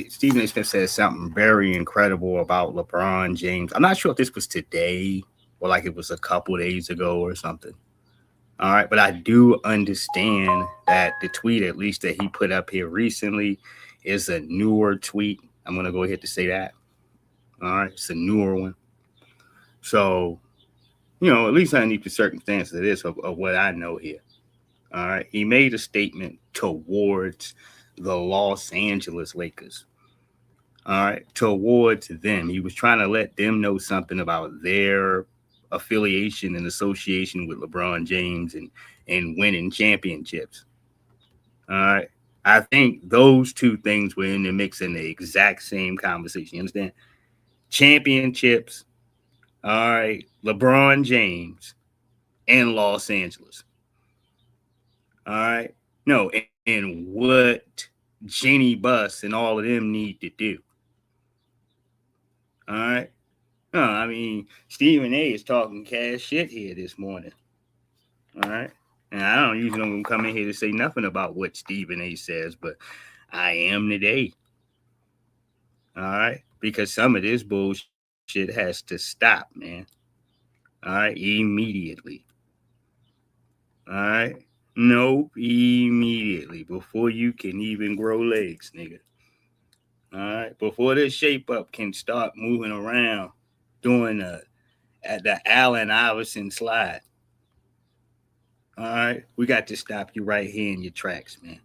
Stephen A. Smith said something very incredible about LeBron James. I'm not sure if this was today or like it was a couple days ago or something. All right, but I do understand that the tweet, at least that he put up here recently, is a newer tweet. I'm gonna go ahead to say that. All right, it's a newer one. So, at least I need the circumstances of this of what I know here. All right, he made a statement towards the Los Angeles Lakers. All right, towards them. He was trying to let them know something about their affiliation and association with LeBron James and winning championships. All right. I think those two things were in the mix in the exact same conversation. You understand? Championships, all right, LeBron James and Los Angeles. All right. No, and what Jenny Buss and all of them need to do. All right. No, I mean, Stephen A is talking cash shit here this morning. All right. And I don't usually come in here to say nothing about what Stephen A says, but I am today. All right. Because some of this bullshit has to stop, man. All right. Immediately. All right. Nope. Immediately. Before you can even grow legs, nigga. All right. Before this shape up can start moving around doing the Allen Iverson slide. All right. We got to stop you right here in your tracks, man.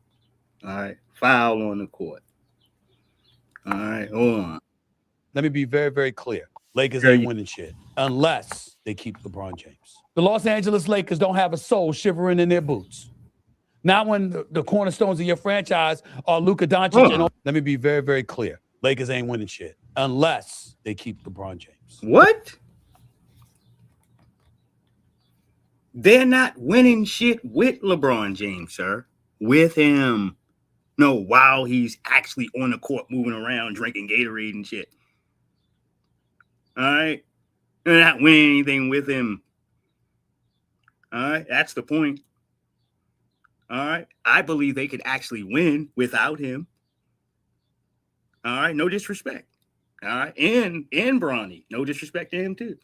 All right. Foul on the court. All right. Hold on. Let me be very, very clear. Lakers ain't winning shit unless they keep LeBron James. The Los Angeles Lakers don't have a soul shivering in their boots. Not when the cornerstones of your franchise are Luka Doncic. And let me be very, very clear. Lakers ain't winning shit unless they keep LeBron James. What? They're not winning shit with LeBron James, sir. With him. No, while he's actually on the court moving around, drinking Gatorade and shit. All right? They're not winning anything with him. All right? That's the point. All right? I believe they could actually win without him. All right? No disrespect. All right? And Bronny. No disrespect to him, too.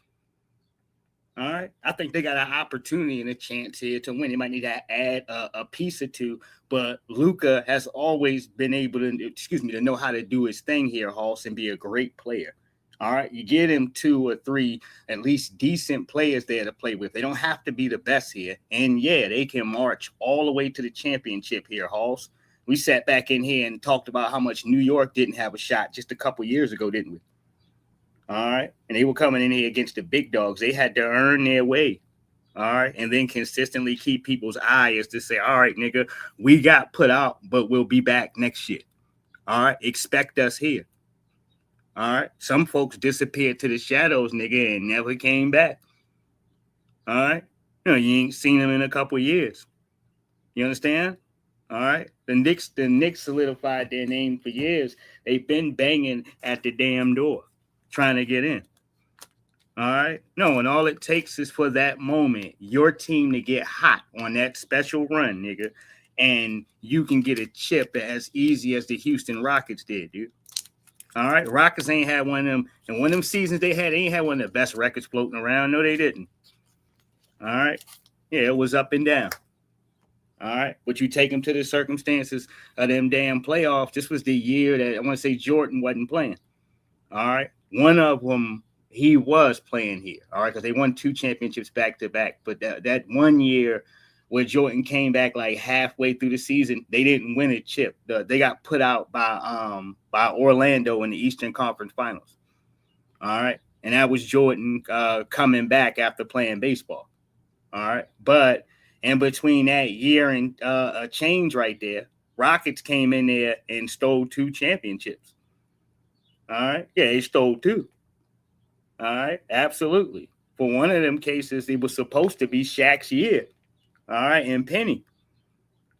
All right. I think they got an opportunity and a chance here to win. They might need to add a piece or two, but Luka has always been able to know how to do his thing here, Hoss, and be a great player. All right. You get him 2 or 3 at least decent players there to play with. They don't have to be the best here. And yeah, they can march all the way to the championship here, Hoss. We sat back in here and talked about how much New York didn't have a shot just a couple years ago, didn't we? All right. And they were coming in here against the big dogs. They had to earn their way. All right. And then consistently keep people's eyes to say, all right, nigga, we got put out, but we'll be back next year. All right. Expect us here. All right. Some folks disappeared to the shadows, nigga, and never came back. All right. You ain't seen them in a couple years. You understand? All right. The Knicks solidified their name for years. They've been banging at the damn door, trying to get in. All right. No, and all it takes is for that moment, your team to get hot on that special run, nigga, and you can get a chip as easy as the Houston Rockets did, dude. All right. Rockets ain't had one of them, and one of them seasons they ain't had one of the best records floating around. No, they didn't. All right. Yeah, it was up and down. All right. But you take them to the circumstances of them damn playoffs. This was the year that I want to say Jordan wasn't playing. All right. One of them, he was playing here. All right. Because they won 2 championships back to back. But that one year where Jordan came back like halfway through the season, they didn't win a chip. They got put out by Orlando in the Eastern Conference Finals. All right. And that was Jordan coming back after playing baseball. All right. But in between that year and a change right there, Rockets came in there and stole 2 championships. All right. Yeah, they stole 2. All right. Absolutely. For one of them cases, it was supposed to be Shaq's year. All right. And Penny.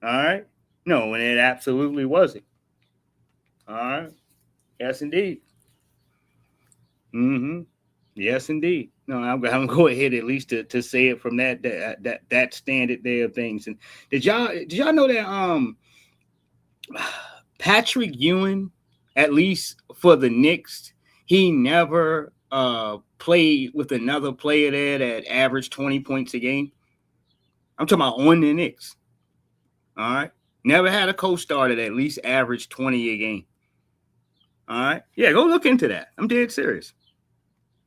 All right. No, and it absolutely wasn't. All right. Yes, indeed. Mm-hmm. Yes, indeed. No, I'm going to go ahead at least to say it from that standard there of things. And did y'all know that Patrick Ewing at least for the Knicks, he never played with another player there that averaged 20 points a game. I'm talking about on the Knicks. All right. Never had a co-star that at least averaged 20 a game. All right. Yeah, go look into that. I'm dead serious.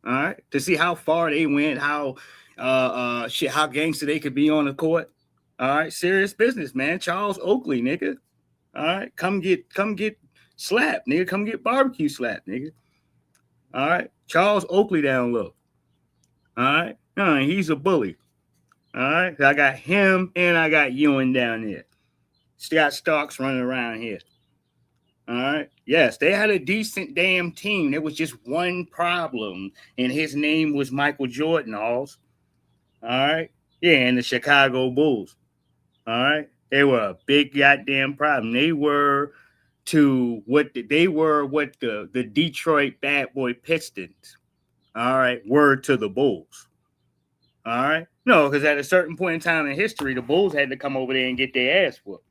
All right. To see how far they went, how how gangster they could be on the court. All right. Serious business, man. Charles Oakley, nigga. All right. Come get slapped, nigga. Come get barbecue slapped, nigga. All right. Charles Oakley down low. All right. No, he's a bully. All right. I got him and I got Ewing down there. Scott Starks running around here. All right. Yes, they had a decent damn team. There was just one problem, and his name was Michael Jordan. All right. Yeah, and the Chicago Bulls. All right. They were a big goddamn problem. They were what the Detroit Bad Boy Pistons, all right, were to the Bulls. All right. No, because at a certain point in time in history, the Bulls had to come over there and get their ass whooped.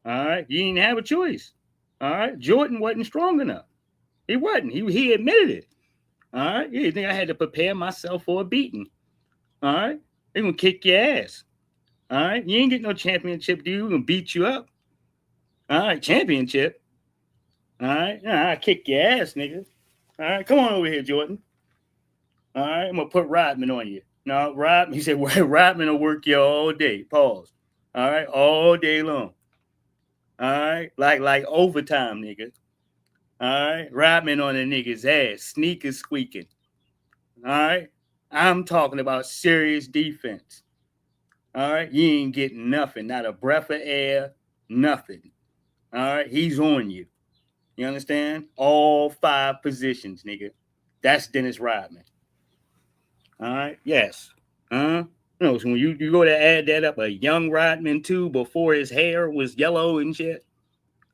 All right. You didn't have a choice. All right. Jordan wasn't strong enough. He wasn't. He admitted it. All right. You think I had to prepare myself for a beating? All right. They're going to kick your ass. All right. You ain't get no championship, dude. We're going to beat you up. All right. Championship. All right. I kick your ass, nigga. All right. Come on over here, Jordan. All right. I'm going to put Rodman on you. No, Rodman. He said, well, Rodman will work you all day. Pause. All right. All day long. All right. Like overtime, nigga. All right. Rodman on a nigga's ass. Sneakers squeaking. All right. I'm talking about serious defense. All right. You ain't getting nothing. Not a breath of air. Nothing. All right. He's on you. You understand? All 5 positions, nigga. That's Dennis Rodman. All right. Yes. So when you go to add that up, a young Rodman too, before his hair was yellow and shit.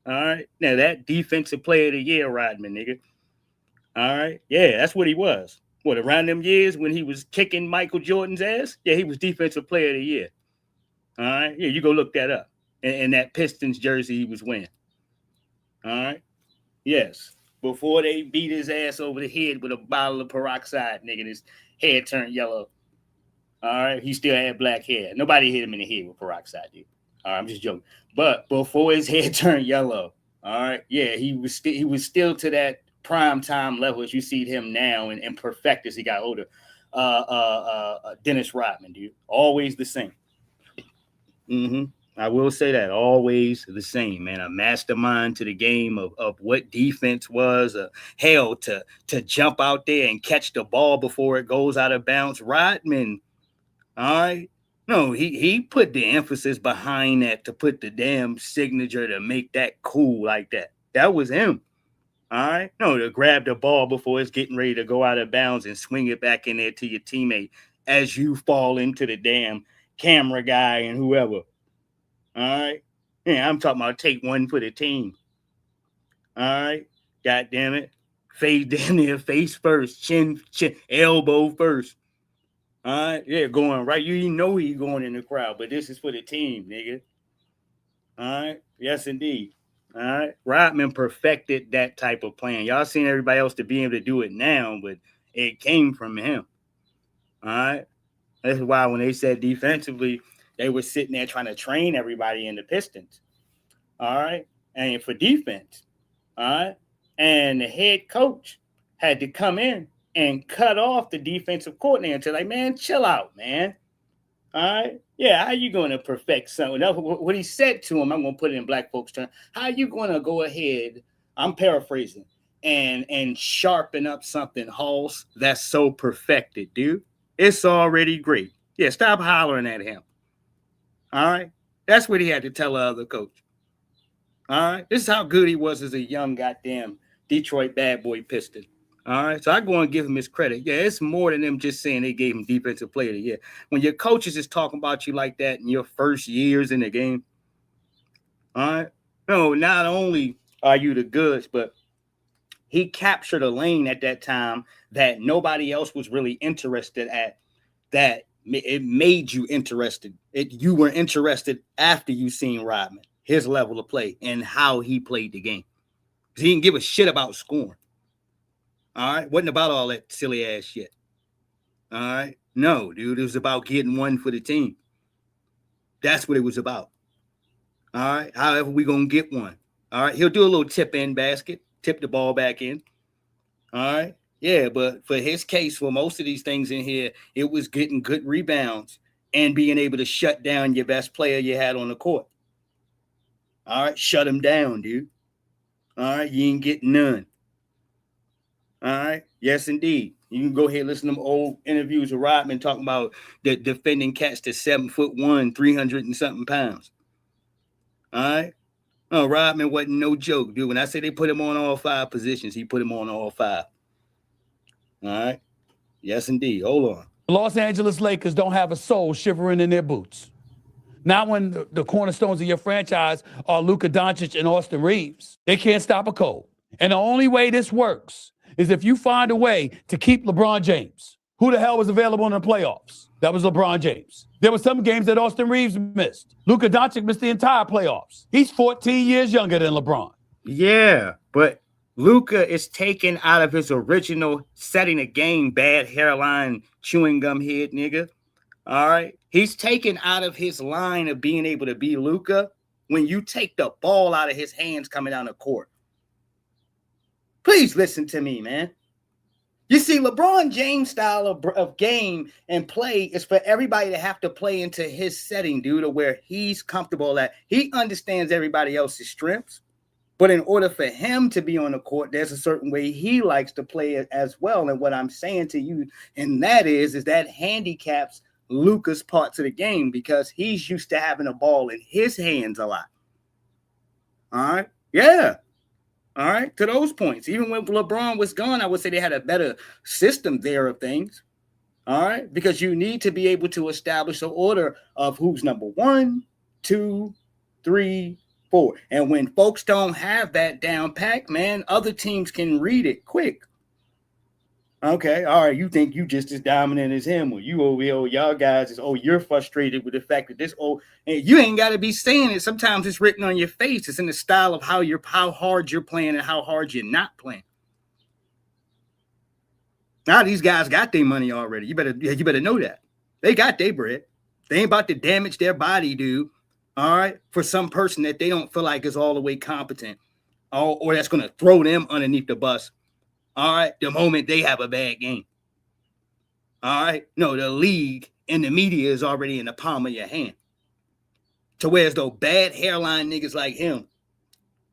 All right. Now that defensive player of the year, Rodman, nigga. All right. Yeah, that's what he was. What, around them years when he was kicking Michael Jordan's ass? Yeah, he was defensive player of the year. All right. Yeah, you go look that up. And that Pistons jersey he was wearing. All right. Yes. Before they beat his ass over the head with a bottle of peroxide, nigga, and his head turned yellow. All right. He still had black hair. Nobody hit him in the head with peroxide, dude. All right, I'm just joking. But before his head turned yellow, all right, yeah, he was still to that prime time level as you see him now and perfect as he got older. Dennis Rodman, dude. Always the same. Mm-hmm. I will say that. Always the same, man. A mastermind to the game of what defense was. Hell, to jump out there and catch the ball before it goes out of bounds. Rodman, all right. No, he put the emphasis behind that to put the damn signature to make that cool like that. That was him. All right. No, to grab the ball before it's getting ready to go out of bounds and swing it back in there to your teammate as you fall into the damn camera guy and whoever. All right. Yeah, I'm talking about take one for the team. All right. God damn it. Face down there, face first, chin, elbow first. All right. Yeah, going right. You know he's going in the crowd, but this is for the team, nigga. All right. Yes, indeed. All right. Rodman perfected that type of plan. Y'all seen everybody else to be able to do it now, but it came from him. All right. That's why when they said defensively, they were sitting there trying to train everybody in the Pistons. All right. And for defense. All right. And the head coach had to come in and cut off the defensive coordinator to like, man, chill out, man. All right. Yeah. How you going to perfect something? What he said to him, I'm going to put it in black folks' terms. How you going to go ahead? I'm paraphrasing and sharpen up something, Halls, that's so perfected, dude. It's already great. Yeah. Stop hollering at him. All right. That's what he had to tell the other coach. All right. This is how good he was as a young goddamn Detroit bad boy Piston. All right. So I go and give him his credit. Yeah, it's more than them just saying they gave him defensive player of the year. When your coaches is talking about you like that in your first years in the game. All right. No, not only are you the goods, but he captured a lane at that time that nobody else was really interested at, that it made you interested. You were interested after you seen Rodman, his level of play and how he played the game. He didn't give a shit about scoring. All right. Wasn't about all that silly ass shit. All right. No, dude. It was about getting one for the team. That's what it was about. All right. However, we going to get one. All right. He'll do a little tip in basket, tip the ball back in. All right. Yeah. But for his case, for most of these things in here, it was getting good rebounds and being able to shut down your best player you had on the court. All right. Shut him down, dude. All right. You ain't getting none. All right. Yes, indeed. You can go ahead and listen to them old interviews with Rodman talking about the defending cats to 7'1", 300 and something pounds. All right. Oh, Rodman wasn't no joke, dude. When I say they put him on all 5 positions, he put him on all 5. All right. Yes, indeed. Hold on. The Los Angeles Lakers don't have a soul shivering in their boots. Not when the cornerstones of your franchise are Luka Doncic and Austin Reeves. They can't stop a cold. And the only way this works is if you find a way to keep LeBron James. Who the hell was available in the playoffs? That was LeBron James. There were some games that Austin Reeves missed. Luka Doncic missed the entire playoffs. He's 14 years younger than LeBron. Yeah, but Luka is taken out of his original setting of game, bad hairline, chewing gum head nigga. All right. He's taken out of his line of being able to be Luka when you take the ball out of his hands coming down the court. Please listen to me, man. You see, LeBron James' style of game and play is for everybody to have to play into his setting, dude, to where he's comfortable at. He understands everybody else's strengths. But in order for him to be on the court, there's a certain way he likes to play it as well. And what I'm saying to you, and that is that handicaps Luka's parts of the game because he's used to having a ball in his hands a lot. All right. Yeah. All right. To those points. Even when LeBron was gone, I would say they had a better system there of things. All right. Because you need to be able to establish an order of who's number 1, 2, 3, 4. And when folks don't have that down pack, man, other teams can read it quick. Okay, all right. You think you just as dominant as him, or you over here, y'all guys is you're frustrated with the fact that this and you ain't got to be saying it. Sometimes it's written on your face. It's in the style of how hard you're playing and how hard you're not playing. Now these guys got their money already. You better know that they got their bread. They ain't about to damage their body, dude. All right, for some person that they don't feel like is all the way competent, or that's going to throw them underneath the bus. All right, the moment they have a bad game. All right, no, the league and the media is already in the palm of your hand. To whereas though bad hairline niggas like him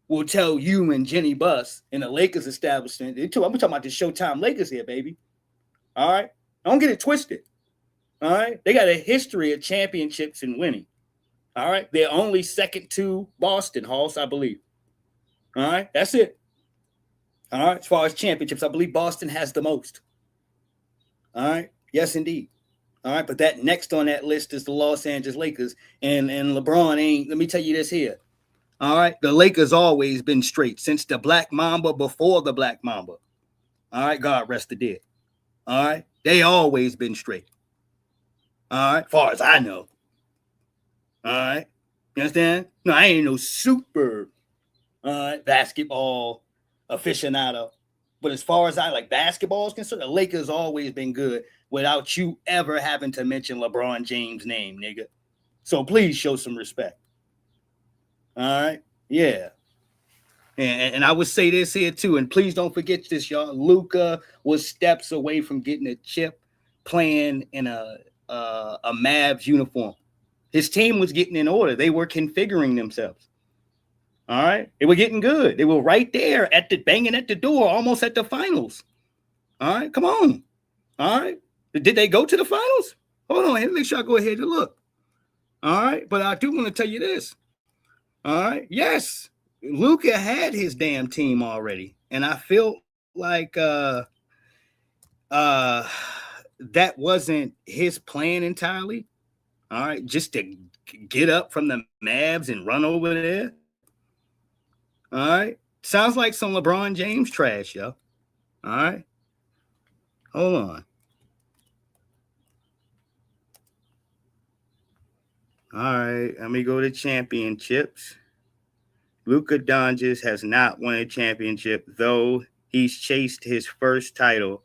will tell you and Jenny Buss in the Lakers establishment, I'm talking about the Showtime Lakers here, baby. All right, don't get it twisted. All right, they got a history of championships and winning. All right, they're only second to Boston, Hoss, I believe. All right, that's it. All right, as far as championships, I believe Boston has the most. All right, yes, indeed. All right, but that next on that list is the Los Angeles Lakers, and LeBron ain't. Let me tell you this here. All right, the Lakers always been straight since the Black Mamba, before the Black Mamba. All right, God rest the dead. All right, they always been straight. All right, far as I know. All right, you understand? No, I ain't no super basketball aficionado. But as far as I like basketball is concerned, the Lakers always been good without you ever having to mention LeBron James' name, nigga. So please show some respect. All right? Yeah. And I would say this here too, and please don't forget this, y'all. Luka was steps away from getting a chip playing in a Mavs uniform. His team was getting in order. They were configuring themselves. All right. They were getting good. They were right there banging at the door, almost at the finals. All right. Come on. All right. Did they go to the finals? Hold on. Let me make sure I go ahead and look. All right. But I do want to tell you this. All right. Yes. Luka had his damn team already. And I feel like that wasn't his plan entirely. All right. Just to get up from the Mavs and run over there. All right. Sounds like some LeBron James trash, yo. All right. Hold on. All right. Let me go to championships. Luka Doncic has not won a championship, though he's chased his first title.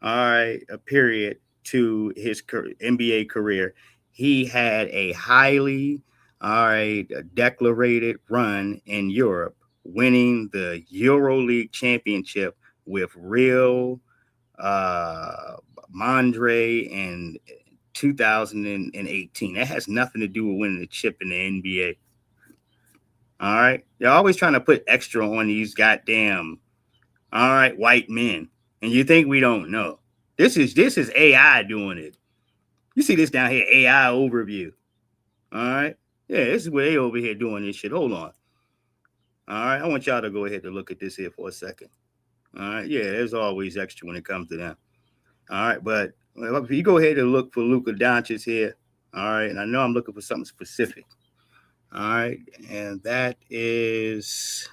All right, a period to his NBA career. He had a highly, all right, declarated run in Europe, winning the EuroLeague championship with Real Mondre in 2018. That has nothing to do with winning the chip in the NBA. All right. They're always trying to put extra on these goddamn, all right, white men. And you think we don't know. This is AI doing it. You see this down here, AI overview. All right. Yeah, this is where they over here doing this shit. Hold on. All right. I want y'all to go ahead and look at this here for a second. All right. Yeah, there's always extra when it comes to them. All right. But if you go ahead and look for Luka Doncic here. All right. And I know I'm looking for something specific. All right. And that is,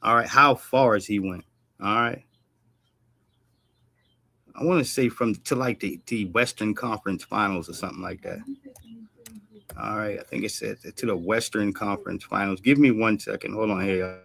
all right, how far has he went? All right. I want to say from to like the Western Conference Finals or something like that. All right, I think it said to the Western Conference Finals. Give me 1 second. Hold on here.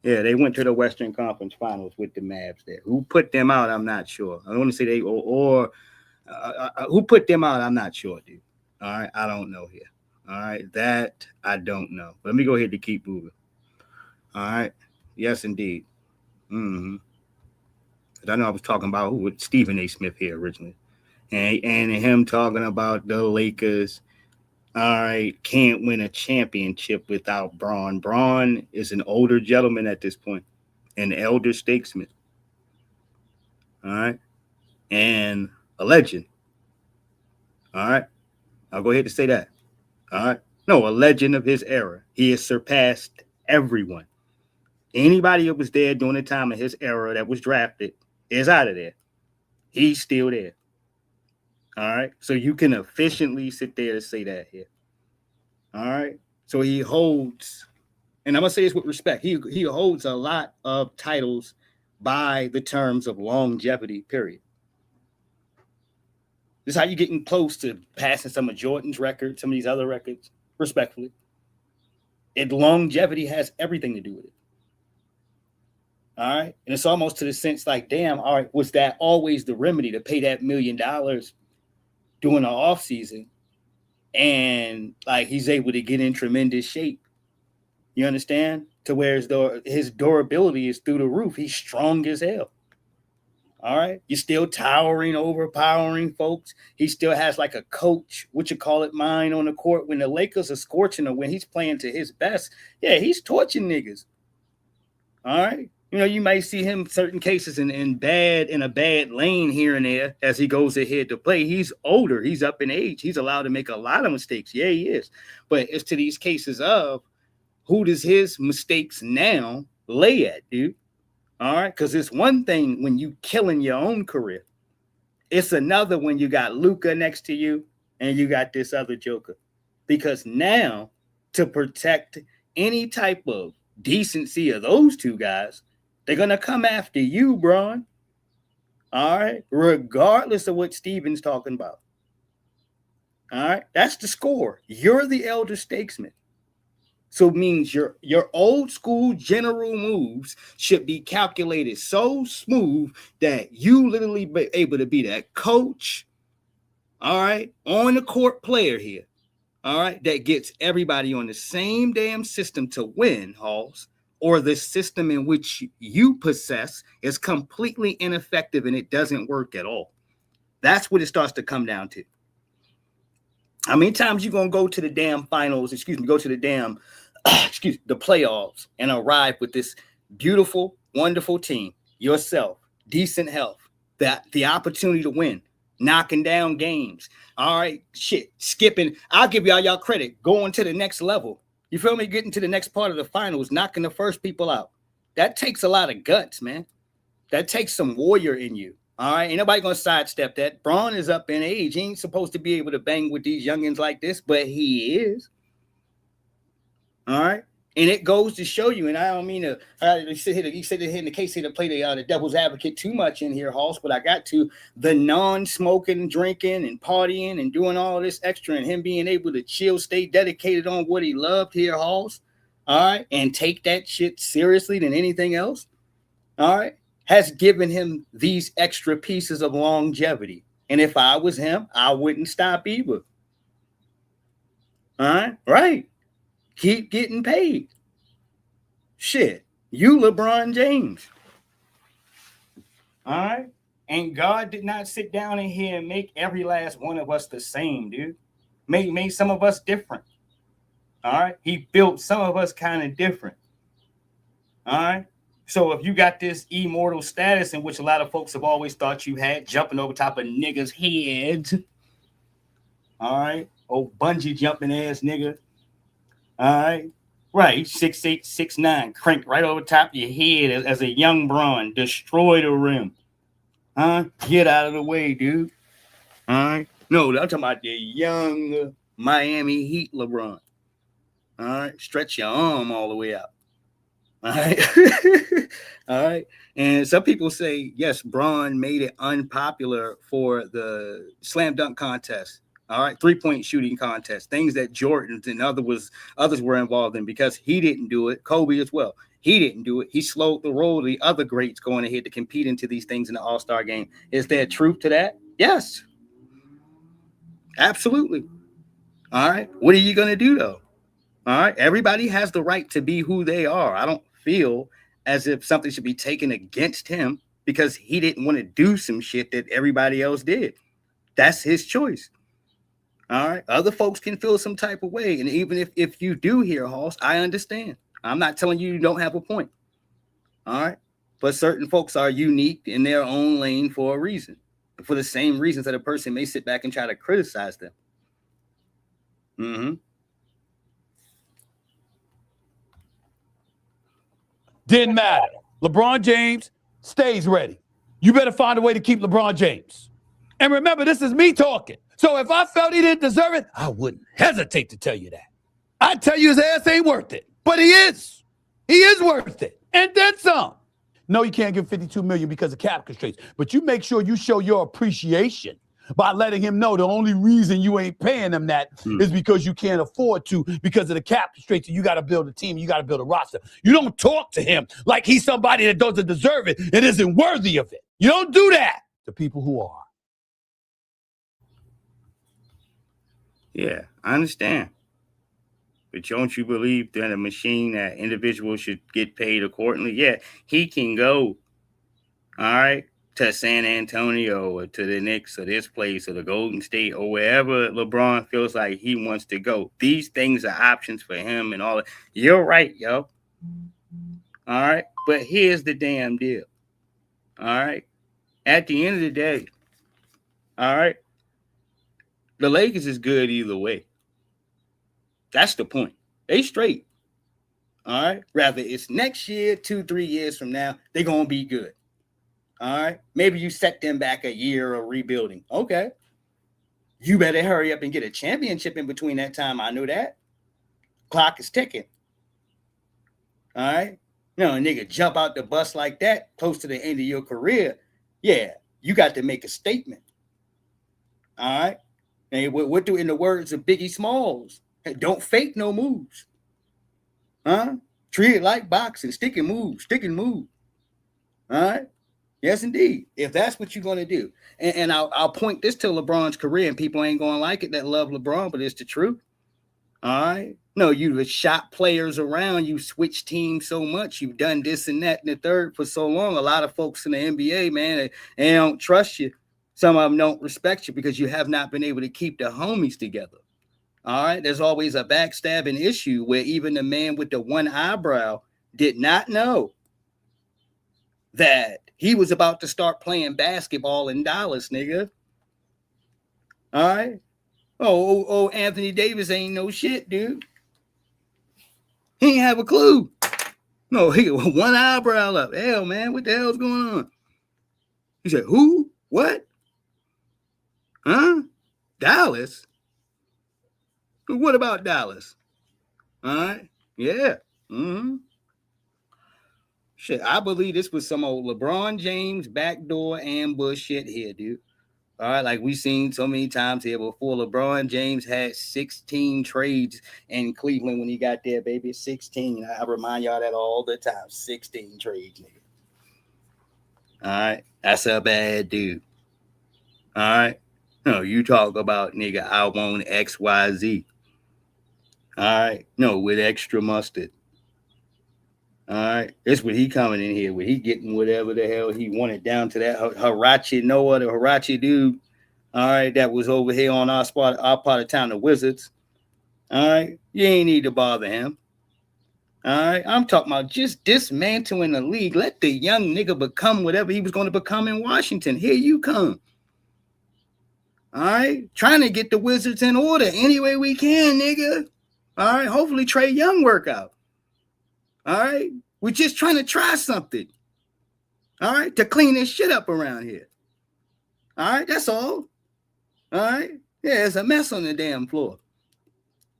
Yeah, they went to the Western Conference Finals with the Mavs there. Who put them out? I'm not sure. I want to say they or who put them out? I'm not sure, dude. All right, I don't know here. All right, that I don't know. But let me go ahead and keep moving. All right. Yes, indeed. Mm-hmm. I know I was talking about who with Stephen A. Smith here originally, and him talking about the Lakers. All right, can't win a championship without Braun. Braun is an older gentleman at this point, an elder statesman. All right, and a legend. All right, I'll go ahead and say that. All right, no, a legend of his era. He has surpassed everyone. Anybody that was there during the time of his era that was drafted is out of there. He's still there. All right, so you can efficiently sit there and say that here. All right, so he holds, and I'm gonna say this with respect. He holds a lot of titles by the terms of longevity. Period. This is how you're getting close to passing some of Jordan's records, some of these other records. Respectfully, and longevity has everything to do with it. All right, and it's almost to the sense like, damn, all right, was that always the remedy to pay that $1 million during the off season? And like he's able to get in tremendous shape. You understand? To where his durability is through the roof. He's strong as hell. All right. You're still towering, overpowering folks. He still has like a coach, what you call it, mind on the court. When the Lakers are scorching or when he's playing to his best, yeah, he's torching niggas. All right. You know, you might see him certain cases in a bad lane here and there as he goes ahead to play. He's older. He's up in age. He's allowed to make a lot of mistakes. Yeah, he is. But it's to these cases of who does his mistakes now lay at, dude? All right. Because it's one thing when you killing your own career. It's another when you got Luka next to you and you got this other joker. Because now to protect any type of decency of those two guys, they're going to come after you, Braun. All right. Regardless of what Steven's talking about. All right. That's the score. You're the elder statesman. So it means your old school general moves should be calculated so smooth that you literally be able to be that coach, all right, on the court player here, all right, that gets everybody on the same damn system to win, Halls, or the system in which you possess is completely ineffective and it doesn't work at all. That's what it starts to come down to. How many times you gonna go to the damn finals? Go to the damn the playoffs and arrive with this beautiful, wonderful team, yourself, decent health, the opportunity to win, knocking down games. All right, skipping. I'll give y'all credit, going to the next level. You feel me? Getting to the next part of the finals, knocking the first people out. That takes a lot of guts, man. That takes some warrior in you. All right, ain't nobody gonna sidestep that. Braun is up in age. He ain't supposed to be able to bang with these youngins like this, but he is. All right. And it goes to show you, and I don't mean to sit here in the case here to play the devil's advocate too much in here, Hoss, but I got to. The non-smoking, drinking, and partying and doing all this extra, and him being able to chill, stay dedicated on what he loved here, Hoss, all right, and take that shit seriously than anything else, all right, has given him these extra pieces of longevity. And if I was him, I wouldn't stop either. All right, right. Keep getting paid. Shit, you LeBron James. All right? And God did not sit down in here and make every last one of us the same, dude. Made some of us different. All right? He built some of us kind of different. All right? So if you got this immortal status in which a lot of folks have always thought you had, jumping over top of niggas' heads. All right? Oh, bungee jumping ass nigga. All right, right, 6'8", 6'9", crank right over top of your head as a young Braun, destroy the rim. Get out of the way, dude. All right, no, I'm talking about the young Miami Heat LeBron. All right, stretch your arm all the way out. All right, all right. And some people say, yes, Braun made it unpopular for the slam dunk contest. All right, 3-point shooting contest, things that Jordan and others were involved in because he didn't do it. Kobe as well. He didn't do it. He slowed the roll of the other greats going ahead to compete into these things in the All-Star game. Is there truth to that? Yes. Absolutely. All right. What are you going to do, though? All right. Everybody has the right to be who they are. I don't feel as if something should be taken against him because he didn't want to do some shit that everybody else did. That's his choice. All right. Other folks can feel some type of way. And even if you do hear Hoss, I understand. I'm not telling you don't have a point. All right. But certain folks are unique in their own lane for a reason. For the same reasons that a person may sit back and try to criticize them. Mm-hmm. Didn't matter. LeBron James stays ready. You better find a way to keep LeBron James. And remember, this is me talking. So if I felt he didn't deserve it, I wouldn't hesitate to tell you that. I'd tell you his ass ain't worth it. But he is. He is worth it. And then some. No, you can't give $52 million because of cap constraints. But you make sure you show your appreciation by letting him know the only reason you ain't paying him that is because you can't afford to because of the cap constraints. And you got to build a team. You got to build a roster. You don't talk to him like he's somebody that doesn't deserve it and isn't worthy of it. You don't do that to people who are. Yeah, I understand. But don't you believe that a machine, that individual should get paid accordingly? Yeah, he can go, all right, to San Antonio or to the Knicks or this place or the Golden State or wherever LeBron feels like he wants to go. These things are options for him and all that. You're right, yo. All right, but here's the damn deal. All right, at the end of the day, all right, the Lakers is good either way. That's the point. They straight. All right. Rather it's next year, 2-3 years from now, they're going to be good. All right. Maybe you set them back a year of rebuilding. Okay. You better hurry up and get a championship in between that time. I know that. Clock is ticking. All right. You know, a nigga jump out the bus like that close to the end of your career. Yeah. You got to make a statement. All right. And what do in the words of Biggie Smalls? Hey, don't fake no moves. Treat it like boxing. Stick and move. Stick and move. All right? Yes, indeed. If that's what you're going to do. And I'll point this to LeBron's career, and people ain't going to like it that love LeBron, but it's the truth. All right? No, you've shot players around. You switched teams so much. You've done this and that and the third for so long. A lot of folks in the NBA, man, they don't trust you. Some of them don't respect you because you have not been able to keep the homies together. All right. There's always a backstabbing issue where even the man with the one eyebrow did not know that he was about to start playing basketball in Dallas, nigga. All right. Oh, Anthony Davis ain't no shit, dude. He ain't have a clue. No, he one eyebrow up. Hell, man, what the hell's going on? He said, who? What? Huh? Dallas? What about Dallas? All right. Yeah. Mm-hmm. Shit, I believe this was some old LeBron James backdoor ambush shit here, dude. All right, like we've seen so many times here before. LeBron James had 16 trades in Cleveland when he got there, baby. 16. I remind y'all that all the time. 16 trades, nigga. All right, that's a bad dude. All right. No, you talk about, nigga, I want XYZ. All right. No, with extra mustard. All right. That's what he coming in here with. He getting whatever the hell he wanted down to that Hirachi Noah, the Hirachi dude. All right. That was over here on our part of town, the Wizards. All right. You ain't need to bother him. All right. I'm talking about just dismantling the league. Let the young nigga become whatever he was going to become in Washington. Here you come. All right. Trying to get the Wizards in order any way we can, nigga. All right. Hopefully Trae Young work out. All right. We're just trying to try something. All right. To clean this shit up around here. All right. That's all. All right. Yeah, it's a mess on the damn floor.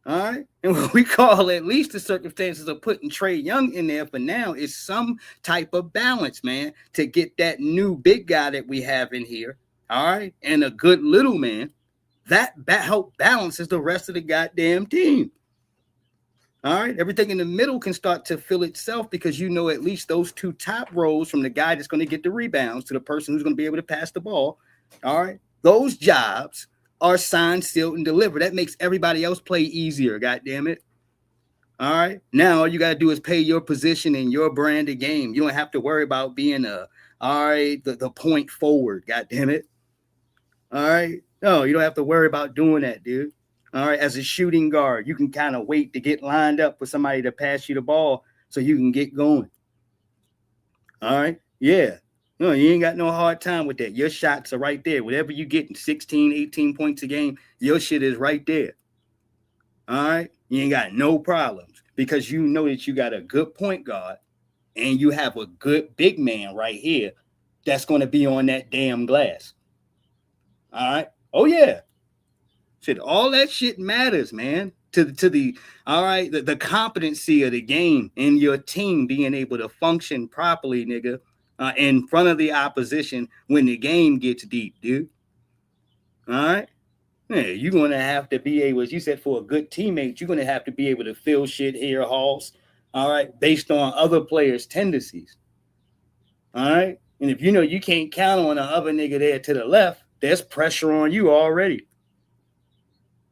All right. And what we call at least the circumstances of putting Trae Young in there for now is some type of balance, man, to get that new big guy that we have in here. All right. And a good little man that help balances the rest of the goddamn team. All right. Everything in the middle can start to fill itself because you know at least those two top rows from the guy that's going to get the rebounds to the person who's going to be able to pass the ball. All right. Those jobs are signed, sealed, and delivered. That makes everybody else play easier. God damn it. All right. Now all you got to do is pay your position in your brand of game. You don't have to worry about being the point forward. God damn it. All right. No, you don't have to worry about doing that, dude. All right. As a shooting guard, you can kind of wait to get lined up for somebody to pass you the ball so you can get going. All right. Yeah. No, you ain't got no hard time with that. Your shots are right there. Whatever you get, 16, 18 points a game, your shit is right there. All right? You ain't got no problems because you know that you got a good point guard and you have a good big man right here that's going to be on that damn glass. All right? Oh, yeah. Shit, all that shit matters, man. To the all right, the competency of the game and your team being able to function properly, nigga. In front of the opposition when the game gets deep, dude. All right? Yeah, you're going to have to be able, as you said, for a good teammate, you're going to have to be able to fill shit here, Halls, all right, based on other players' tendencies. All right? And if you know you can't count on the other nigga there to the left, there's pressure on you already.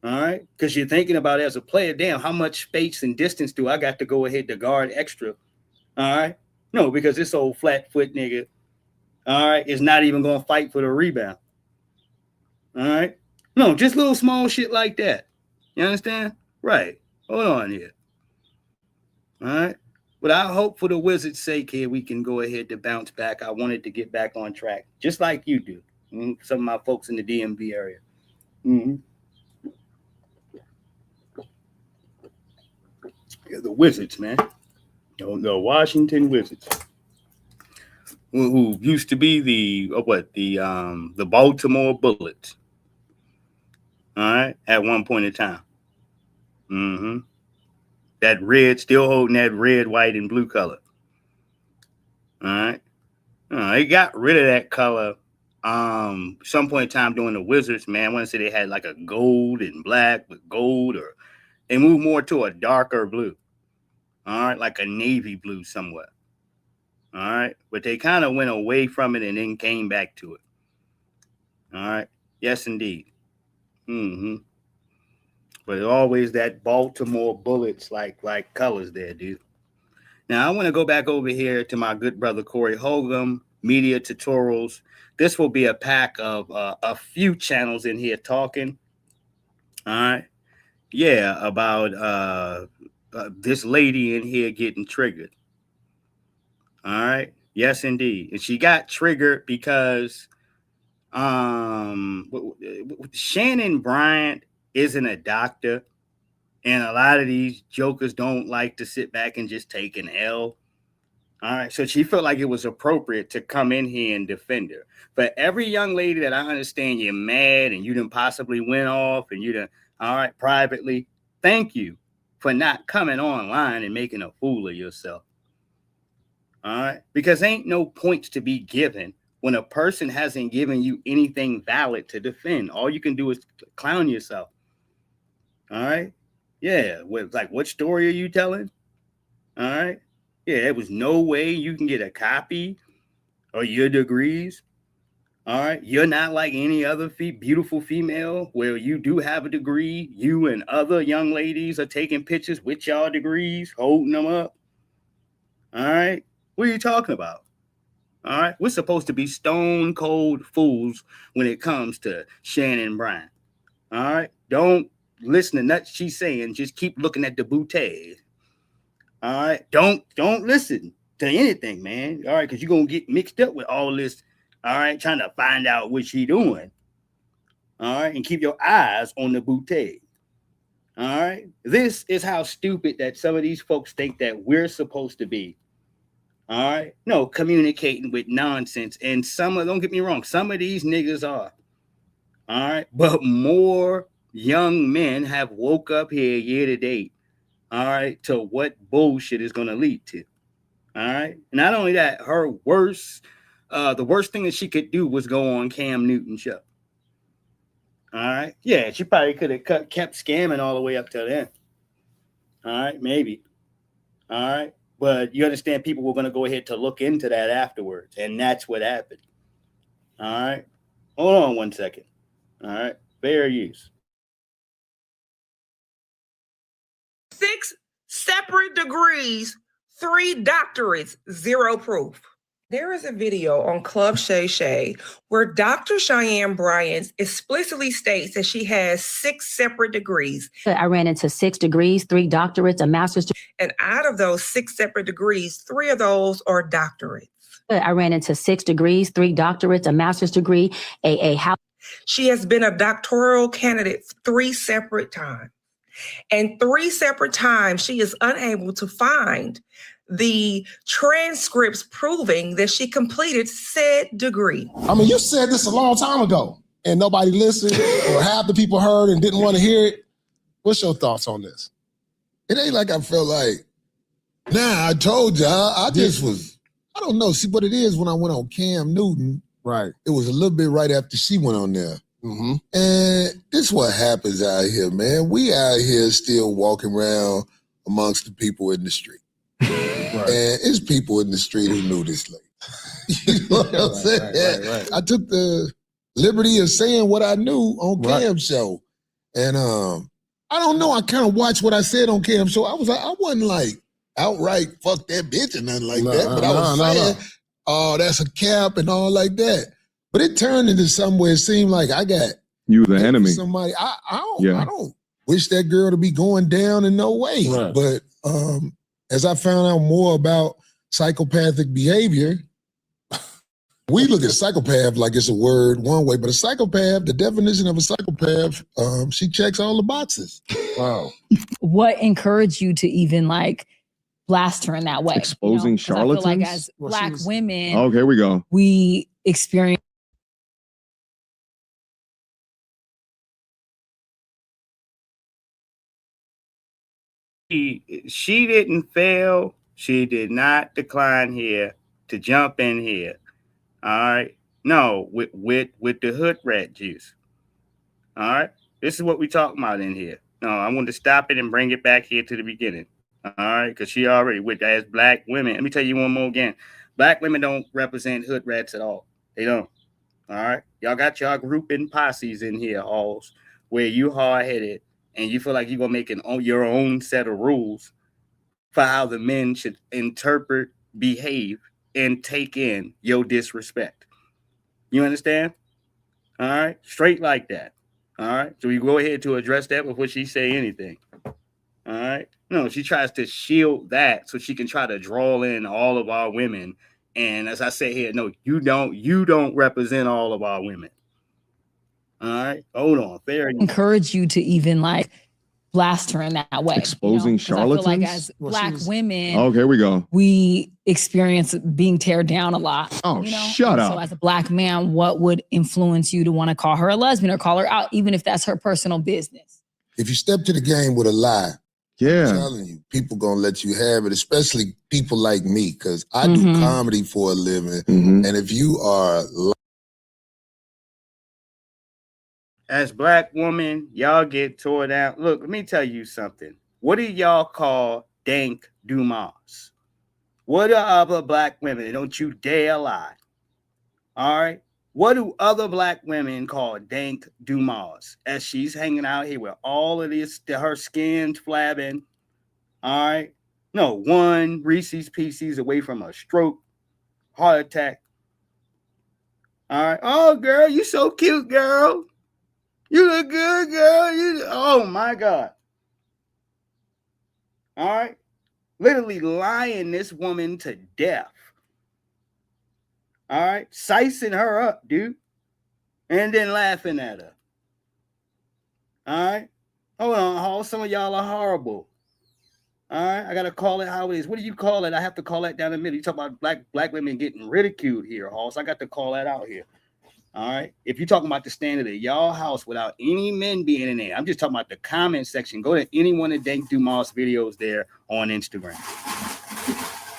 All right? Because you're thinking about it as a player, damn, how much space and distance do I got to go ahead to guard extra? All right? No, because this old flat foot nigga, all right, is not even going to fight for the rebound. All right? No, just little small shit like that. You understand? Right. Hold on here. All right? But I hope for the Wizards' sake here, we can go ahead to bounce back. I wanted to get back on track, just like you do. Some of my folks in the DMV area. Mm-hmm. Yeah, the Wizards, man. The Washington Wizards, who used to be the Baltimore Bullets. All right, at one point in time. Mm-hmm. That red, still holding that red, white, and blue color. All right. They got rid of that color some point in time during the Wizards, man. I want to say they had like a gold and black with gold, or they moved more to a darker blue. All right, like a navy blue somewhat. All right, but they kind of went away from it and then came back to it. All right, yes, indeed. Mm-hmm. But always that Baltimore Bullets like colors there, dude. Now I want to go back over here to my good brother Corey Holcomb, Media Tutorials. This will be a pack of a few channels in here talking. All right. Yeah, about this lady in here getting triggered. All right. Yes, indeed. And she got triggered because Shannon Bryant isn't a doctor, and a lot of these jokers don't like to sit back and just take an L. All right, so she felt like it was appropriate to come in here and defend her. For every young lady that I understand you're mad and you didn't possibly went off and you done, all right, privately, thank you for not coming online and making a fool of yourself. All right, because ain't no points to be given when a person hasn't given you anything valid to defend. All you can do is clown yourself. All right, yeah, what story are you telling? All right, yeah, there was no way you can get a copy or your degrees. All right, you're not like any other beautiful female where you do have a degree. You and other young ladies are taking pictures with y'all degrees, holding them up. All right, what are you talking about? All right, we're supposed to be stone cold fools when it comes to Shannon Bryant. All right, don't listen to nothing she's saying. Just keep looking at the bouteille. All right, don't listen to anything, man. All right, because you're gonna get mixed up with all this. All right, trying to find out what she doing. All right, and keep your eyes on the bouteille. All right, this is how stupid that some of these folks think that we're supposed to be. All right, no, communicating with nonsense, and don't get me wrong, some of these niggas are. All right, but more young men have woke up here year to date. All right, to what bullshit is gonna lead to. All right. Not only that, the worst thing that she could do was go on Cam Newton's show. All right. Yeah, she probably could have kept scamming all the way up to then. All right, maybe. All right. But you understand people were going to go ahead to look into that afterwards. And that's what happened. All right. Hold on one second. All right. Fair use. 6 separate degrees, 3 doctorates, 0 proof. There is a video on Club Shay Shay where Dr. Cheyenne Bryant explicitly states that she has 6 separate degrees. I ran into 6 degrees, 3 doctorates, a master's degree. And out of those 6 separate degrees, 3 of those are doctorates. I ran into 6 degrees, 3 doctorates, a master's degree, a house. She has been a doctoral candidate 3 separate times. And 3 separate times, she is unable to find the transcripts proving that she completed said degree. I mean, you said this a long time ago, and nobody listened, or half the people heard and didn't want to hear it. What's your thoughts on this? It ain't like I felt like, I told you, I just was, I don't know. See, what it is when I went on Cam Newton, right? It was a little bit right after she went on there. Mm-hmm. And this is what happens out here, man. We out here still walking around amongst the people in the street. Right. And it's people in the street who knew this lady. You know what I'm saying? Right. I took the liberty of saying what I knew on Cam's show. And I don't know, I kind of watched what I said on Cam's show. I wasn't like outright fuck that bitch or nothing like that. But I was saying, oh, that's a cap and all like that. But it turned into somewhere it seemed like I got you the enemy. Somebody I don't wish that girl to be going down in no way. Right. But as I found out more about psychopathic behavior, we look at psychopath like it's a word one way, but a psychopath, the definition of a psychopath, she checks all the boxes. Wow. What encouraged you to even like blast her in that way? Exposing charlatans? I feel like as Black women, oh, here we go. We experience. She didn't fail. She did not decline here to jump in here. All right. No, with the hood rat juice. All right. This is what we talking about in here. No, I want to stop it and bring it back here to the beginning. All right. Because she already with as Black women. Let me tell you one more again. Black women don't represent hood rats at all. They don't. All right. Y'all got y'all grouping posses in here, halls, where you hard-headed and you feel like you're going to make your own set of rules for how the men should interpret, behave, and take in your disrespect. You understand? All right? Straight like that. All right. So you go ahead to address that before she say anything. All right. No, she tries to shield that so she can try to draw in all of our women. And as I say here, no, you don't represent all of our women. All right. Hold on. Fair enough. Encourage you to even like blast her in that way. Exposing 'Cause I feel like charlatans? as Black women, Oh, here we go. we experience being teared down a lot. Oh, you know? shut And up. So as a Black man, what would influence you to want to call her a lesbian or call her out, even if that's her personal business? If you step to the game with a lie, I'm Yeah. telling you, people gonna let you have it, especially people like me, because I do comedy for a living. Mhm. And if you are As Black women, y'all get tore down. Look, let me tell you something. What do y'all call dank Dumas? What do other Black women? Don't you dare lie. All right. What do other Black women call dank Dumas? As she's hanging out here with all of this, her skin flabbing. All right. No, one Reese's Pieces away from a stroke, heart attack. All right. Oh, girl, you so cute, girl. You look good, girl. Oh my God. All right. Literally lying this woman to death. All right. Sizing her up, dude. And then laughing at her. All right. Hold on. Some of y'all are horrible. All right. I got to call it how it is. What do you call it? I have to call that down in the middle. You talk about black women getting ridiculed here, Hoss. I got to call that out here. All right. If you're talking about the standard of y'all house without any men being in there, I'm just talking about the comment section. Go to any one of Dank Dumas videos there on Instagram.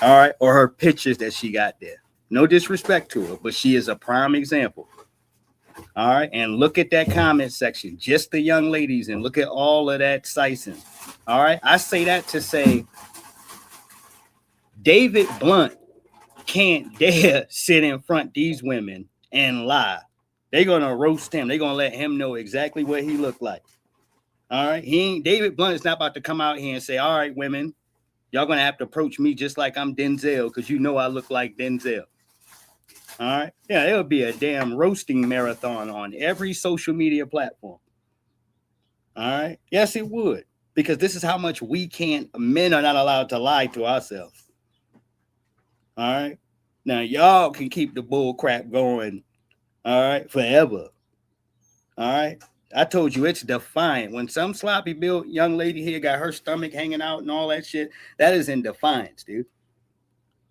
All right. Or her pictures that she got there. No disrespect to her, but she is a prime example. All right. And look at that comment section, just the young ladies, and look at all of that sizing. All right. I say that to say David Blunt can't dare sit in front of these women and lie. They're gonna roast him. They're gonna let him know exactly what he looked like. All right. David Blunt is not about to come out here and say, all right, women, y'all gonna have to approach me just like I'm Denzel, because you know I look like Denzel. All right. Yeah, it'll be a damn roasting marathon on every social media platform. All right. Yes, it would. Because this is how much men are not allowed to lie to ourselves. All right. Now y'all can keep the bull crap going, all right, forever. All right. I told you it's defiant. When some sloppy built young lady here got her stomach hanging out and all that shit, that is in defiance, dude.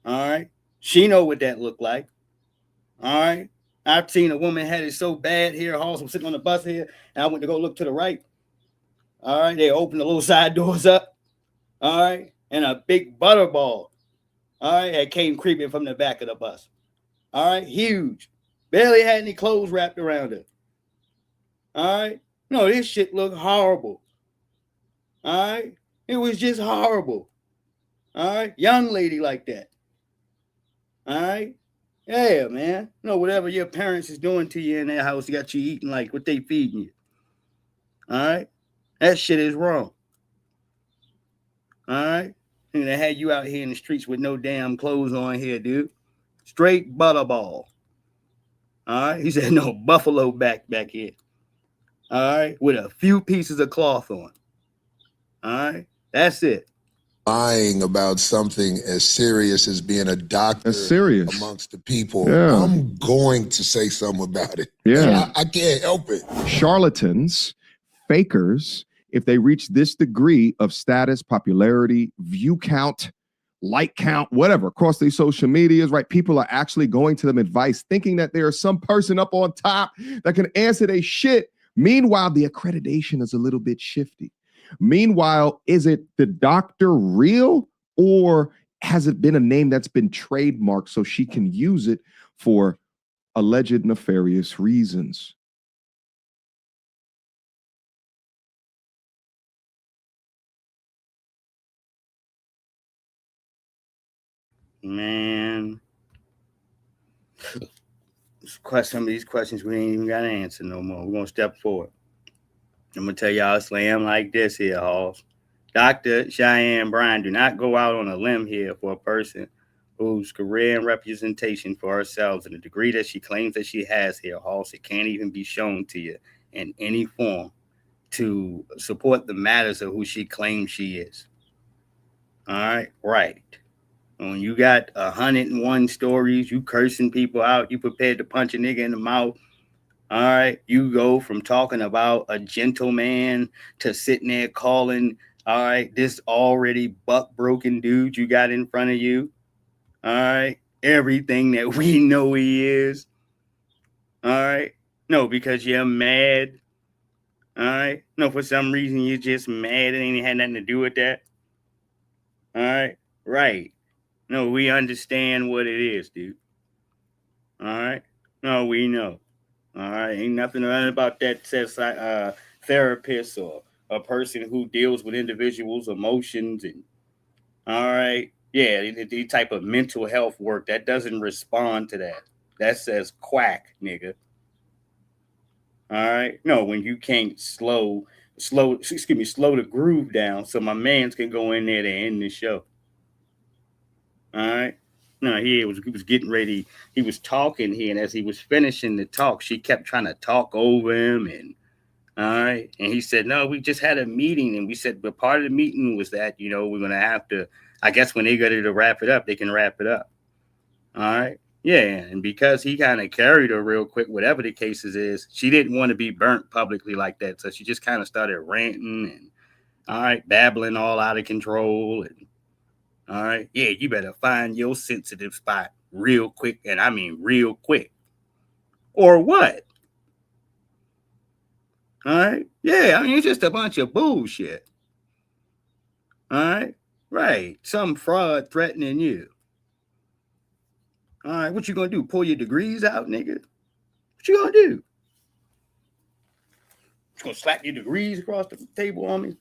All right. She know what that looked like. All right. I've seen a woman had it so bad here. Also sitting on the bus here, and I went to go look to the right. All right. They opened the little side doors up. All right. And a big butterball. All right. That came creeping from the back of the bus. All right. Huge. Barely had any clothes wrapped around her. All right. No, this shit looked horrible. All right. It was just horrible. All right. Young lady like that. All right. Yeah, man. You know, whatever your parents is doing to you in their house, you got you eating like what they feeding you. All right. That shit is wrong. All right. And they had you out here in the streets with no damn clothes on here, dude. Straight butterball. All right. He said, no, buffalo back here. All right. With a few pieces of cloth on. All right. That's it. lying about something as serious as being a doctor amongst the people, I'm going to say something about it. Yeah. I can't help it. Charlatans, fakers, if they reach this degree of status, popularity, view count, like count, whatever, across these social medias, right? People are actually going to them advice, thinking that there is some person up on top that can answer their shit. Meanwhile, the accreditation is a little bit shifty. Meanwhile, is it the doctor real, or has it been a name that's been trademarked so she can use it for alleged nefarious reasons? Man, some of these questions we ain't even got to answer no more. We're going to step forward. I'm going to tell y'all a slam like this here, Halls. Dr. Cheyenne Bryan, do not go out on a limb here for a person whose career and representation for herself and the degree that she claims that she has here, Halls. It can't even be shown to you in any form to support the matters of who she claims she is. All right, right. When you got 101 stories, you cursing people out, you prepared to punch a nigga in the mouth. All right, you go from talking about a gentleman to sitting there calling, all right, this already buck broken dude you got in front of you. All right, everything that we know he is. All right, no, because you're mad. All right, no, for some reason you're just mad. It ain't had nothing to do with that. All right, right. No, we understand what it is, dude. All right, no, we know. All right, ain't nothing about that says therapist or a person who deals with individuals' emotions and all right, yeah, the type of mental health work that doesn't respond to that. That says quack, nigga. All right, no, when you can't slow the groove down so my man's can go in there to end the show. All right. No, he was getting ready. He was talking here, and as he was finishing the talk, she kept trying to talk over him, and all right. And he said, "No, we just had a meeting," and we said, "But part of the meeting was that we're gonna have to. I guess when they get ready to wrap it up, they can wrap it up." All right. Yeah, and because he kind of carried her real quick, whatever the cases is, she didn't want to be burnt publicly like that, so she just kind of started ranting and all right, babbling all out of control and. All right. Yeah, you better find your sensitive spot real quick. And I mean real quick. Or what? All right. Yeah, I mean, it's just a bunch of bullshit. All right. Right. Some fraud threatening you. All right. What you gonna do? Pull your degrees out, nigga? What you gonna do? You gonna slap your degrees across the table on me?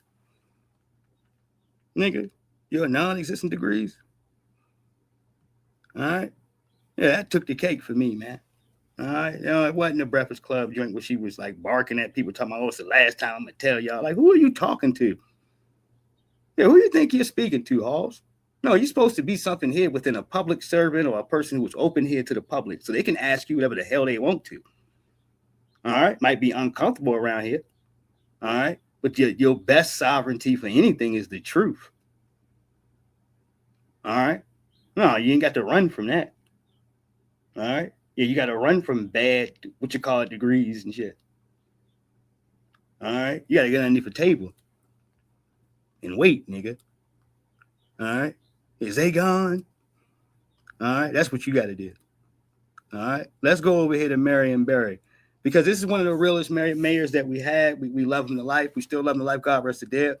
Nigga, your non-existent degrees? All right. Yeah, that took the cake for me, man. All right, it wasn't a Breakfast Club joint where she was like barking at people, talking about, "Oh, it's the last time I'm gonna tell y'all." Like, who are you talking to? Yeah, who do you think you're speaking to, Halls? No, you're supposed to be something here within a public servant or a person who is open here to the public, so they can ask you whatever the hell they want to. All right, might be uncomfortable around here. All right, but your best sovereignty for anything is the truth. All right, no, you ain't got to run from that. All right. Yeah, you got to run from bad, what you call it, degrees and shit. All right. You got to get underneath the table and wait, nigga. All right. Is they gone? All right. That's what you got to do. All right. Let's go over here to Marion Barry because this is one of the realest mayors that we had. We love him to life. We still love him to life. God rest the dead.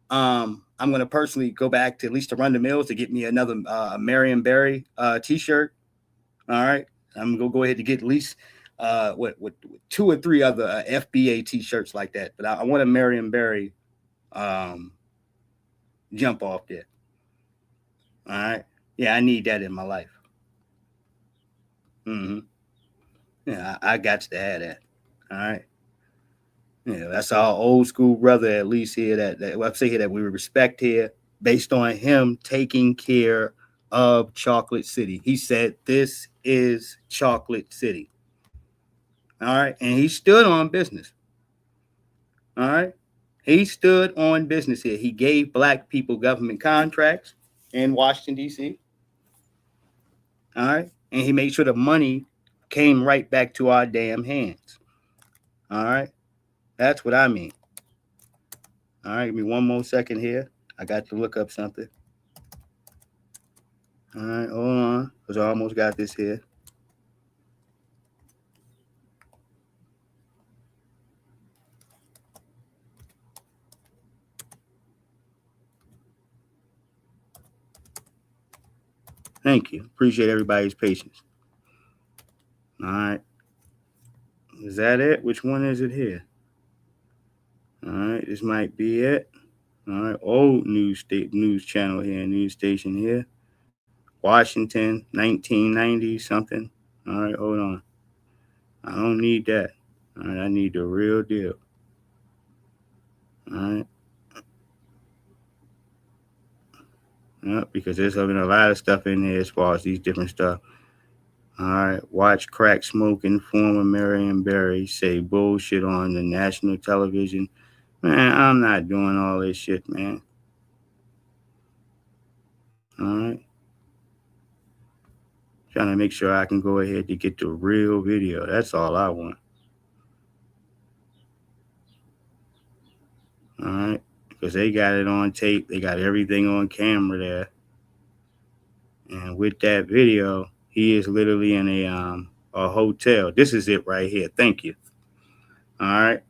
I'm going to personally go back to at least to Run the Mills to get me another Marion Barry t-shirt. All right. I'm going to go ahead to get at least what 2 or 3 other FBA t-shirts like that. But I want a Marion Barry jump off there. All right. Yeah, I need that in my life. Mm-hmm. Yeah, I got to have that. All right. Yeah, that's our old school brother, at least here that I say here that we respect here based on him taking care of Chocolate City. He said, "This is Chocolate City." All right. And he stood on business. All right. He stood on business here. He gave black people government contracts in Washington, D.C. All right. And he made sure the money came right back to our damn hands. All right. That's what I mean. All right. Give me one more second here. I got to look up something. All right. Hold on. Because I almost got this here. Thank you. Appreciate everybody's patience. All right. Is that it? Which one is it here? All right. This might be it. All right. Old news channel here, news station here. Washington, 1990 something. All right. Hold on. I don't need that. All right. I need the real deal. All right. Yep, because there's a lot of stuff in there as far as these different stuff. All right. Watch crack smoking former Marion Barry say bullshit on the national television. Man, I'm not doing all this shit, man. All right. Trying to make sure I can go ahead to get the real video. That's all I want. All right. Because they got it on tape. They got everything on camera there. And with that video, he is literally in a hotel. This is it right here. Thank you. All right.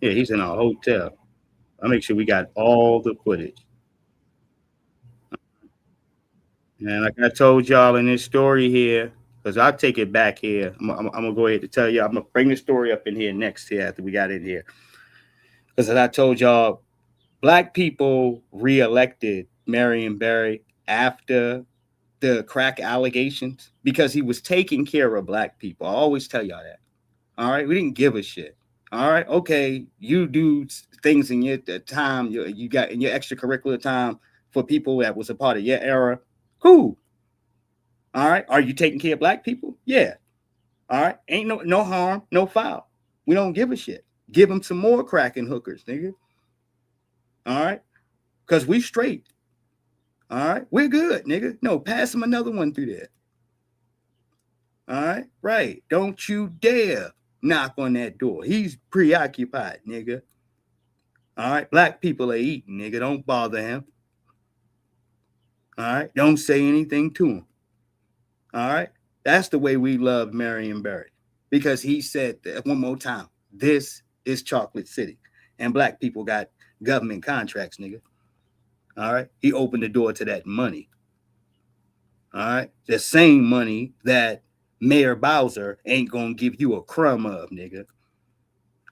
Yeah, he's in a hotel. I'll make sure we got all the footage. And like I told y'all in this story here, because I'll take it back here. I'm gonna go ahead to tell you. I'm gonna bring the story up in here next here after we got it here. Because as I told y'all, Black people reelected Marion Barry after the crack allegations because he was taking care of Black people. I always tell y'all that. All right, we didn't give a shit. All right, okay, you do things in your time, you got in your extracurricular time for people that was a part of your era. Cool. All right, are you taking care of Black people? Yeah. All right, ain't no harm, no foul. We don't give a shit. Give them some more cracking hookers, nigga. All right, because we straight. All right, we're good, nigga. No, pass him another one through there. All right, right. Don't you dare knock on that door. He's preoccupied, nigga. All right, Black people are eating, nigga. Don't bother him. All right, don't say anything to him. All right, that's the way we love Marion Barry, because he said that one more time, this is Chocolate City, and Black people got government contracts, nigga. All right, he opened the door to that money. All right, the same money that Mayor Bowser ain't gonna give you a crumb of, nigga.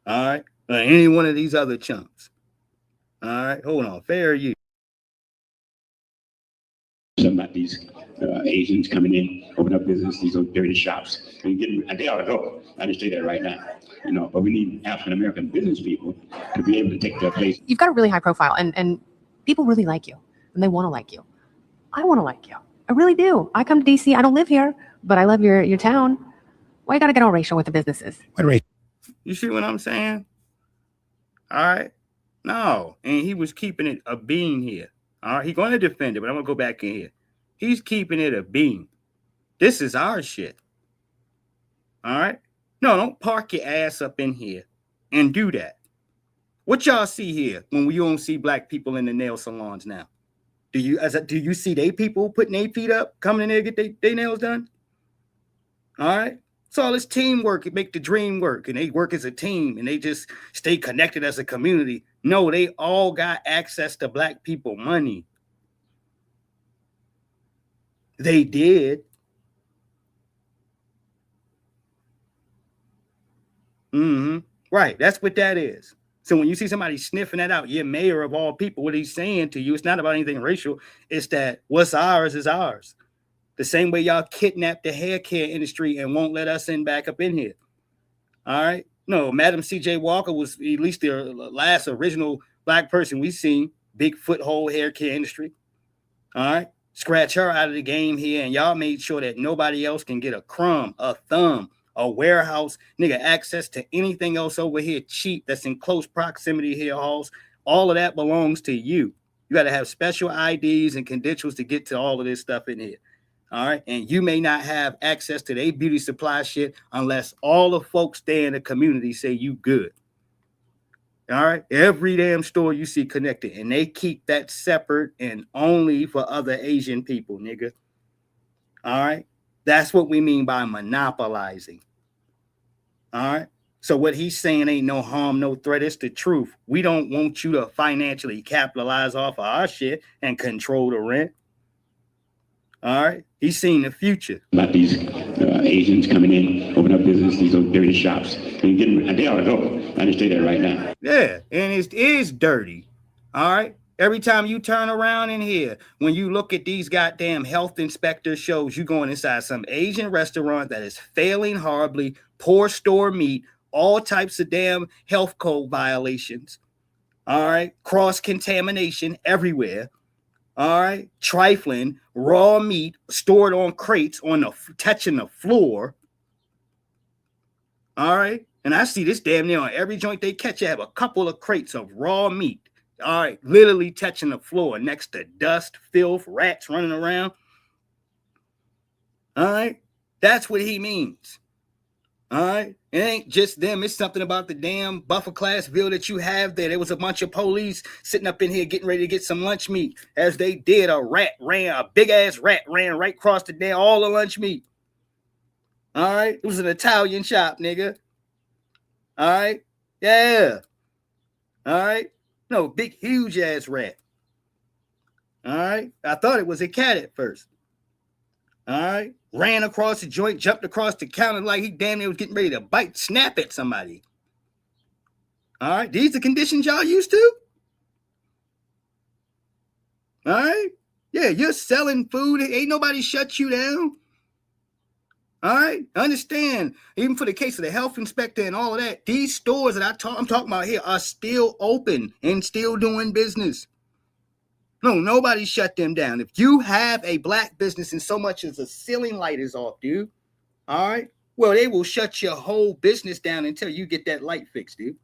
All right, or any one of these other chumps. All right, hold on, fair you. About these Asians coming in, open up business, these dirty shops, and they ought to go. I just say that right now, But we need African American business people to be able to take their place. You've got a really high profile, and people really like you, and they want to like you. I want to like you. I really do. I come to DC. I don't live here, but I love your town. Why you gotta get all racial with the businesses? You see what I'm saying? All right. No, and he was keeping it a bean here. All right, he's going to defend it, but I'm going to go back in here. He's keeping it a bean. This is our shit. All right? No, don't park your ass up in here and do that. What y'all see here when we don't see Black people in the nail salons now? Do you see they people putting their feet up, coming in there to get their nails done? All right? It's all this teamwork. It make the dream work, and they work as a team, and they just stay connected as a community. No, they all got access to Black people money. They did. Right. That's what that is. So when you see somebody sniffing that out, your mayor of all people, what he's saying to you, it's not about anything racial. It's that what's ours is ours. The same way y'all kidnapped the hair care industry and won't let us in back up in here. All right. No, Madam C.J. Walker was at least the last original Black person we've seen. Big foothold hair care industry. All right. Scratch her out of the game here, and y'all made sure that nobody else can get a crumb, a thumb, a warehouse, nigga, access to anything else over here cheap that's in close proximity here, halls. All of that belongs to you. You got to have special IDs and credentials to get to all of this stuff in here. All right. And you may not have access to their beauty supply shit unless all the folks there in the community say you good. All right. Every damn store you see connected, and they keep that separate and only for other Asian people, nigga. All right. That's what we mean by monopolizing. All right. So what he's saying ain't no harm, no threat. It's the truth. We don't want you to financially capitalize off of our shit and control the rent. All right. He's seen the future. About these Asians coming in, open up business, these dirty shops, and they ought to go. I just say that right now. Yeah, and it is dirty. All right. Every time you turn around in here, when you look at these goddamn health inspector shows, you going inside some Asian restaurant that is failing horribly, poor store meat, all types of damn health code violations. All right. Cross contamination everywhere. all right, trifling, raw meat stored on crates on the touching the floor. All right. And I see this damn near on every joint they catch. You have a couple of crates of raw meat. All right. Literally touching the floor next to dust, filth, rats running around. All right. That's what he means. All right. It ain't just them. It's something about the damn buffer class bill that you have there. There was a bunch of police sitting up in here getting ready to get some lunch meat. As they did, a big ass rat ran right across the damn all the lunch meat. All right. It was an Italian shop, nigga. All right. Yeah. All right. No, big, huge ass rat. All right. I thought it was a cat at first. All right. Ran across the joint, jumped across the counter like he damn near was getting ready to snap at somebody. All right. These are conditions y'all used to? All right. Yeah, you're selling food. Ain't nobody shut you down. All right, understand, even for the case of the health inspector and all of that, these stores that I'm talking about here are still open and still doing business. No, nobody shut them down. If you have a black business and so much as a ceiling light is off, dude, all right, well, they will shut your whole business down until you get that light fixed, dude.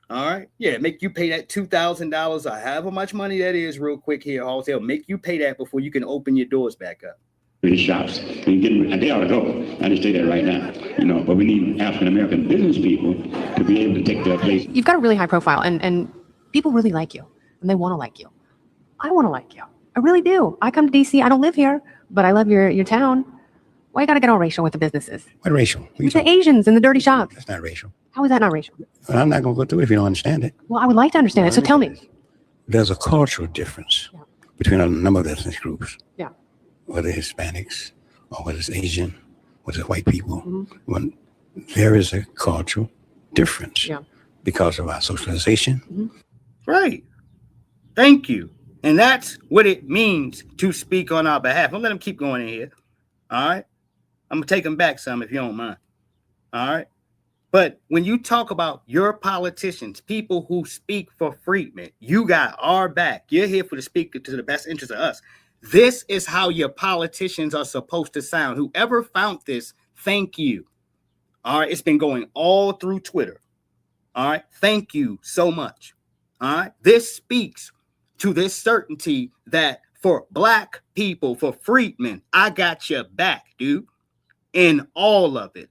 All right, yeah, make you pay that $2,000 or however much money that is real quick here. They'll make you pay that before you can open your doors back up. The shops and they ought to go. I just say that right now, but we need African American business people to be able to take their place. You've got a really high profile, and people really like you, and they want to like you. I want to like you. I really do. I come to DC. I don't live here, but I love your town. Why you got to get all racial with the businesses? What racial? With the Asians in the dirty shops. That's not racial. How is that not racial? Well, I'm not going to go through it if you don't understand it. Well, I would like to understand it, so tell me. There's a cultural difference between a number of ethnic groups. Yeah. Whether Hispanics or whether it's Asian, whether it's white people. When there is a cultural difference because of our socialization. Right. Thank you. And that's what it means to speak on our behalf. Don't let them keep going in here. All right. I'm going to take them back some if you don't mind. All right. But when you talk about your politicians, people who speak for freedmen, you got our back. You're here for the speaker to the best interest of us. This is how your politicians are supposed to sound. Whoever found this, thank you. All right. It's been going all through Twitter. All right. Thank you so much. All right. This speaks to this certainty that for black people, for freedmen, I got your back, dude. In all of it.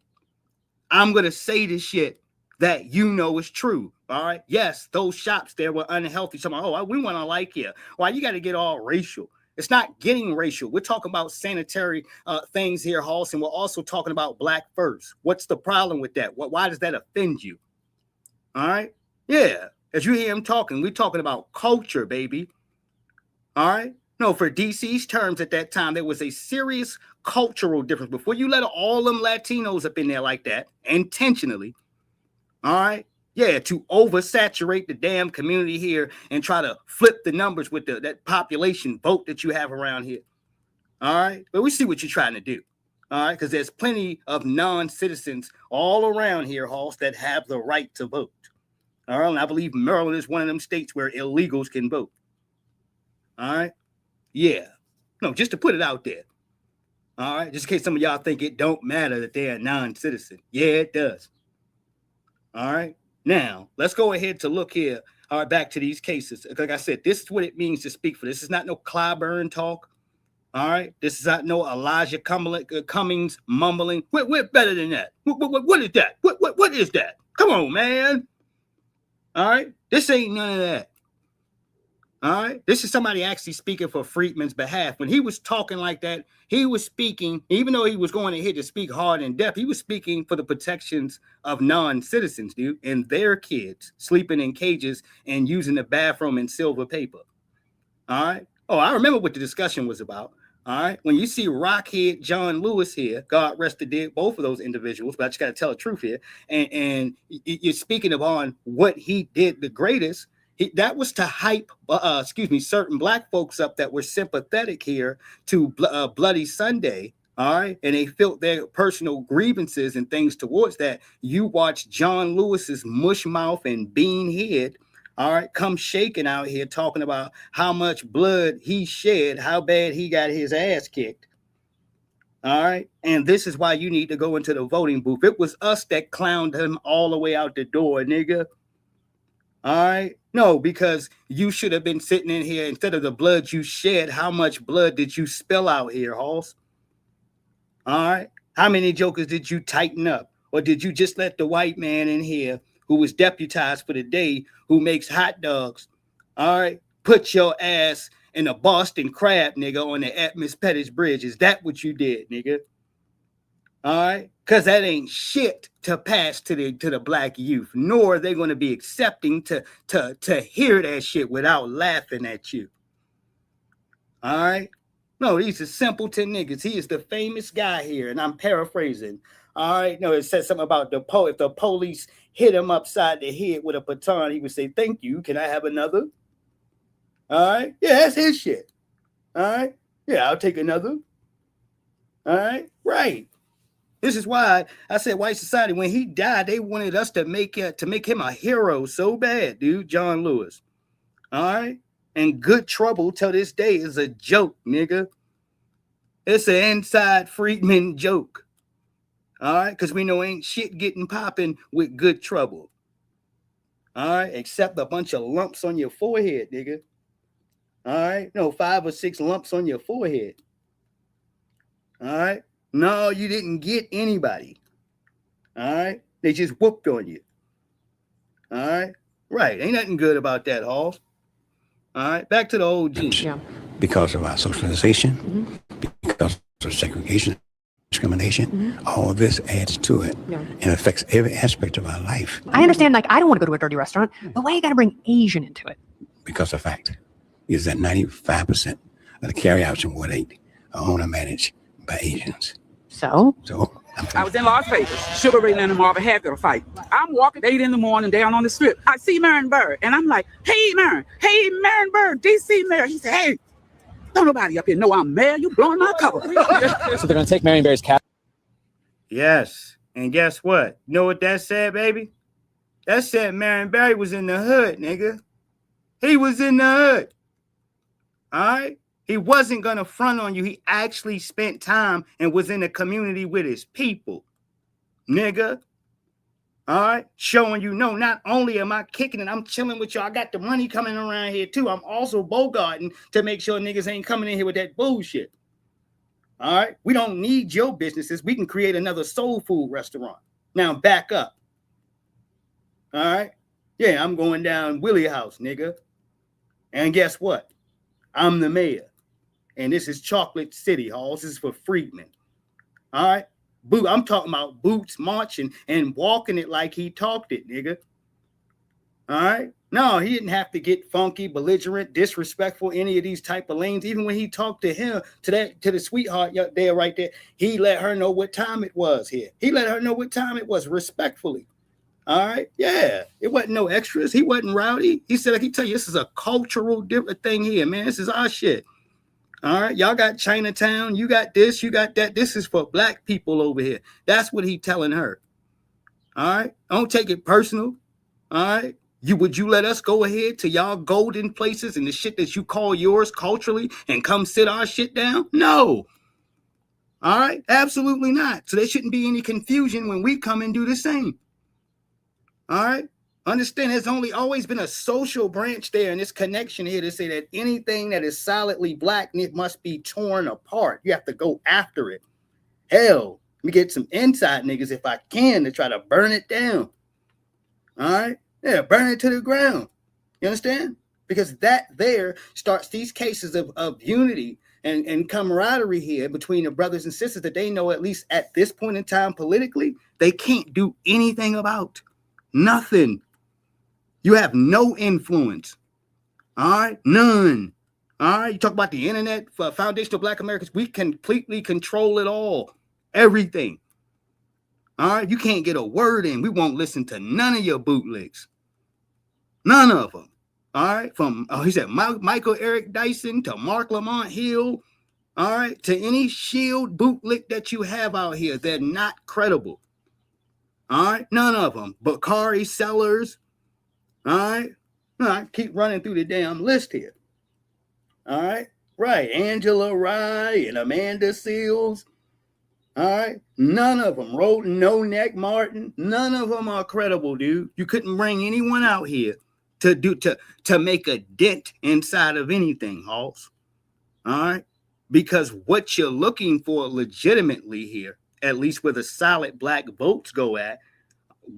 I'm going to say this shit that you know is true. All right. Yes, those shops there were unhealthy. Someone, we want to like you. Why you got to get all racial? It's not getting racial. We're talking about sanitary things here, Hoss, and we're also talking about black first. What's the problem with that? Why does that offend you? All right. Yeah. As you hear him talking, we're talking about culture, baby. All right. No, for DC's terms at that time, there was a serious cultural difference. Before you let all them Latinos up in there like that, intentionally, all right, yeah, to oversaturate the damn community here and try to flip the numbers with that population vote that you have around here. All right, but we see what you're trying to do. All right, because there's plenty of non-citizens all around here, Hoss, that have the right to vote. All right, and I believe Maryland is one of them states where illegals can vote. All right. Yeah. No, just to put it out there. All right. Just in case some of y'all think it don't matter that they're a non-citizen. Yeah, it does. All right. Now, let's go ahead to look here. All right, back to these cases. Like I said, this is what it means to speak for. This is not no Clyburn talk. All right. This is not no Elijah Cummings mumbling. We're better than that. What is that? What is that? Come on, man. All right. This ain't none of that. All right. This is somebody actually speaking for Freedman's behalf. When he was talking like that, he was speaking, even though he was going ahead to speak hard and depth, he was speaking for the protections of non-citizens, dude, and their kids sleeping in cages and using the bathroom in silver paper. All right. Oh, I remember what the discussion was about. All right. When you see Rockhead John Lewis here, God rest the dead, both of those individuals, but I just got to tell the truth here. And you're speaking upon what he did the greatest. That was to hype, certain black folks up that were sympathetic here to Bloody Sunday, all right? And they felt their personal grievances and things towards that. You watch John Lewis's mush mouth and bean head, all right, come shaking out here talking about how much blood he shed, how bad he got his ass kicked. All right. And this is why you need to go into the voting booth. It was us that clowned him all the way out the door, nigga. All right. No, because you should have been sitting in here instead of the blood you shed. How much blood did you spill out here, Hoss? All right. How many jokers did you tighten up? Or did you just let the white man in here who was deputized for the day, who makes hot dogs, all right, put your ass in a Boston crab, nigga, on the Miss Pettis Bridge? Is that what you did, nigga? All right, because that ain't shit to pass to the black youth, nor are they going to be accepting to hear that shit without laughing at you. All right, no, these are simpleton niggas. He is the famous guy here, and I'm paraphrasing. All right, no, it says something about if the police hit him upside the head with a baton, he would say, "Thank you. Can I have another?" All right, yeah, that's his shit. All right, yeah, I'll take another. All right, right. This is why I said white society, when he died, they wanted us to make him a hero so bad, dude. John Lewis. All right. And Good Trouble till this day is a joke, nigga. It's an inside Friedman joke. All right. Because we know ain't shit getting popping with Good Trouble. All right. Except a bunch of lumps on your forehead, nigga. All right. No, 5 or 6 lumps on your forehead. All right. No, you didn't get anybody. All right. They just whooped on you. All right. Right. Ain't nothing good about that, Hoss. All right. Back to the old genes. Yeah. Because of our socialization, because of segregation, discrimination, all of this adds to it and affects every aspect of our life. I understand, like, I don't want to go to a dirty restaurant, but why you got to bring Asian into it? Because the fact is that 95% of the carryouts in Ward 8 are owned and managed by Asians. So I was in Las Vegas, Sugar Ray Leonard Marvin Hagler fight. I'm walking 8 in the morning down on the strip. I see Marion Bird, and I'm like, hey, Marion Bird, DC mayor. He said, hey, don't nobody up here know I'm mayor. You blowing my cover. So they're going to take Marion Barry's cap. Yes. And guess what? You know what that said, baby? That said Marion Barry was in the hood, nigga. He was in the hood. All right? He wasn't going to front on you. He actually spent time and was in the community with his people, nigga. All right? Showing you, no, not only am I kicking it, I'm chilling with y'all. I got the money coming around here, too. I'm also bogarting to make sure niggas ain't coming in here with that bullshit. All right? We don't need your businesses. We can create another soul food restaurant. Now, back up. All right? Yeah, I'm going down Willie House, nigga. And guess what? I'm the mayor. And this is Chocolate City Hall. This is for Friedman. All right? I'm talking about boots marching and walking it like he talked it, nigga. All right? No, he didn't have to get funky, belligerent, disrespectful, any of these type of lanes. Even when he talked to him, to the sweetheart there, right there, he let her know what time it was here. He let her know what time it was, respectfully. All right? Yeah. It wasn't no extras. He wasn't rowdy. He said, I can tell you, this is a cultural different thing here, man. This is our shit. All right, y'all got Chinatown, you got this, you got that. This is for black people over here. That's what he telling her. All right, don't take it personal. All right, would you let us go ahead to y'all golden places and the shit that you call yours culturally and come sit our shit down? No. All right, absolutely not. So there shouldn't be any confusion when we come and do the same. All right. Understand, there's always been a social branch there and this connection here to say that anything that is solidly black, it must be torn apart. You have to go after it. Hell, let me get some inside niggas if I can to try to burn it down. All right? Yeah, burn it to the ground. You understand? Because that there starts these cases of unity and camaraderie here between the brothers and sisters that they know, at least at this point in time politically, they can't do anything about. Nothing. You have no influence. All right? None. All right? You talk about the internet, for Foundation of Black Americans, we completely control it all. Everything. All right? You can't get a word in. We won't listen to none of your bootlegs. None of them. All right? From, he said, Michael Eric Dyson to Mark Lamont Hill. All right? To any shield bootleg that you have out here, they're not credible. All right? None of them. Bakari Sellers. All right. No, I keep running through the damn list here. All right. Right. Angela Rye and Amanda Seals. All right. None of them. Roden, No Neck Martin. None of them are credible, dude. You couldn't bring anyone out here to make a dent inside of anything, Halls. All right. Because what you're looking for legitimately here, at least where the solid black votes go at,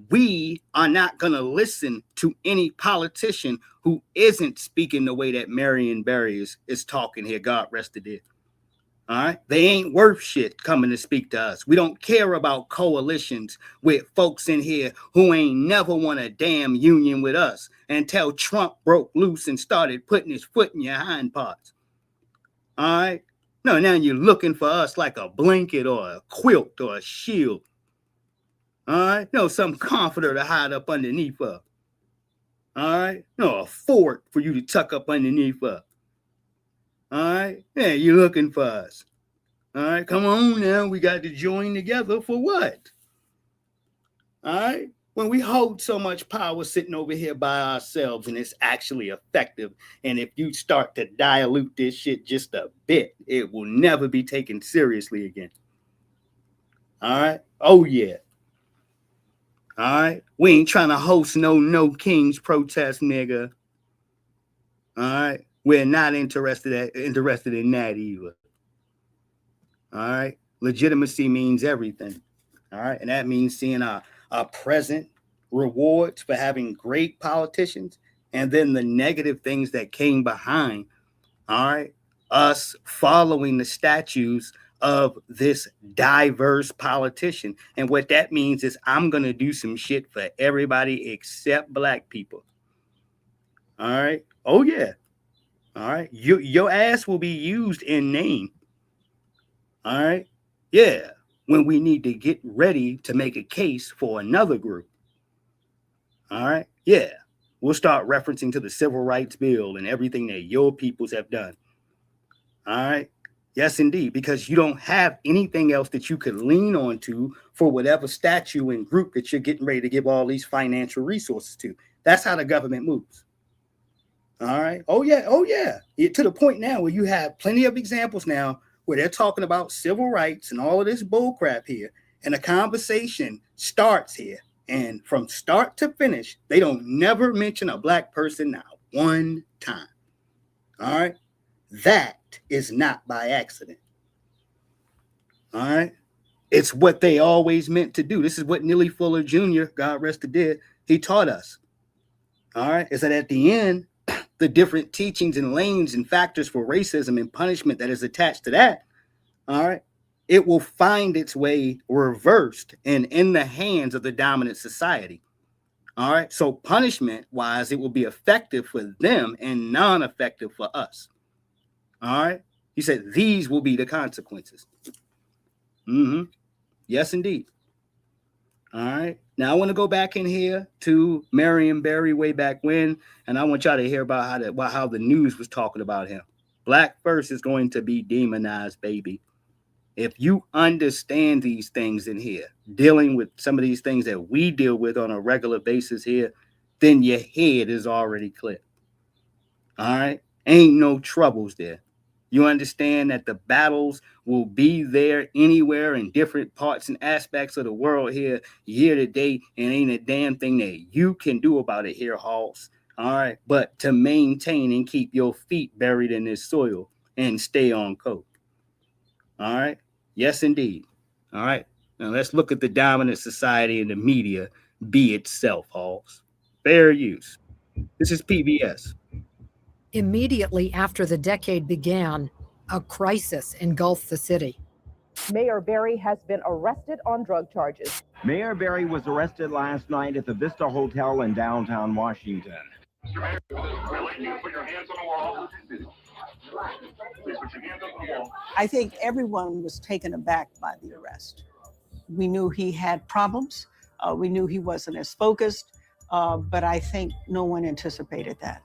we are not going to listen to any politician who isn't speaking the way that Marion Barry is talking here. God rest her dead. All right. They ain't worth shit coming to speak to us. We don't care about coalitions with folks in here who ain't never want a damn union with us until Trump broke loose and started putting his foot in your hind parts. All right. No, now you're looking for us like a blanket or a quilt or a shield. All right. No, some comforter to hide up underneath of. All right. No, a fort for you to tuck up underneath of. All right. Yeah, you're looking for us. All right. Come on now. We got to join together for what? All right. When we hold so much power sitting over here by ourselves and it's actually effective, and if you start to dilute this shit just a bit, it will never be taken seriously again. All right. Oh, yeah. All right. We ain't trying to host no Kings protest, nigga. All right. We're not interested in that either. All right. Legitimacy means everything. All right. And that means seeing our present rewards for having great politicians and then the negative things that came behind. All right. Us following the statues of this diverse politician. And what that means is I'm going to do some shit for everybody except black people. All right. Oh, yeah. All right. Your ass will be used in name. All right. Yeah. When we need to get ready to make a case for another group. All right. Yeah. We'll start referencing to the Civil Rights Bill and everything that your peoples have done. All right. Yes, indeed, because you don't have anything else that you could lean on to for whatever statue and group that you're getting ready to give all these financial resources to. That's how the government moves. All right. Oh, yeah. Oh, yeah. To the point now where you have plenty of examples now where they're talking about civil rights and all of this bull crap here. And the conversation starts here. And from start to finish, they don't never mention a black person now one time. All right. That is not by accident. All right. It's what they always meant to do. This is what Neely Fuller Jr., God rest him dead, he taught us. All right. Is that at the end, the different teachings and lanes and factors for racism and punishment that is attached to that, all right, it will find its way reversed and in the hands of the dominant society. All right. So punishment wise, it will be effective for them and non-effective for us. All right. He said, these will be the consequences. Yes, indeed. All right. Now I want to go back in here to Marion Barry way back when, and I want y'all to hear about how the news was talking about him. Black first is going to be demonized, baby. If you understand these things in here, dealing with some of these things that we deal with on a regular basis here, then your head is already clear. All right. Ain't no troubles there. You understand that the battles will be there anywhere in different parts and aspects of the world here, year to day, and ain't a damn thing that you can do about it here, Halls. All right. But to maintain and keep your feet buried in this soil and stay on coast. All right. Yes, indeed. All right. Now let's look at the dominant society and the media be itself, Halls. Fair use. This is PBS. Immediately after the decade began, a crisis engulfed the city. Mayor Barry has been arrested on drug charges. Mayor Barry was arrested last night at the Vista Hotel in downtown Washington. Mr. Mayor, we're letting you put your hands on the wall. Please put your hands on the wall. I think everyone was taken aback by the arrest. We knew he had problems. We knew he wasn't as focused, but I think no one anticipated that.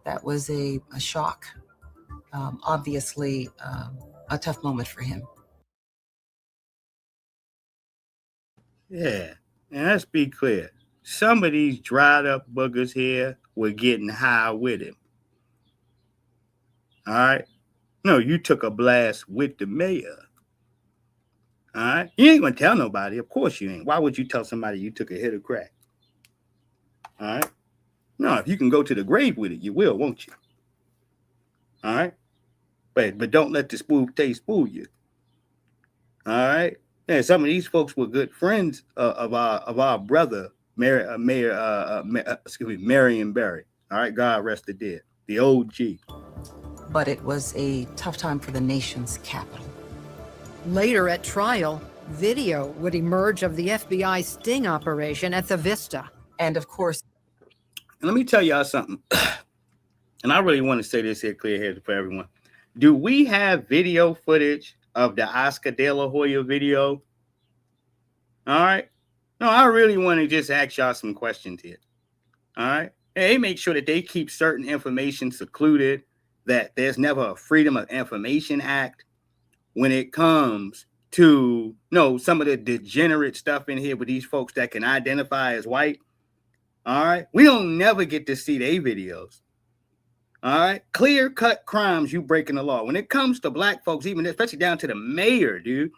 That was a shock. Obviously, a tough moment for him. Yeah, and let's be clear. Some of these dried up boogers here were getting high with him. All right? No, you took a blast with the mayor. All right? You ain't going to tell nobody. Of course you ain't. Why would you tell somebody you took a hit of crack? All right? No, if you can go to the grave with it, you will, won't you? All right? But don't let the spook taste fool you. All right? Yeah, some of these folks were good friends of our brother, Marion Barry. All right? God rest the dead. The OG. But it was a tough time for the nation's capital. Later at trial, video would emerge of the FBI sting operation at the Vista. And of course, and let me tell y'all something. And I really want to say this here clear headed for everyone. Do we have video footage of the Oscar De La Hoya video? All right. No, I really want to just ask y'all some questions here. All right. Hey, make sure that they keep certain information secluded, that there's never a Freedom of Information Act when it comes to some of the degenerate stuff in here with these folks that can identify as white. All right. We don't never get to see their videos. All right. Clear-cut crimes, you breaking the law. When it comes to black folks, even especially down to the mayor, dude.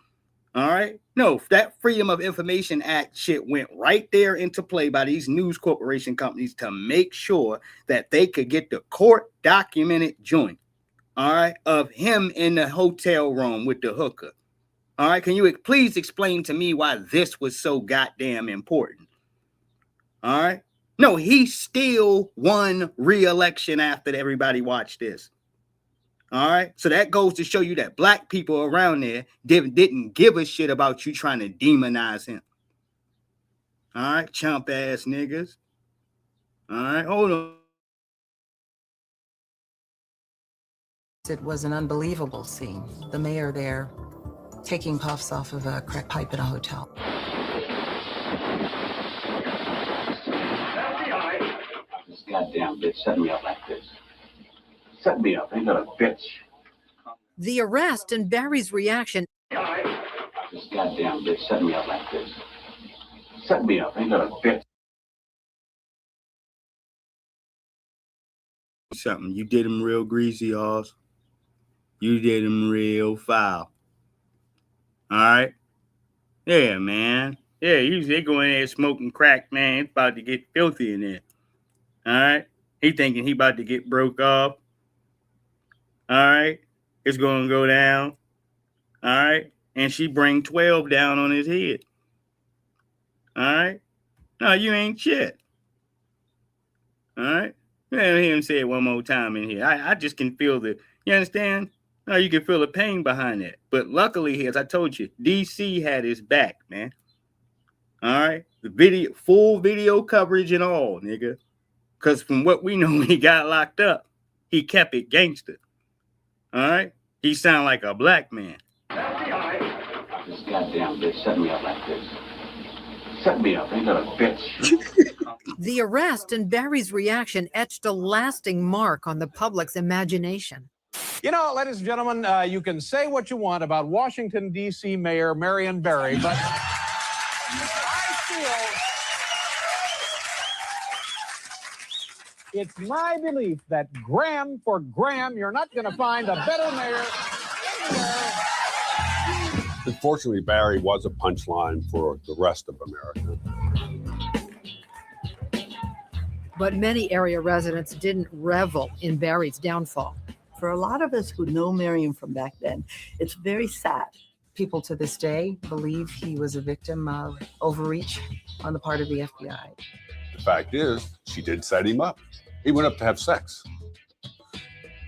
All right. No, that Freedom of Information Act shit went right there into play by these news corporation companies to make sure that they could get the court documented joint, all right, of him in the hotel room with the hooker. All right. Can you please explain to me why this was so goddamn important? All right. No, he still won re-election after everybody watched this. All right. So that goes to show you that black people around there didn't give a shit about you trying to demonize him. All right. Chump ass niggas. All right. Hold on. it was an unbelievable scene. The mayor there taking puffs off of a crack pipe in a hotel. This goddamn bitch set me up like this. Set me up, ain't that a bitch? The arrest and Barry's reaction. This goddamn bitch set me up like this. Set me up, ain't that a bitch? Something, you did him real greasy, Oz. You did him real foul. All right? Yeah, man. Yeah, they go in there smoking crack, man. It's about to get filthy in there. All right? He thinking he about to get broke off. All right? It's going to go down. All right? And she bring 12 down on his head. All right? No, you ain't shit. All right? Let me hear him say it one more time in here. I just can feel you understand? No, you can feel the pain behind that. But luckily, as I told you, DC had his back, man. All right? The full video coverage and all, nigga. Because from what we know, when he got locked up, he kept it gangster. All right? He sound like a black man. This goddamn bitch set me up like this. Set me up, ain't that a bitch? The arrest and Barry's reaction etched a lasting mark on the public's imagination. You know, ladies and gentlemen, you can say what you want about Washington, D.C. Mayor Marion Barry, but I feel it's my belief that gram for gram, you're not going to find a better mayor anywhere. Unfortunately, Barry was a punchline for the rest of America. But many area residents didn't revel in Barry's downfall. For a lot of us who know Marion from back then, it's very sad. People to this day believe he was a victim of overreach on the part of the FBI. The fact is, she did set him up. He went up to have sex.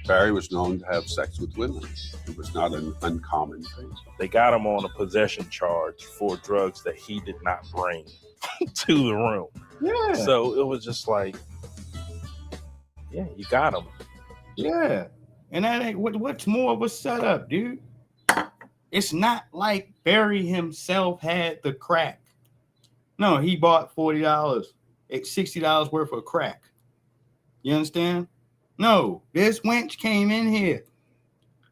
Barry was known to have sex with women. It was not an uncommon thing. They got him on a possession charge for drugs that he did not bring to the room. Yeah. So it was just like, yeah, you got him. Yeah. And that ain't what's more of a setup, dude. It's not like Barry himself had the crack. No, he bought $40, $60 worth of crack. You understand? No, this wench came in here,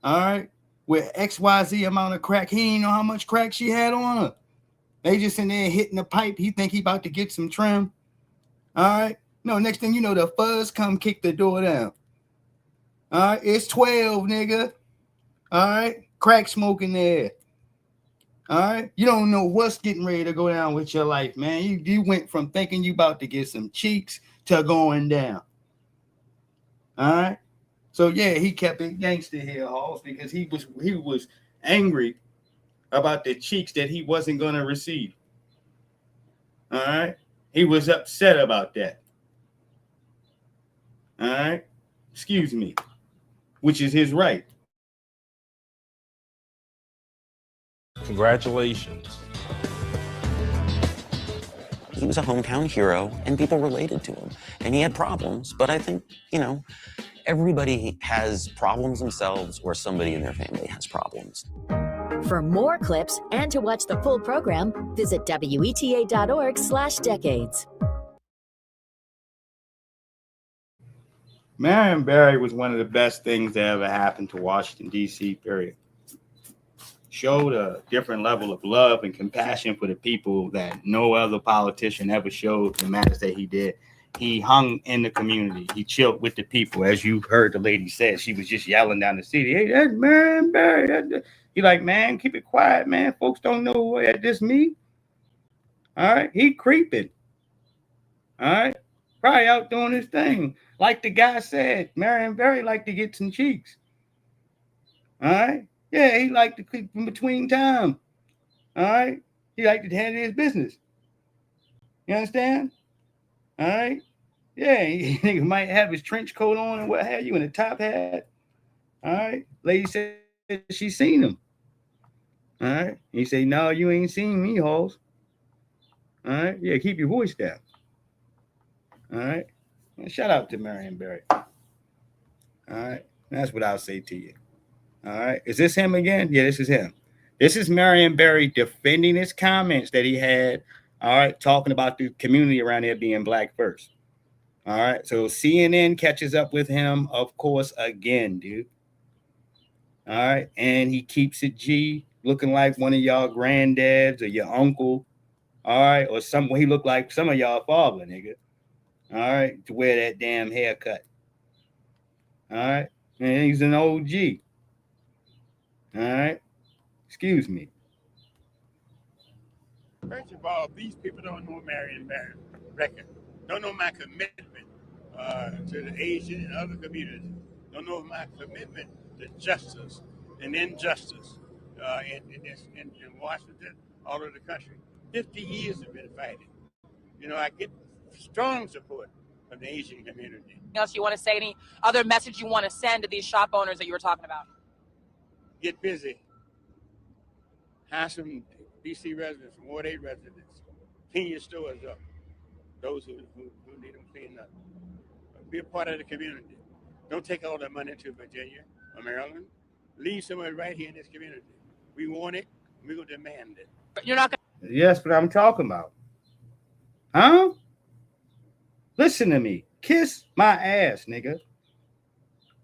all right, with XYZ amount of crack. He didn't know how much crack she had on her. They just in there hitting the pipe. He think he about to get some trim, all right? No, next thing you know, the fuzz come kick the door down. All right, it's 12, nigga. All right, crack smoking there. All right, you don't know what's getting ready to go down with your life, man. You went from thinking you about to get some cheeks to going down. All right, so yeah, he kept it gangster here, Halls, because he was angry about the cheeks that he wasn't going to receive. All right, he was upset about that. All right, excuse me, which is his right. Congratulations. He was a hometown hero and people related to him. And he had problems, but I think, everybody has problems themselves or somebody in their family has problems. For more clips and to watch the full program, visit weta.org/decades. Marion Barry was one of the best things that ever happened to Washington, D.C., period. Showed a different level of love and compassion for the people that no other politician ever showed the matters that he did. He hung in the community. He chilled with the people. As you heard the lady say, she was just yelling down the city, hey, that's Marion Barry. He like, man, keep it quiet, man. Folks don't know this me. All right, he creeping. All right, probably out doing his thing. Like the guy said, Marion Barry liked to get some cheeks. All right. Yeah, he liked to keep in between time. All right. He liked to handle his business. You understand? All right. Yeah, he might have his trench coat on and what have you, and a top hat. All right. Lady said she seen him. All right. He said, no, you ain't seen me, Halls. All right. Yeah, keep your voice down. All right. Well, shout out to Marion Barry. All right. That's what I'll say to you. All right. Is this him again? Yeah, this is him. This is Marion Barry defending his comments that he had, all right, talking about the community around here being black first. All right. So CNN catches up with him, of course, again, dude. All right. And he keeps it G, looking like one of y'all granddads or your uncle. All right. Or he looked like some of y'all father, nigga. All right. To wear that damn haircut. All right. And he's an OG. All right. Excuse me. First of all, these people don't know Marion Barry record. Don't know my commitment to the Asian and other communities. Don't know my commitment to justice and injustice in Washington, all over the country. 50 years have been fighting. I get strong support from the Asian community. Else you want to say, any other message you want to send to these shop owners that you were talking about? Get busy. Hire some DC residents, Ward 8 residents. Clean your stores up. Those who need them cleaned up. Be a part of the community. Don't take all that money to Virginia or Maryland. Leave some of it right here in this community. We want it, and we're going to demand it. But you're not going to. Yes, what I'm talking about. Huh? Listen to me. Kiss my ass, nigga.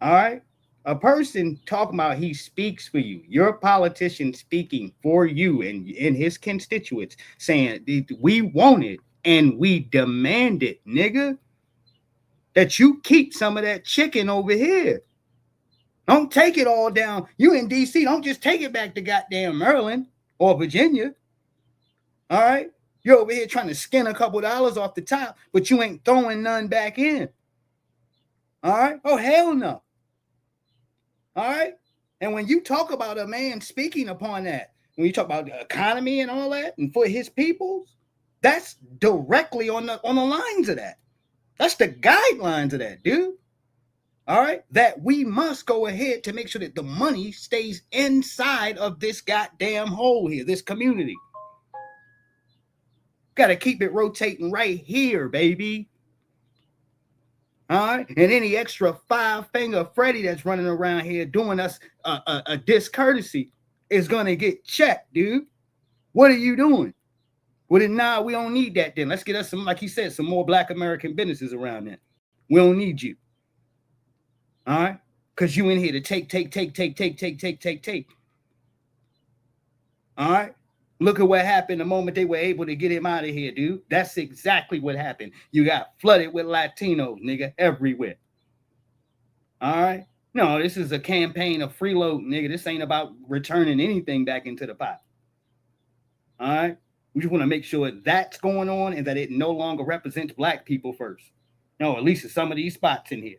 All right? A person talking about he speaks for you. Your politician speaking for you and his constituents saying we want it and we demand it, nigga. That you keep some of that chicken over here. Don't take it all down. You in D.C., don't just take it back to goddamn Maryland or Virginia. All right? You're over here trying to skin a couple dollars off the top, but you ain't throwing none back in. All right? Oh, hell no. All right? And when you talk about a man speaking upon that, when you talk about the economy and all that, and for his peoples, that's directly on the lines of that. That's the guidelines of that, dude. All right? That we must go ahead to make sure that the money stays inside of this goddamn hole here, this community. Got to keep it rotating right here, baby. All right? And any extra five-finger Freddy that's running around here doing us a discourtesy is going to get checked, dude. What are you doing? Well, then, nah, we don't need that then. Let's get us some, like he said, some more Black American businesses around there. We don't need you. All right? Because you in here to take. All right? Look at what happened the moment they were able to get him out of here, dude. That's exactly what happened. You got flooded with Latinos, nigga, everywhere. All right? No, this is a campaign of freeload, nigga. This ain't about returning anything back into the pot. All right? We just want to make sure that's going on and that it no longer represents black people first. No, at least in some of these spots in here.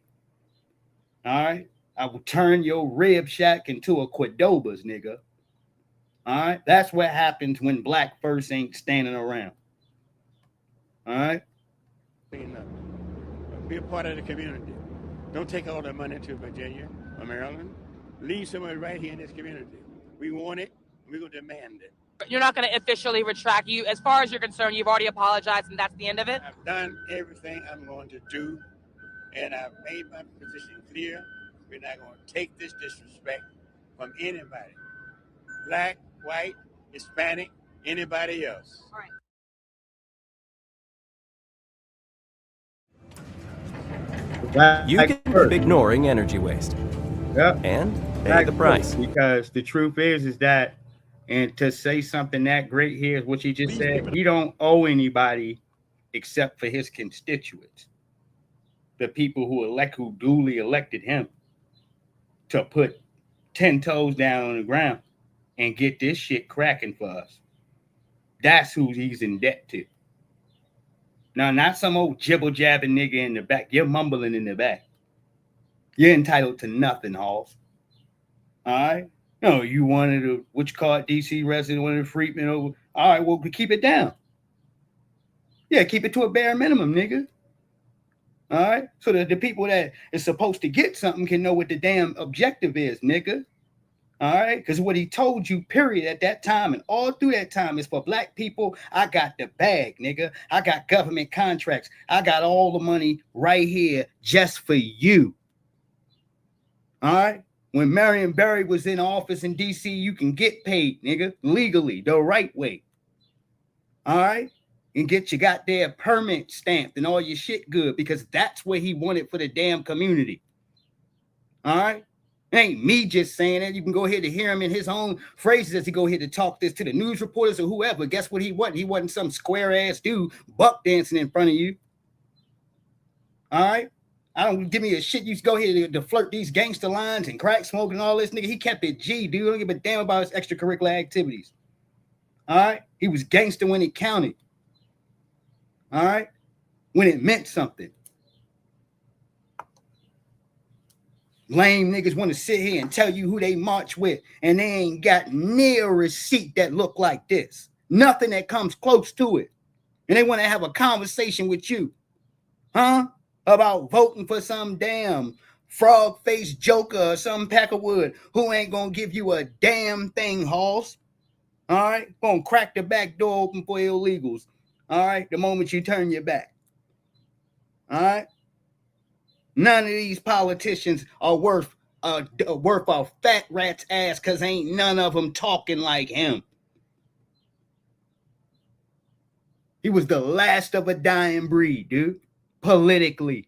All right? I will turn your rib shack into a Cordoba's, nigga. All right? That's what happens when black first ain't standing around. All right? Be a part of the community. Don't take all the money to Virginia or Maryland. Leave some of it right here in this community. We want it. We're going to demand it. You're not going to officially retract. You, as far as you're concerned, you've already apologized, and that's the end of it? I've done everything I'm going to do, and I've made my position clear. We're not going to take this disrespect from anybody. Black, white, Hispanic, anybody else. All right. You can keep ignoring energy waste. Yep. And pay the price. Because the truth is that, and to say something that great here is what you just said, he don't owe anybody except for his constituents. The people who duly elected him to put 10 toes down on the ground and get this shit cracking for us. That's who he's in debt to. Now, not some old jibble-jabbing nigga in the back. You're mumbling in the back. You're entitled to nothing, Halls. All right? No, you wanted a, what you call it, DC resident, wanted a freedman over. All right, well, keep it down. Yeah, keep it to a bare minimum, nigga. All right? So that the people that is supposed to get something can know what the damn objective is, nigga. All right? Because what he told you, period, at that time and all through that time is for black people, I got the bag, nigga. I got government contracts. I got all the money right here just for you. All right? When Marion Barry was in office in D.C., you can get paid, nigga, legally, the right way. All right? And get your goddamn permit stamped and all your shit good because that's what he wanted for the damn community. All right? It ain't me just saying it. You can go ahead and hear him in his own phrases as he go ahead to talk this to the news reporters or whoever. Guess what he wasn't? He wasn't some square-ass dude buck dancing in front of you. All right? I don't give me a shit. You go ahead to flirt these gangster lines and crack smoking and all this, nigga. He kept it G, dude. I don't give a damn about his extracurricular activities. All right? He was gangster when it counted. All right? When it meant something. Lame niggas want to sit here and tell you who they march with, and they ain't got near a receipt that look like this. Nothing that comes close to it. And they want to have a conversation with you. Huh? About voting for some damn frog-faced joker or some pack of wood who ain't gonna give you a damn thing, Halls. All right? Gonna crack the back door open for illegals. All right? The moment you turn your back. All right? None of these politicians are worth a fat rat's ass because ain't none of them talking like him. He was the last of a dying breed, dude. Politically.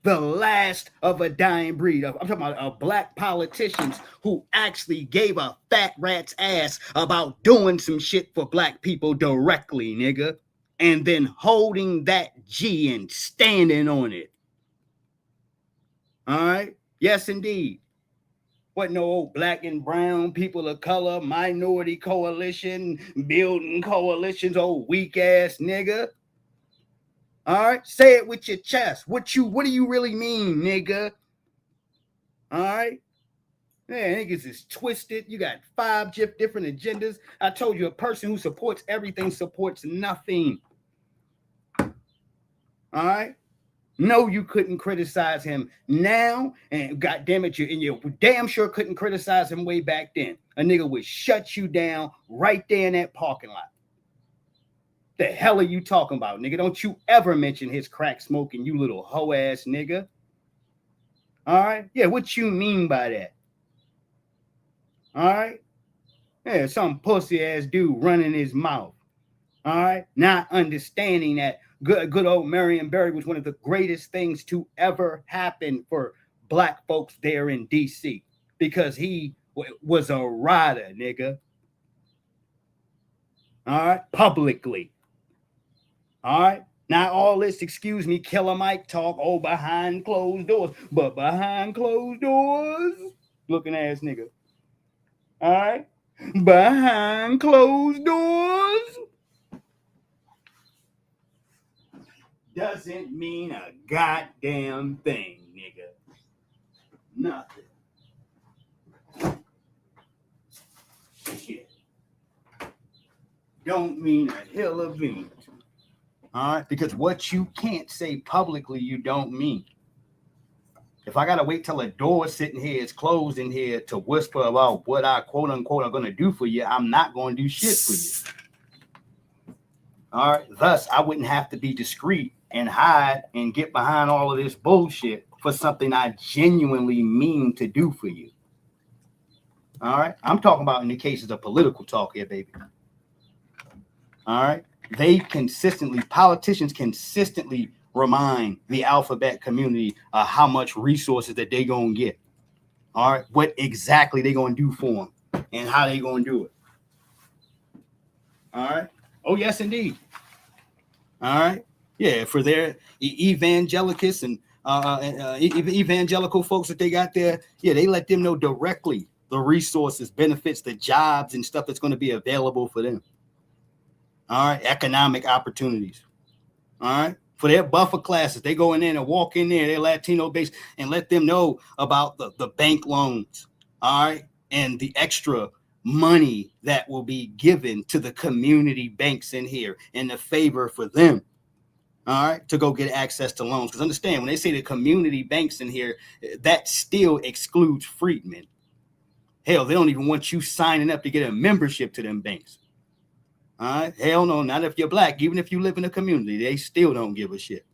The last of a dying breed. I'm talking about black politicians who actually gave a fat rat's ass about doing some shit for black people directly, nigga. And then holding that G and standing on it. All right? Yes, indeed. What no old black and brown people of color, minority coalition, building coalitions, old weak ass nigga. All right? Say it with your chest. What do you really mean, nigga? All right? Man, niggas is twisted. You got 5 different agendas. I told you a person who supports everything supports nothing. All right? No, you couldn't criticize him now, and goddamn it, you damn sure couldn't criticize him way back then. A nigga would shut you down right there in that parking lot. The hell are you talking about, nigga? Don't you ever mention his crack smoking, you little hoe ass nigga. All right? Yeah, what you mean by that? All right? Yeah, some pussy ass dude running his mouth. All right? Not understanding that good old Marion Barry was one of the greatest things to ever happen for black folks there in D.C. because he was a rider, nigga. All right, publicly. All right, not all this, excuse me, Killer Mike talk, behind closed doors, but behind closed doors, looking ass nigga. All right, behind closed doors doesn't mean a goddamn thing, nigga. Nothing. Shit. Don't mean a hill of beans. All right, because what you can't say publicly, you don't mean. If I gotta wait till a door sitting here is closed in here to whisper about what I quote unquote are gonna do for you, I'm not gonna do shit for you. All right. Thus, I wouldn't have to be discreet and hide and get behind all of this bullshit for something I genuinely mean to do for you. All right. I'm talking about in the cases of political talk here, baby. All right. Politicians consistently remind the alphabet community how much resources that they gonna get. All right, what exactly they gonna do for them and how they gonna do it. All right. Oh yes, indeed. All right. Yeah, for their evangelicals and evangelical folks that they got there, yeah, they let them know directly the resources, benefits, the jobs and stuff that's going to be available for them. All right, economic opportunities. All right, for their buffer classes, they go in there and walk in there, they're Latino based, and let them know about the bank loans. All right, and the extra money that will be given to the community banks in here and the favor for them. All right, to go get access to loans. Because understand, when they say the community banks in here, that still excludes freedmen. Hell, they don't even want you signing up to get a membership to them banks. All right, hell no, not if you're black. Even if you live in a community, they still don't give a shit.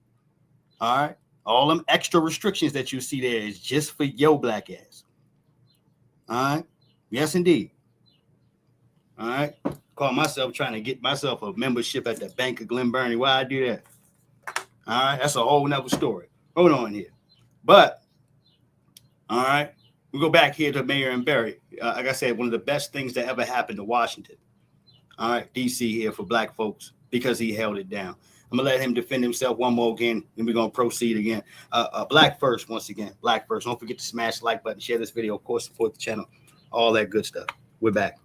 All right, all them extra restrictions that you see there is just for your black ass. All right, yes indeed. All right, call myself trying to get myself a membership at the Bank of Glen Burnie. Why I do that? All right, that's a whole nother story. Hold on here. But, all right, we go back here to Mayor and Barry. Like I said, one of the best things that ever happened to Washington. All right, D.C. here for black folks because he held it down. I'm going to let him defend himself one more again, and we're going to proceed again. Black first, once again. Black first. Don't forget to smash the like button, share this video, of course, support the channel, all that good stuff. We're back.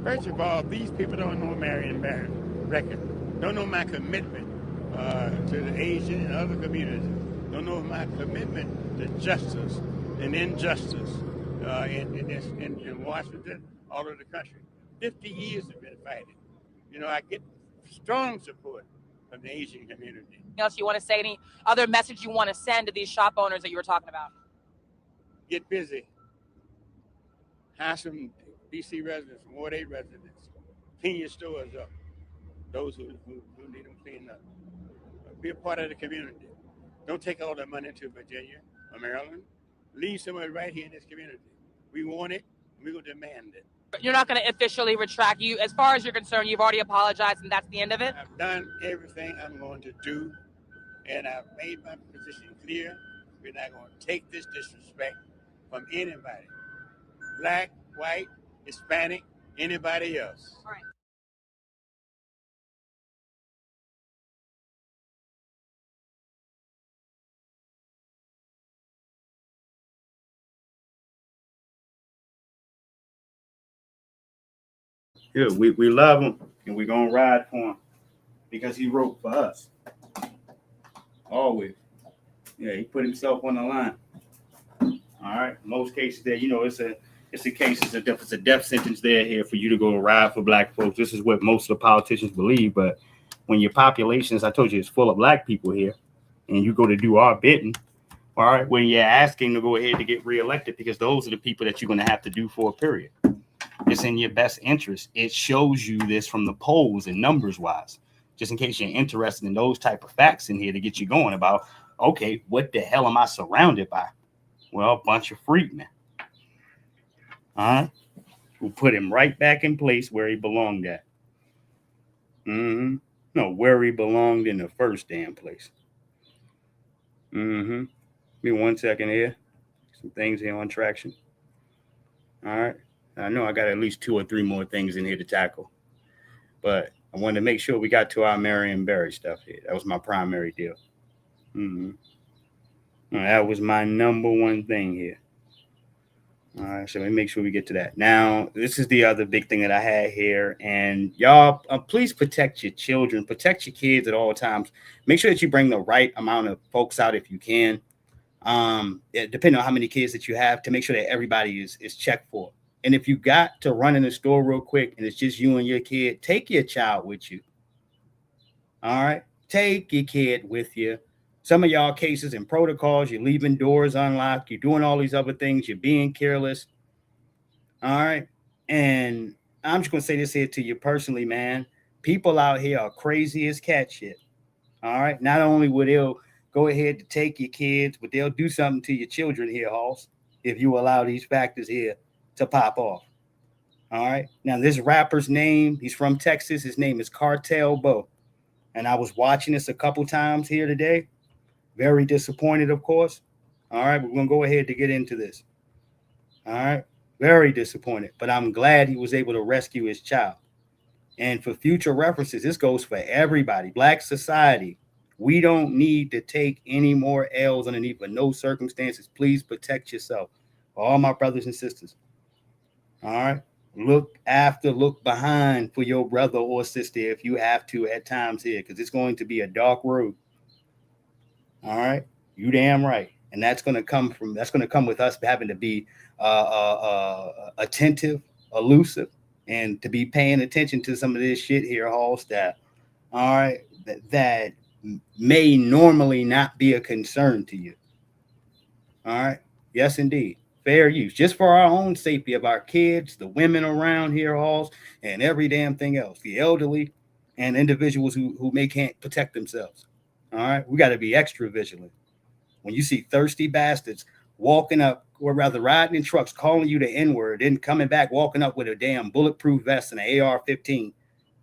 First of all, these people don't know Marion Barry record. Don't know my commitment to the Asian and other communities. Don't know my commitment to justice and injustice in Washington, all over the country. 50 years have been fighting. You know, I get strong support from the Asian community. Anything else you want to say? Any other message you want to send to these shop owners that you were talking about? Get busy. Hire some DC residents, Ward 8 residents. Clean your stores up. Those who need them cleaned up. Be a part of the community. Don't take all that money to Virginia or Maryland. Leave some of it right here in this community. We want it, and we're going to demand it. You're not going to officially retract. You, as far as you're concerned, you've already apologized, and that's the end of it? I've done everything I'm going to do, and I've made my position clear. We're not going to take this disrespect from anybody. Black, white, Hispanic, anybody else. All right. Yeah, we love him and we're gonna ride for him because he wrote for us. Always. Yeah, he put himself on the line. All right. Most cases there, you know, it's a case, it's a death sentence there here for you to go ride for black folks. This is what most of the politicians believe. But when your population, as I told you, is full of black people here, and you go to do our bidding, all right, when you're asking to go ahead to get reelected, because those are the people that you're going to have to do for a period. It's in your best interest. It shows you this from the polls and numbers wise, just in case you're interested in those type of facts in here to get you going about, okay, what the hell am I surrounded by? Well, a bunch of freakmen. All right. We'll put him right back in place where he belonged at. No, where he belonged in the first damn place. Give me 1 second here. Some things here on traction. All right. I know I got at least 2 or 3 more things in here to tackle, but I wanted to make sure we got to our Marion Barry stuff here. That was my primary deal. Mm-hmm. That was my number one thing here. All right, so let me make sure we get to that. Now, this is the other big thing that I had here. And y'all, please protect your children, protect your kids at all times. Make sure that you bring the right amount of folks out if you can. Depending on how many kids that you have, to make sure that everybody is checked for. And if you got to run in the store real quick and it's just you and your kid, take your child with you. All right, take your kid with you. Some of y'all cases and protocols, you're leaving doors unlocked, you're doing all these other things, you're being careless. All right. And I'm just going to say this here to you personally, man. People out here are crazy as cat shit. All right. Not only will they go ahead to take your kids, but they'll do something to your children here, Hoss, if you allow these factors here to pop off. All right. Now, this rapper's name, he's from Texas. His name is Cartel Bo. And I was watching this a couple times here today. Very disappointed, of course. All right. We're going to go ahead to get into this. All right. Very disappointed, but I'm glad he was able to rescue his child. And for future references, this goes for everybody. Black society, we don't need to take any more L's underneath for no circumstances. Please protect yourself. All my brothers and sisters. All right. Look behind for your brother or sister if you have to at times here, because it's going to be a dark road. All right. You damn right. And that's going to come with us having to be attentive, elusive, and to be paying attention to some of this shit here, Hall staff. All right, that may normally not be a concern to you. All right, yes, indeed, fair use, just for our own safety of our kids, the women around here, Halls, and every damn thing else, the elderly and individuals who can't protect themselves. All right, we got to be extra vigilant. When you see thirsty bastards walking up, or rather riding in trucks, calling you the N-word, then coming back, walking up with a damn bulletproof vest and an AR-15,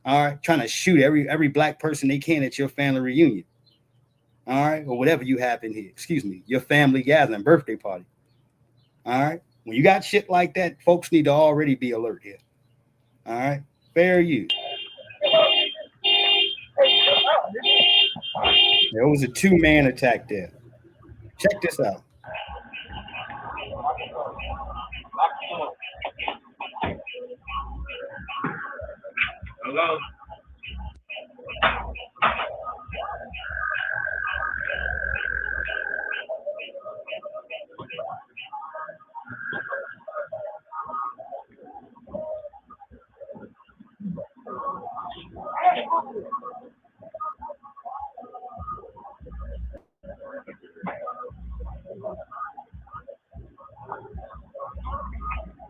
all right, trying to shoot every black person they can at your family reunion, all right, or whatever you have in here, your family gathering, birthday party, all right? When you got shit like that, folks need to already be alert here, all right? Fair use. There was a 2-man attack there. Check this out. Hello?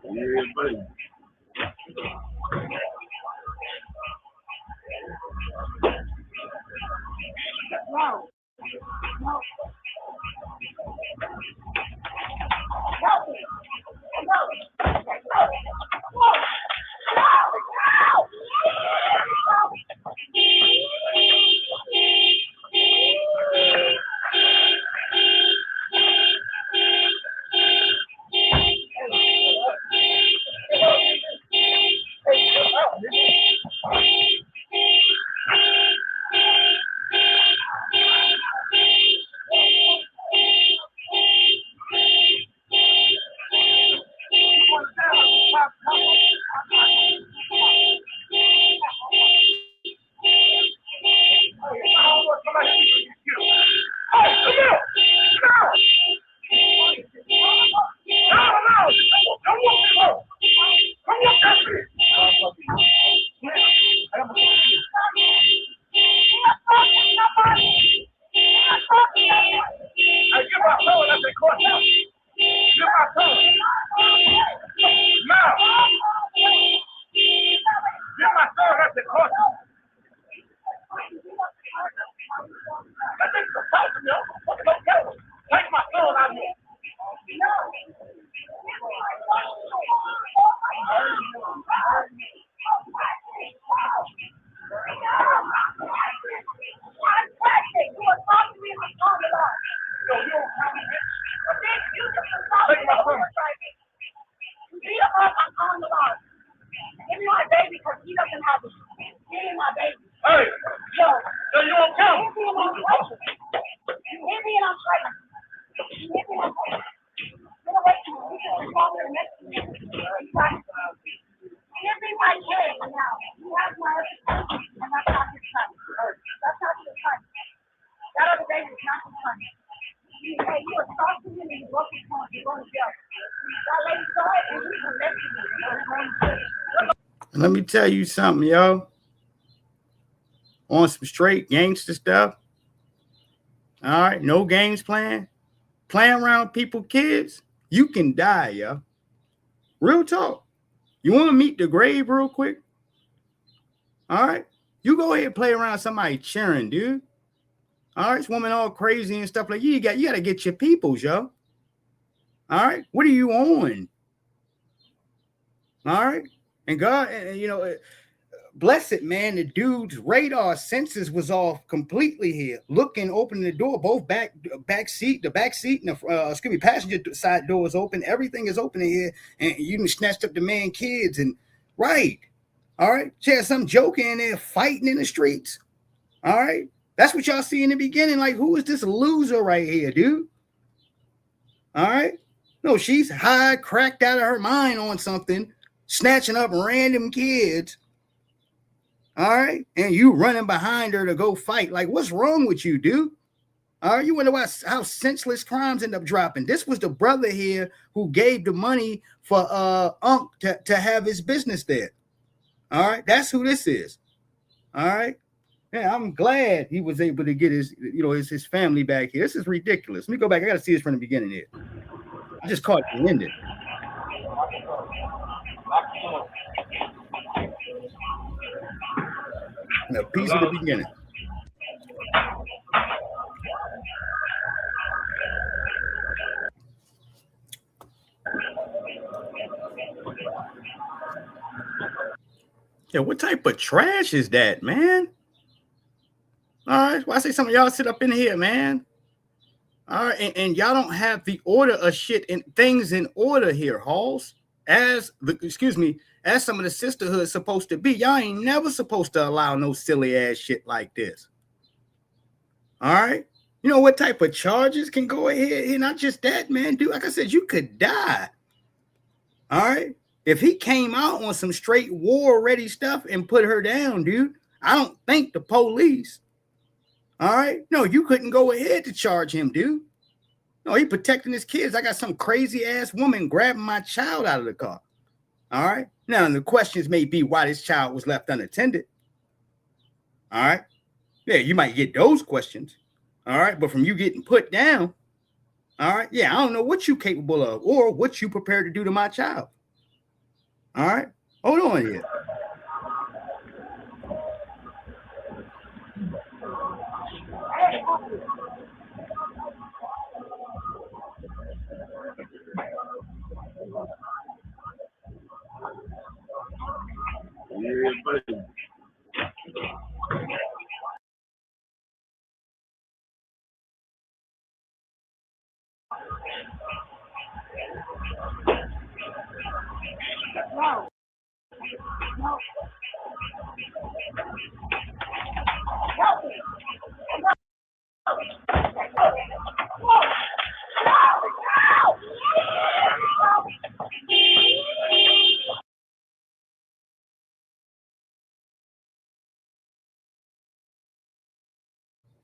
Yeah, buddy. Wow. on the line. Give me my baby because he doesn't have it. Give me my baby. Hey! Yo! So you won't come? You hit me and I'm pregnant. You hit me and I'm pregnant. You hit me and I'm pregnant. Get away from me. You can call me next to me. Give me my kid now. You have my other son, and that's not his son. That's not his son. That other baby is not his son. Hey, you assaulted him and you broke his phone. You're going to jail. That lady saw it and he arrested me. You're going to jail. Let me tell you something, yo. On some straight gangster stuff. All right, no games playing. Playing around with people, kids, you can die, yo. Real talk. You want to meet the grave real quick? All right. You go ahead and play around with somebody cheering, dude. All right, this woman all crazy and stuff like you got to get your peoples, yo. All right. What are you on? All right. And God, you know, bless it, man. The dude's radar sensors was off completely here. Looking, opening the door, both back seat, the back seat, and the passenger side door is open. Everything is open in here, and you can snatched up the man kids and right. All right, she had some joker in there fighting in the streets. All right, that's what y'all see in the beginning. Like, who is this loser right here, dude? All right, no, she's high, cracked out of her mind on something, snatching up random kids. All right. And you running behind her to go fight. Like, what's wrong with you, dude? All right. You wonder how senseless crimes end up dropping. This was the brother here who gave the money for Unc to have his business there. All right. That's who this is. All right. Yeah, I'm glad he was able to get his family back here. This is ridiculous. Let me go back. I got to see this from the beginning here. I just caught the ending. A piece of the beginning. Yeah, what type of trash is that, man? All right, well, I say some of y'all sit up in here, man. All right, and y'all don't have the order of shit and things in order here, Halls. As some of the sisterhood is supposed to be. Y'all ain't never supposed to allow no silly ass shit like this. All right. You know what type of charges can go ahead here? Not just that, man, dude. Like I said, you could die. All right. If he came out on some straight war ready stuff and put her down, dude, I don't think the police. All right. No, you couldn't go ahead to charge him, dude. No, he protecting his kids. I got some crazy ass woman grabbing my child out of the car. All right. Now, the questions may be why this child was left unattended. All right. Yeah, you might get those questions. All right. But from you getting put down, all right. Yeah, I don't know what you're capable of or what you prepared to do to my child. All right. Hold on here. Yeah, buddy. No. No.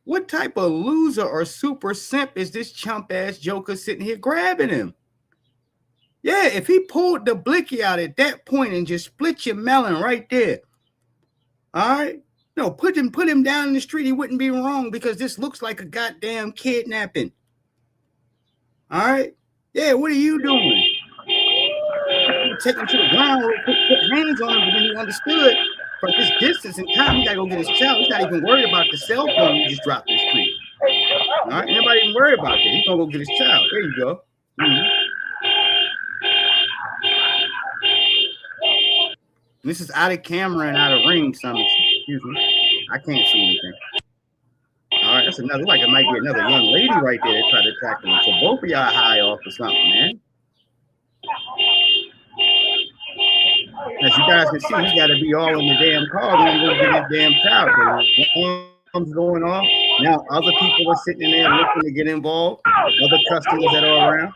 What type of loser or super simp is this chump ass joker sitting here grabbing him? Yeah, if he pulled the blicky out at that point and just split your melon right there. All right. No, put him down in the street. He wouldn't be wrong because this looks like a goddamn kidnapping. All right. Yeah, what are you doing? Take him to the ground, put hands on him, but then he understood from this distance and time, he got to go get his child. He's not even worried about the cell phone he just dropped in the street. All right. Nobody even worried about that. He's going to go get his child. There you go. Mm-hmm. This is out of camera and out of range. Excuse me. I can't see anything. All right, that's another. Like it might be another young lady right there that tried to attack him. So both of y'all high off or something, man. as you guys can see, he's got to be all in the damn car going to go get his damn child. Alarm's going off. Now other people are sitting in there looking to get involved. Other customers that are around.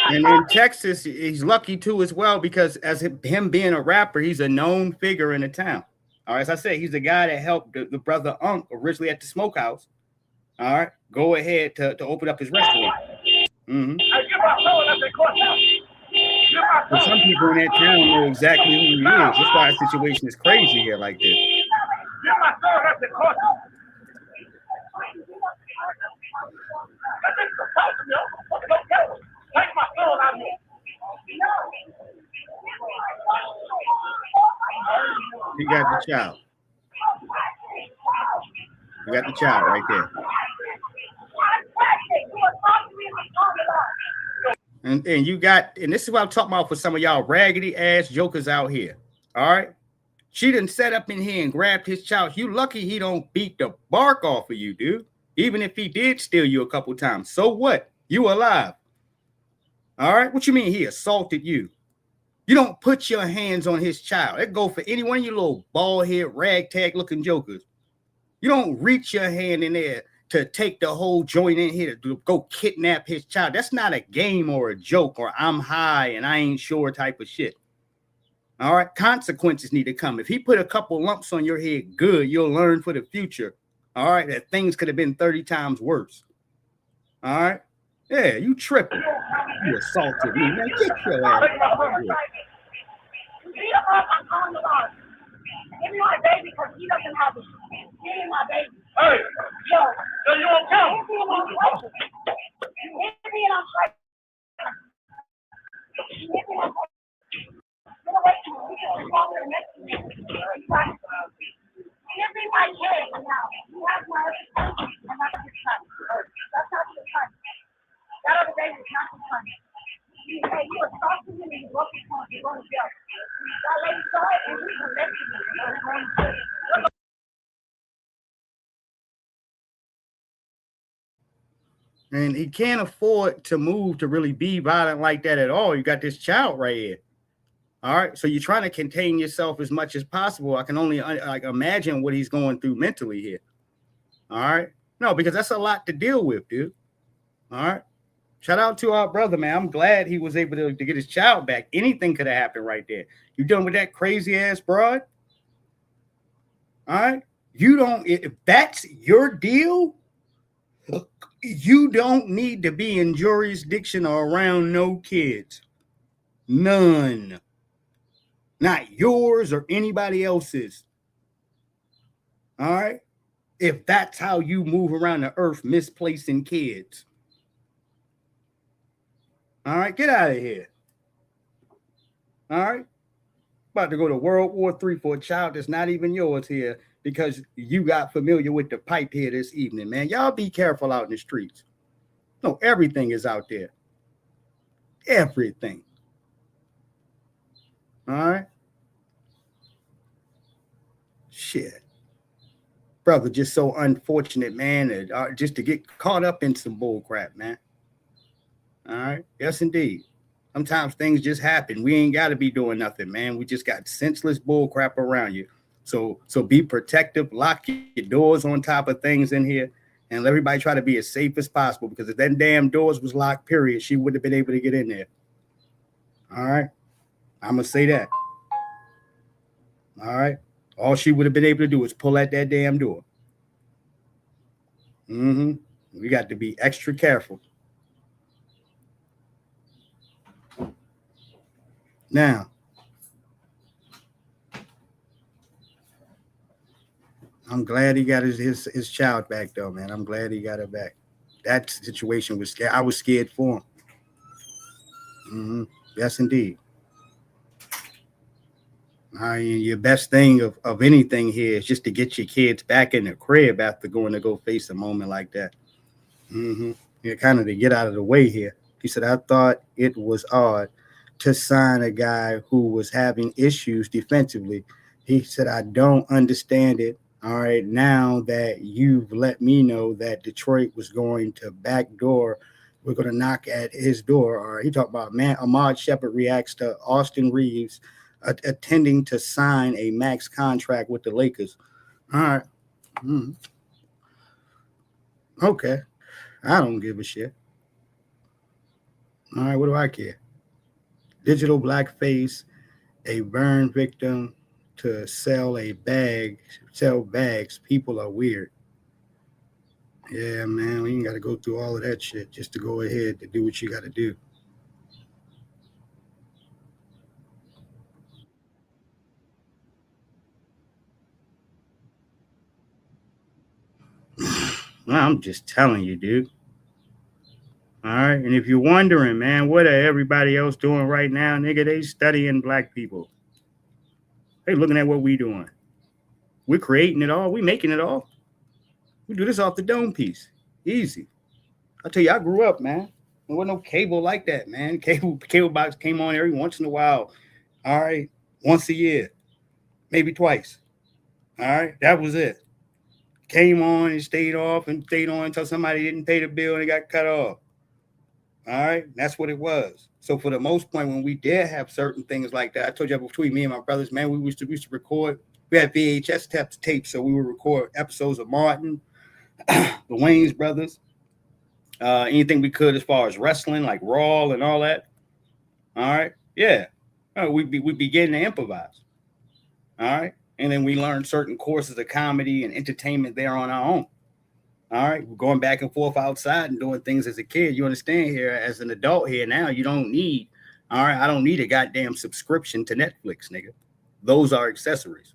And in Texas, he's lucky too as well, because as him being a rapper, he's a known figure in the town. All right, as I said, he's the guy that helped the brother Unc originally at the smokehouse. All right, go ahead to open up his restaurant. But some people in that town know exactly who he is. That's why the situation is crazy here like this. He got the child. You got the child right there. And you got, and this is what I'm talking about for some of y'all raggedy ass jokers out here. All right. She done set up in here and grabbed his child. You lucky he don't beat the bark off of you, dude. Even if he did steal you a couple times. So what? You alive. All right. What you mean he assaulted you? You don't put your hands on his child. That go for any one of you little bald head, ragtag looking jokers. You don't reach your hand in there to take the whole joint in here to go kidnap his child. That's not a game or a joke or I'm high and I ain't sure type of shit. All right. Consequences need to come. If he put a couple lumps on your head, good. You'll learn for the future. All right. That things could have been 30 times worse. All right. Yeah, you tripping. You assaulted me. Man, get your ass. Give me my baby because he doesn't have it. Give me my baby. Hey, yo, you don't count. Give me and I'm straight. Give me and I'm straight. Get away from me. Give me my kid now. You have my and that's his son. That's not your son. That other baby is not your son. Hey, you assaulted him and you broke his phone. You're going to jail. That lady saw it and he arrested me. And he can't afford to move to really be violent like that at all. You got this child right here. All right. So you're trying to contain yourself as much as possible. I can only imagine what he's going through mentally here. All right. No, because that's a lot to deal with, dude. All right. Shout out to our brother, man. I'm glad he was able to get his child back. Anything could have happened right there. You done with that crazy ass broad? All right. You don't, if that's your deal, you don't need to be in jurisdiction or around no kids. None. Not yours or anybody else's. All right. If that's how you move around the earth, misplacing kids. All right. Get out of here. All right. About to go to World War III for a child that's not even yours here because you got familiar with the pipe here this evening, man. Y'all be careful out in the streets. No, everything is out there. Everything. All right. Shit. Brother, just so unfortunate, man, just to get caught up in some bull crap, man. All right. Yes, indeed. Sometimes things just happen. We ain't got to be doing nothing, man. We just got senseless bull crap around you. So be protective. Lock your doors on top of things in here and let everybody try to be as safe as possible, because if that damn doors was locked, period, she wouldn't have been able to get in there. All right. I'm going to say that. All right. All she would have been able to do is pull at that damn door. We got to be extra careful. Now, I'm glad he got his child back, though, man. I'm glad he got it back. That situation was scary. I was scared for him. Yes, indeed. Your best thing of anything here is just to get your kids back in the crib after going to go face a moment like that. Kind of to get out of the way here. He said, I thought it was odd to sign a guy who was having issues defensively. He said, I don't understand it. All right, now that you've let me know that Detroit was going to backdoor, we're going to knock at his door. All right, he talked about, man, Ahmad Shepard reacts to Austin Reeves attending to sign a max contract with the Lakers. All right. Okay. I don't give a shit. All right, what do I care? Digital blackface, a burn victim to sell bags. People are weird. Yeah, man, we ain't got to go through all of that shit just to go ahead to do what you got to do. I'm just telling you, dude. All right, and if you're wondering, man, what are everybody else doing right now, nigga? They studying black people. They looking at what we doing. We're creating it all. We making it all. We do this off the dome piece. Easy. I tell you, I grew up, man. There wasn't no cable like that, man. Cable box came on every once in a while. All right, once a year, maybe twice. All right, that was it. Came on and stayed off and stayed on until somebody didn't pay the bill and it got cut off. All right, that's what it was. So for the most part, when we did have certain things like that, I told you between me and my brothers, man, we used to record. We had VHS tapes, so we would record episodes of Martin, the Wayans brothers, anything we could as far as wrestling, like Raw and all that. All right, yeah, we began to improvise. All right, and then we learned certain courses of comedy and entertainment there on our own. All right, we're going back and forth outside and doing things as a kid. You understand here, as an adult here now, you don't need, all right, I don't need a goddamn subscription to Netflix, nigga. Those are accessories.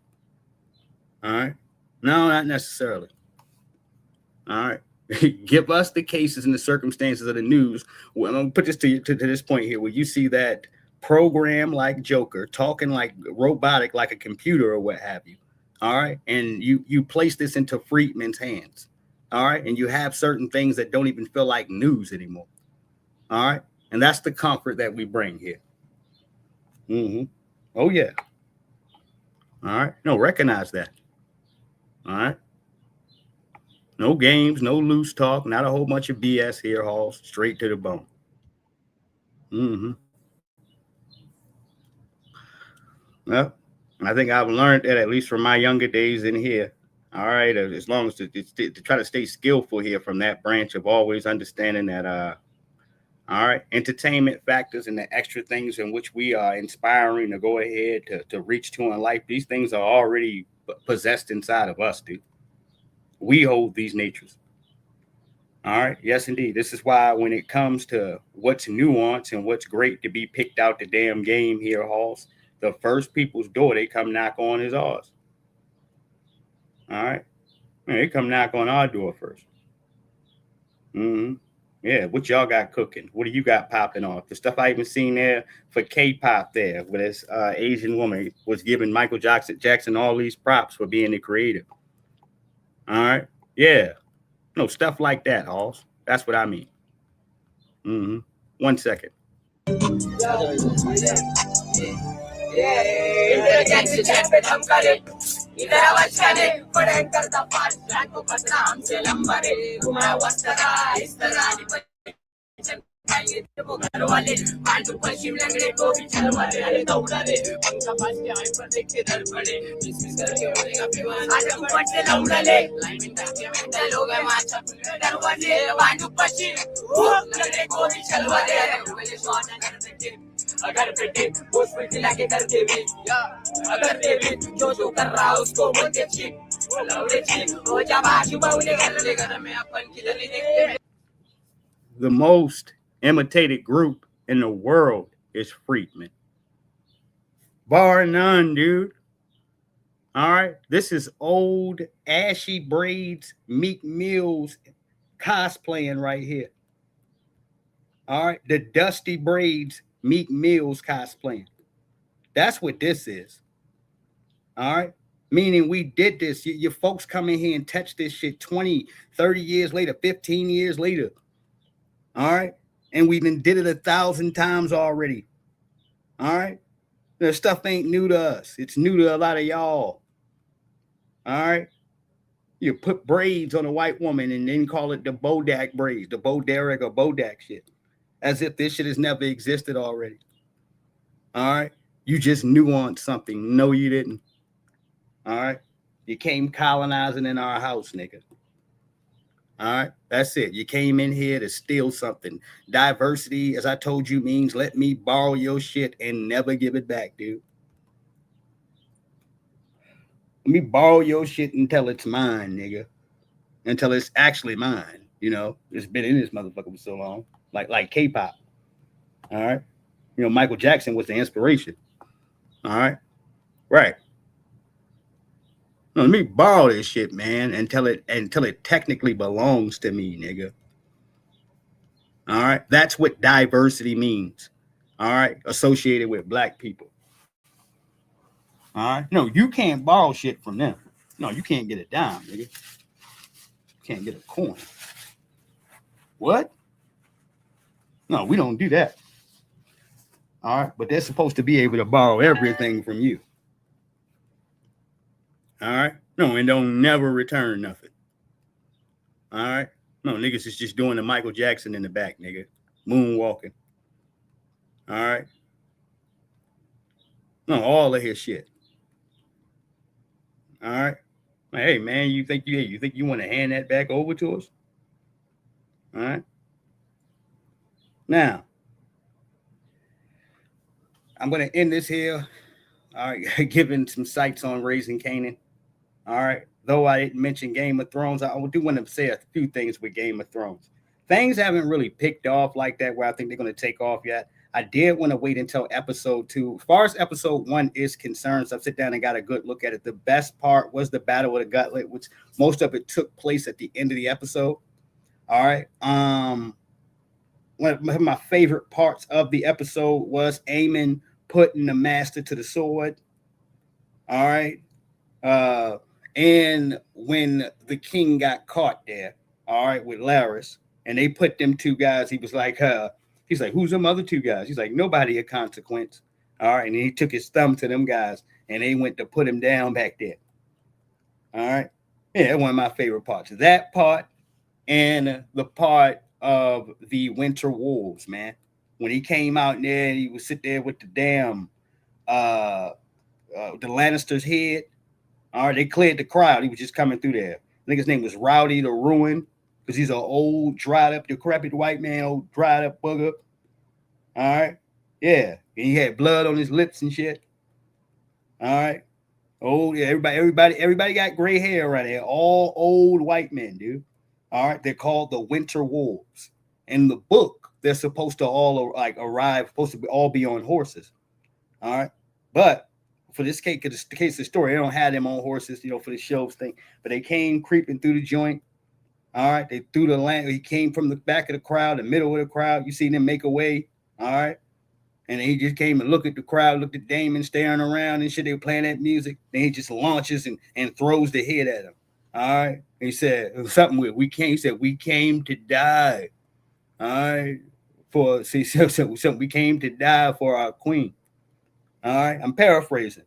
All right. No, not necessarily. All right. Give us the cases and the circumstances of the news. Well, I'm going to put this to this point here where you see that program like Joker talking like robotic, like a computer or what have you. All right. And you place this into Friedman's hands. All right. And you have certain things that don't even feel like news anymore. All right. And that's the comfort that we bring here. Mm-hmm. Oh, yeah. All right. No, recognize that. All right. No games, no loose talk, not a whole bunch of BS here, Halls. Straight to the bone. Mm-hmm. Well, I think I've learned that at least from my younger days in here. All right, as long as to try to stay skillful here from that branch of always understanding that, all right, entertainment factors and the extra things in which we are inspiring to go ahead to reach to in life. These things are already possessed inside of us, dude. We hold these natures. All right. Yes, indeed. This is why when it comes to what's nuanced and what's great to be picked out the damn game here, Halls, the first people's door they come knock on is ours. All right. They come knock on our door first. Mm-hmm. Yeah. What y'all got cooking? What do you got popping off? The stuff I even seen there for K-pop there, where this Asian woman was giving Michael Jackson all these props for being the creator. All right. Yeah. No, stuff like that, Halls. That's what I mean. Mm-hmm. 1 second. The most imitated group in the world is Friedman. Bar none, dude. All right. This is old ashy braids, Meek Mills cosplaying right here. All right. The dusty braids, Meek Mills cosplaying. That's what this is. All right. Meaning we did this. Your folks come in here and touch this shit 20, 30 years later, 15 years later. All right. And we done did it 1,000 times already. All right. The stuff ain't new to us. It's new to a lot of y'all. All right. You put braids on a white woman and then call it the Bodak braids, the Bo Derek or Bodak shit, as if this shit has never existed already. All right, you just nuanced something. No, you didn't. All right, you came colonizing in our house, nigga. All right, that's it. You came in here to steal something. Diversity, as I told you, means let me borrow your shit and never give it back, dude. Let me borrow your shit until it's mine, nigga. Until it's actually mine. You know, it's been in this motherfucker for so long. Like K-pop. All right. You know, Michael Jackson was the inspiration. All right. Right. No, let me borrow this shit, man, until it technically belongs to me, nigga. All right. That's what diversity means. All right. Associated with black people. All right. No, you can't borrow shit from them. No, you can't get a dime, nigga. You can't get a coin. What? No, we don't do that. All right. But they're supposed to be able to borrow everything from you. All right. No, and don't never return nothing. All right. No, niggas is just doing the Michael Jackson in the back, nigga. Moonwalking. All right. No, all of his shit. All right. Hey man, you think you want to hand that back over to us? All right. Now, I'm gonna end this here. All right, giving some sights on Raising Canaan. All right. Though I didn't mention Game of Thrones, I do want to say a few things with Game of Thrones. Things haven't really picked off like that where I think they're going to take off yet. I did want to wait until episode 2. As far as episode 1 is concerned, so I've sit down and got a good look at it. The best part was the Battle of the Gauntlet, which most of it took place at the end of the episode. All right. One of my favorite parts of the episode was Aemon putting the master to the sword. All right. And when the king got caught there, all right, with Larys, and they put them two guys, he's like, who's them other two guys? He's like, nobody of consequence. All right. And he took his thumb to them guys and they went to put him down back there. All right. Yeah, one of my favorite parts. That part and the part of the Winter Wolves, man. When he came out there, he would sit there with the damn the Lannister's head. All right, they cleared the crowd. He was just coming through there. I think his name was Rowdy the Ruin because he's an old, dried up, decrepit white man, old, dried up bugger. All right, yeah, and he had blood on his lips and shit. All right, oh yeah, everybody got gray hair right there. All old white men, dude. All right, they're called the Winter Wolves. In the book, they're supposed to all arrive, supposed to all be on horses. All right, but for this case of the story, they don't have them on horses, you know, for the shows thing. But they came creeping through the joint. All right, they threw the land. He came from the back of the crowd, the middle of the crowd. You see them make a way. All right, and he just came and looked at the crowd, looked at Damon staring around and shit. They were playing that music. Then he just launches and throws the head at him. All right, he said something with we came. He said we came to die. All right, so we came to die for our queen. All right, I'm paraphrasing.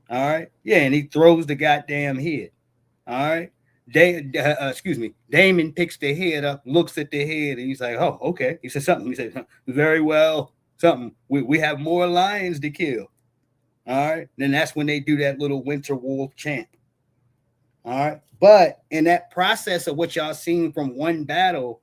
All right, yeah, and he throws the goddamn head. All right, Damon picks the head up, looks at the head, and he's like, "Oh, okay." He said something. He said, "Very well, something. We have more lions to kill." All right, then that's when they do that little Winter Wolf chant. All right, but in that process of what y'all seen from one battle,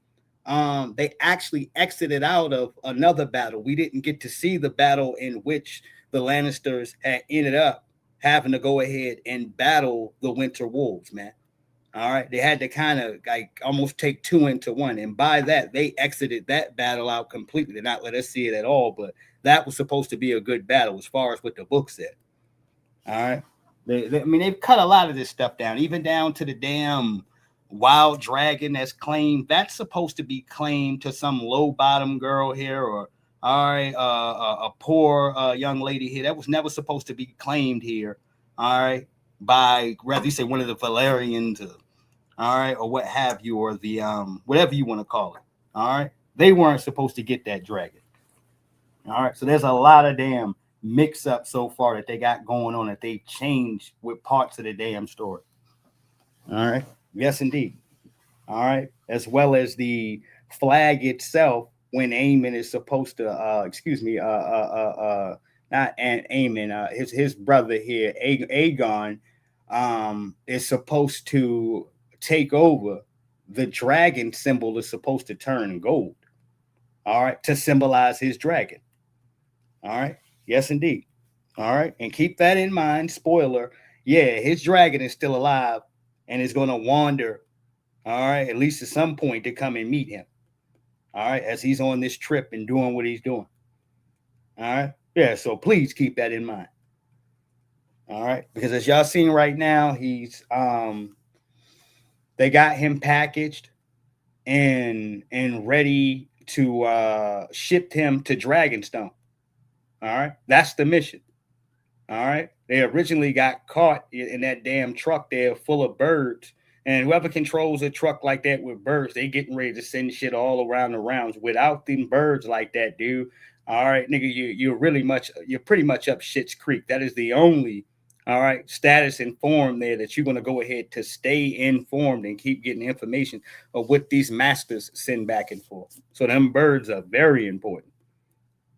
they actually exited out of another battle. We didn't get to see the battle in which the Lannisters had ended up having to go ahead and battle the Winter Wolves, man. All right, they had to kind of like almost take two into one, and by that they exited that battle out completely. Did not let us see it at all, but that was supposed to be a good battle as far as what the book said. All right, I mean they've cut a lot of this stuff down, even down to the damn wild dragon that's claimed. That's supposed to be claimed to some low bottom girl here, or all right, a poor young lady here. That was never supposed to be claimed here. All right, by rather you say one of the Valerians, all right, or what have you, or the whatever you want to call it. All right, they weren't supposed to get that dragon. All right, so there's a lot of damn mix up so far that they got going on that they've changed with parts of the damn story. All right, Yes, indeed. All right. As well as the flag itself when Eamon is supposed to, not Eamon, his brother here, Aegon, is supposed to take over. The dragon symbol is supposed to turn gold. All right. To symbolize his dragon. All right. Yes, indeed. All right. And keep that in mind. Spoiler. Yeah, his dragon is still alive and is going to wander. All right. At least at some point to come and meet him. All right. As he's on this trip and doing what he's doing. All right. Yeah. So please keep that in mind. All right. Because as y'all seen right now, he's they got him packaged and ready to ship him to Dragonstone. All right. That's the mission. All right. They originally got caught in that damn truck there full of birds. And whoever controls a truck like that with birds, they getting ready to send shit all around the rounds. Without them birds like that, dude. All right, nigga, you're pretty much up shit's creek. That is the only, all right, status and form there that you're gonna go ahead to stay informed and keep getting information of what these masters send back and forth. So them birds are very important.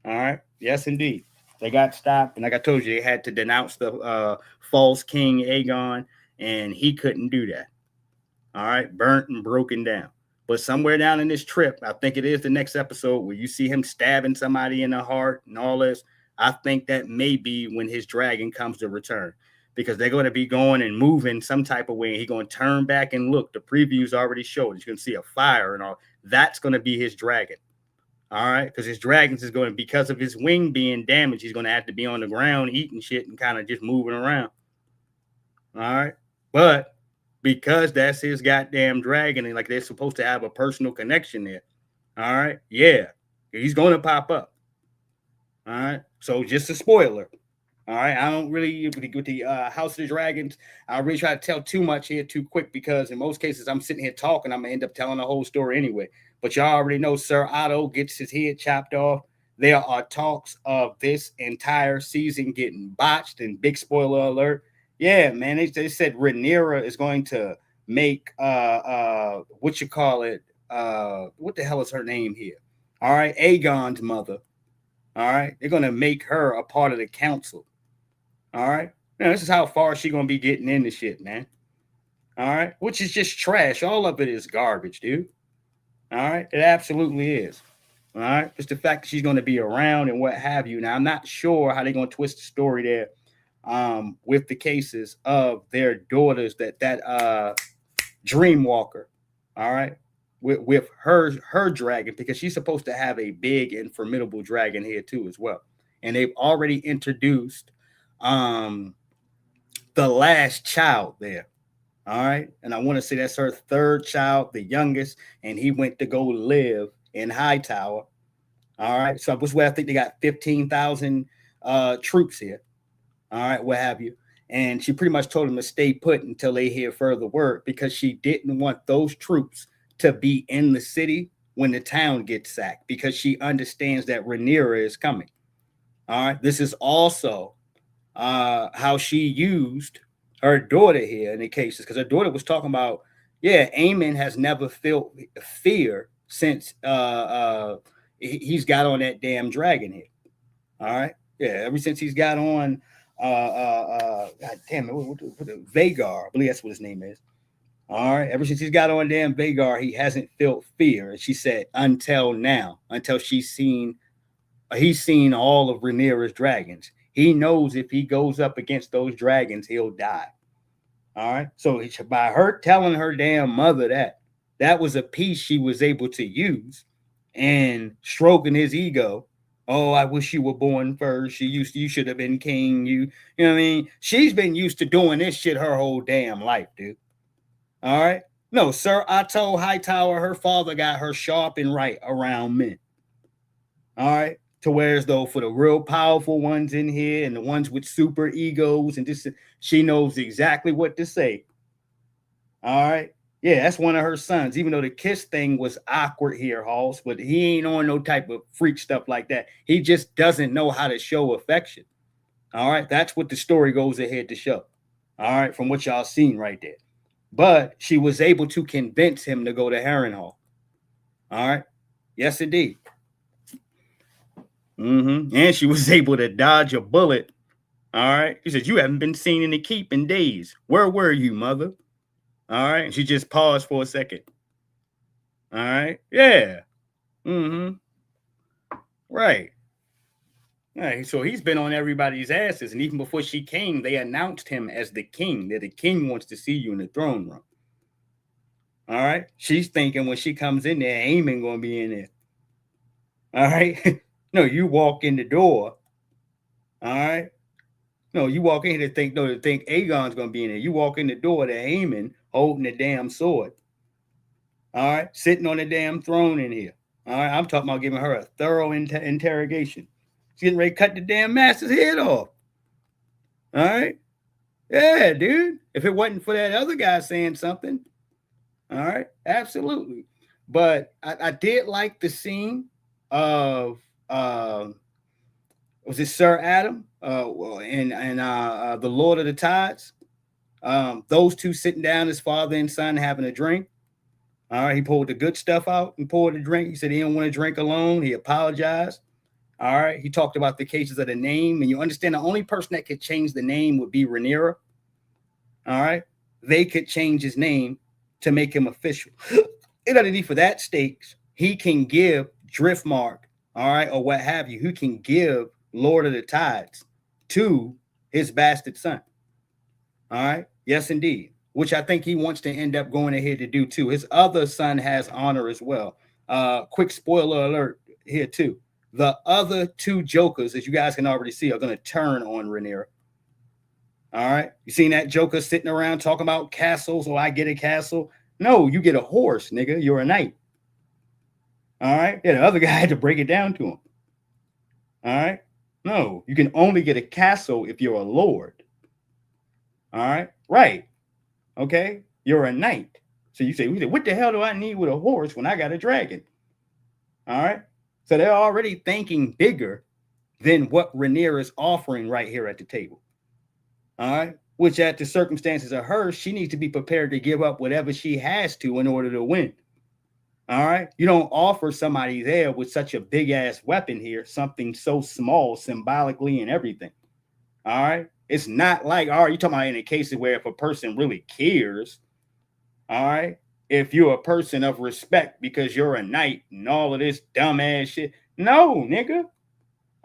All right. Yes, indeed. They got stopped, and like I told you, they had to denounce the false king Aegon, and he couldn't do that. All right, burnt and broken down. But somewhere down in this trip, I think it is the next episode where you see him stabbing somebody in the heart and all this. I think that may be when his dragon comes to return, because they're going to be going and moving some type of way, and he's going to turn back and look. The previews already showed. He's going to see a fire and all. That's going to be his dragon. All right, because his dragons is going to, because of his wing being damaged, he's going to have to be on the ground eating shit and kind of just moving around. All right, but because that's his goddamn dragon and like they're supposed to have a personal connection there. All right, yeah, he's going to pop up. All right, so just a spoiler. All right, I don't really with the House of the Dragons. I really try to tell too much here too quick because in most cases I'm sitting here talking. I'm gonna end up telling the whole story anyway. But y'all already know Sir Otto gets his head chopped off. There are talks of this entire season getting botched. And big spoiler alert, yeah, man. They said Rhaenyra is going to make what you call it? What the hell is her name here? All right, Aegon's mother. All right, they're gonna make her a part of the council. All right. Now, this is how far she gonna be getting into shit, man. All right, which is just trash. All of it is garbage, dude. All right, it absolutely is. All right, just the fact that she's gonna be around and what have you. Now, I'm not sure how they're gonna twist the story there, with the cases of their daughters that Dreamwalker. All right, with her dragon, because she's supposed to have a big and formidable dragon here too as well, and they've already introduced the last child there. All right. And I want to say that's her third child, the youngest, and he went to go live in Hightower. All right. So this way I think they got 15,000 troops here. All right, what have you. And she pretty much told him to stay put until they hear further word, because she didn't want those troops to be in the city when the town gets sacked, because she understands that Rhaenyra is coming. All right. This is also how she used her daughter here in the cases, because her daughter was talking about, yeah, Aemon has never felt fear since he's got on that damn dragon here. All right, yeah, ever since he's got on God damn it, what Vagar, I believe that's what his name is. All right, ever since he's got on damn Vagar, he hasn't felt fear. And she said until now, until he's seen all of Rhaenyra's dragons. He knows if he goes up against those dragons, he'll die. All right. So by her telling her damn mother that was a piece she was able to use and stroking his ego. Oh, I wish you were born first. You should have been king. You know what I mean? She's been used to doing this shit her whole damn life, dude. All right. No, Sir Otto Hightower, her father got her sharp and right around men. All right. To whereas though for the real powerful ones in here and the ones with super egos and this, she knows exactly what to say. All right. Yeah, that's one of her sons, even though the kiss thing was awkward here, Halls, but he ain't on no type of freak stuff like that. He just doesn't know how to show affection. All right. That's what the story goes ahead to show. All right. From what y'all seen right there. but she was able to convince him to go to Harrenhal. All right. Yes, indeed. And she was able to dodge a bullet. All right. She said, "You haven't been seen in the keep in days. Where were you, mother?" All right. And she just paused for a second. All right. Yeah. Right. Yeah, so he's been on everybody's asses. And even before she came, they announced him as the king, that the king wants to see you in the throne room. All right. She's thinking when she comes in there, Aemon going to be in there. All right. No, you walk in the door. All right. No, you walk in here to think Aegon's going to be in there. You walk in the door to Aemon holding the damn sword. All right. Sitting on the damn throne in here. All right. I'm talking about giving her a thorough interrogation. She's getting ready to cut the damn master's head off. All right. Yeah, dude. If it wasn't for that other guy saying something. All right. Absolutely. But I did like the scene of was it Sir Adam and the Lord of the Tides? Those two sitting down, his father and son, having a drink. All right, he pulled the good stuff out and poured a drink. He said he didn't want to drink alone. He apologized. All right, he talked about the cases of the name, and you understand the only person that could change the name would be Rhaenyra. All right, they could change his name to make him official. It doesn't need for that stakes. He can give Driftmark, all right, or what have you. Who can give Lord of the Tides to his bastard son? All right, yes, indeed. Which I think he wants to end up going ahead to do too. His other son has honor as well. Quick spoiler alert here too. The other two Jokers, as you guys can already see, are going to turn on Rhaenyra. All right, you seen that Joker sitting around talking about castles? Oh, I get a castle. No, you get a horse, nigga. You're a knight. All right, yeah, the other guy had to break it down to him. All right, no, you can only get a castle if you're a lord. All right, right. Okay, you're a knight. So you say, what the hell do I need with a horse when I got a dragon? All right, so they're already thinking bigger than what Rhaenyra is offering right here at the table. All right, which at the circumstances of her, she needs to be prepared to give up whatever she has to in order to win. All right, you don't offer somebody there with such a big ass weapon here, something so small symbolically and everything. All right, it's not like, all right, you're talking about in a case where if a person really cares, all right, if you're a person of respect because you're a knight and all of this dumbass shit. No, nigga.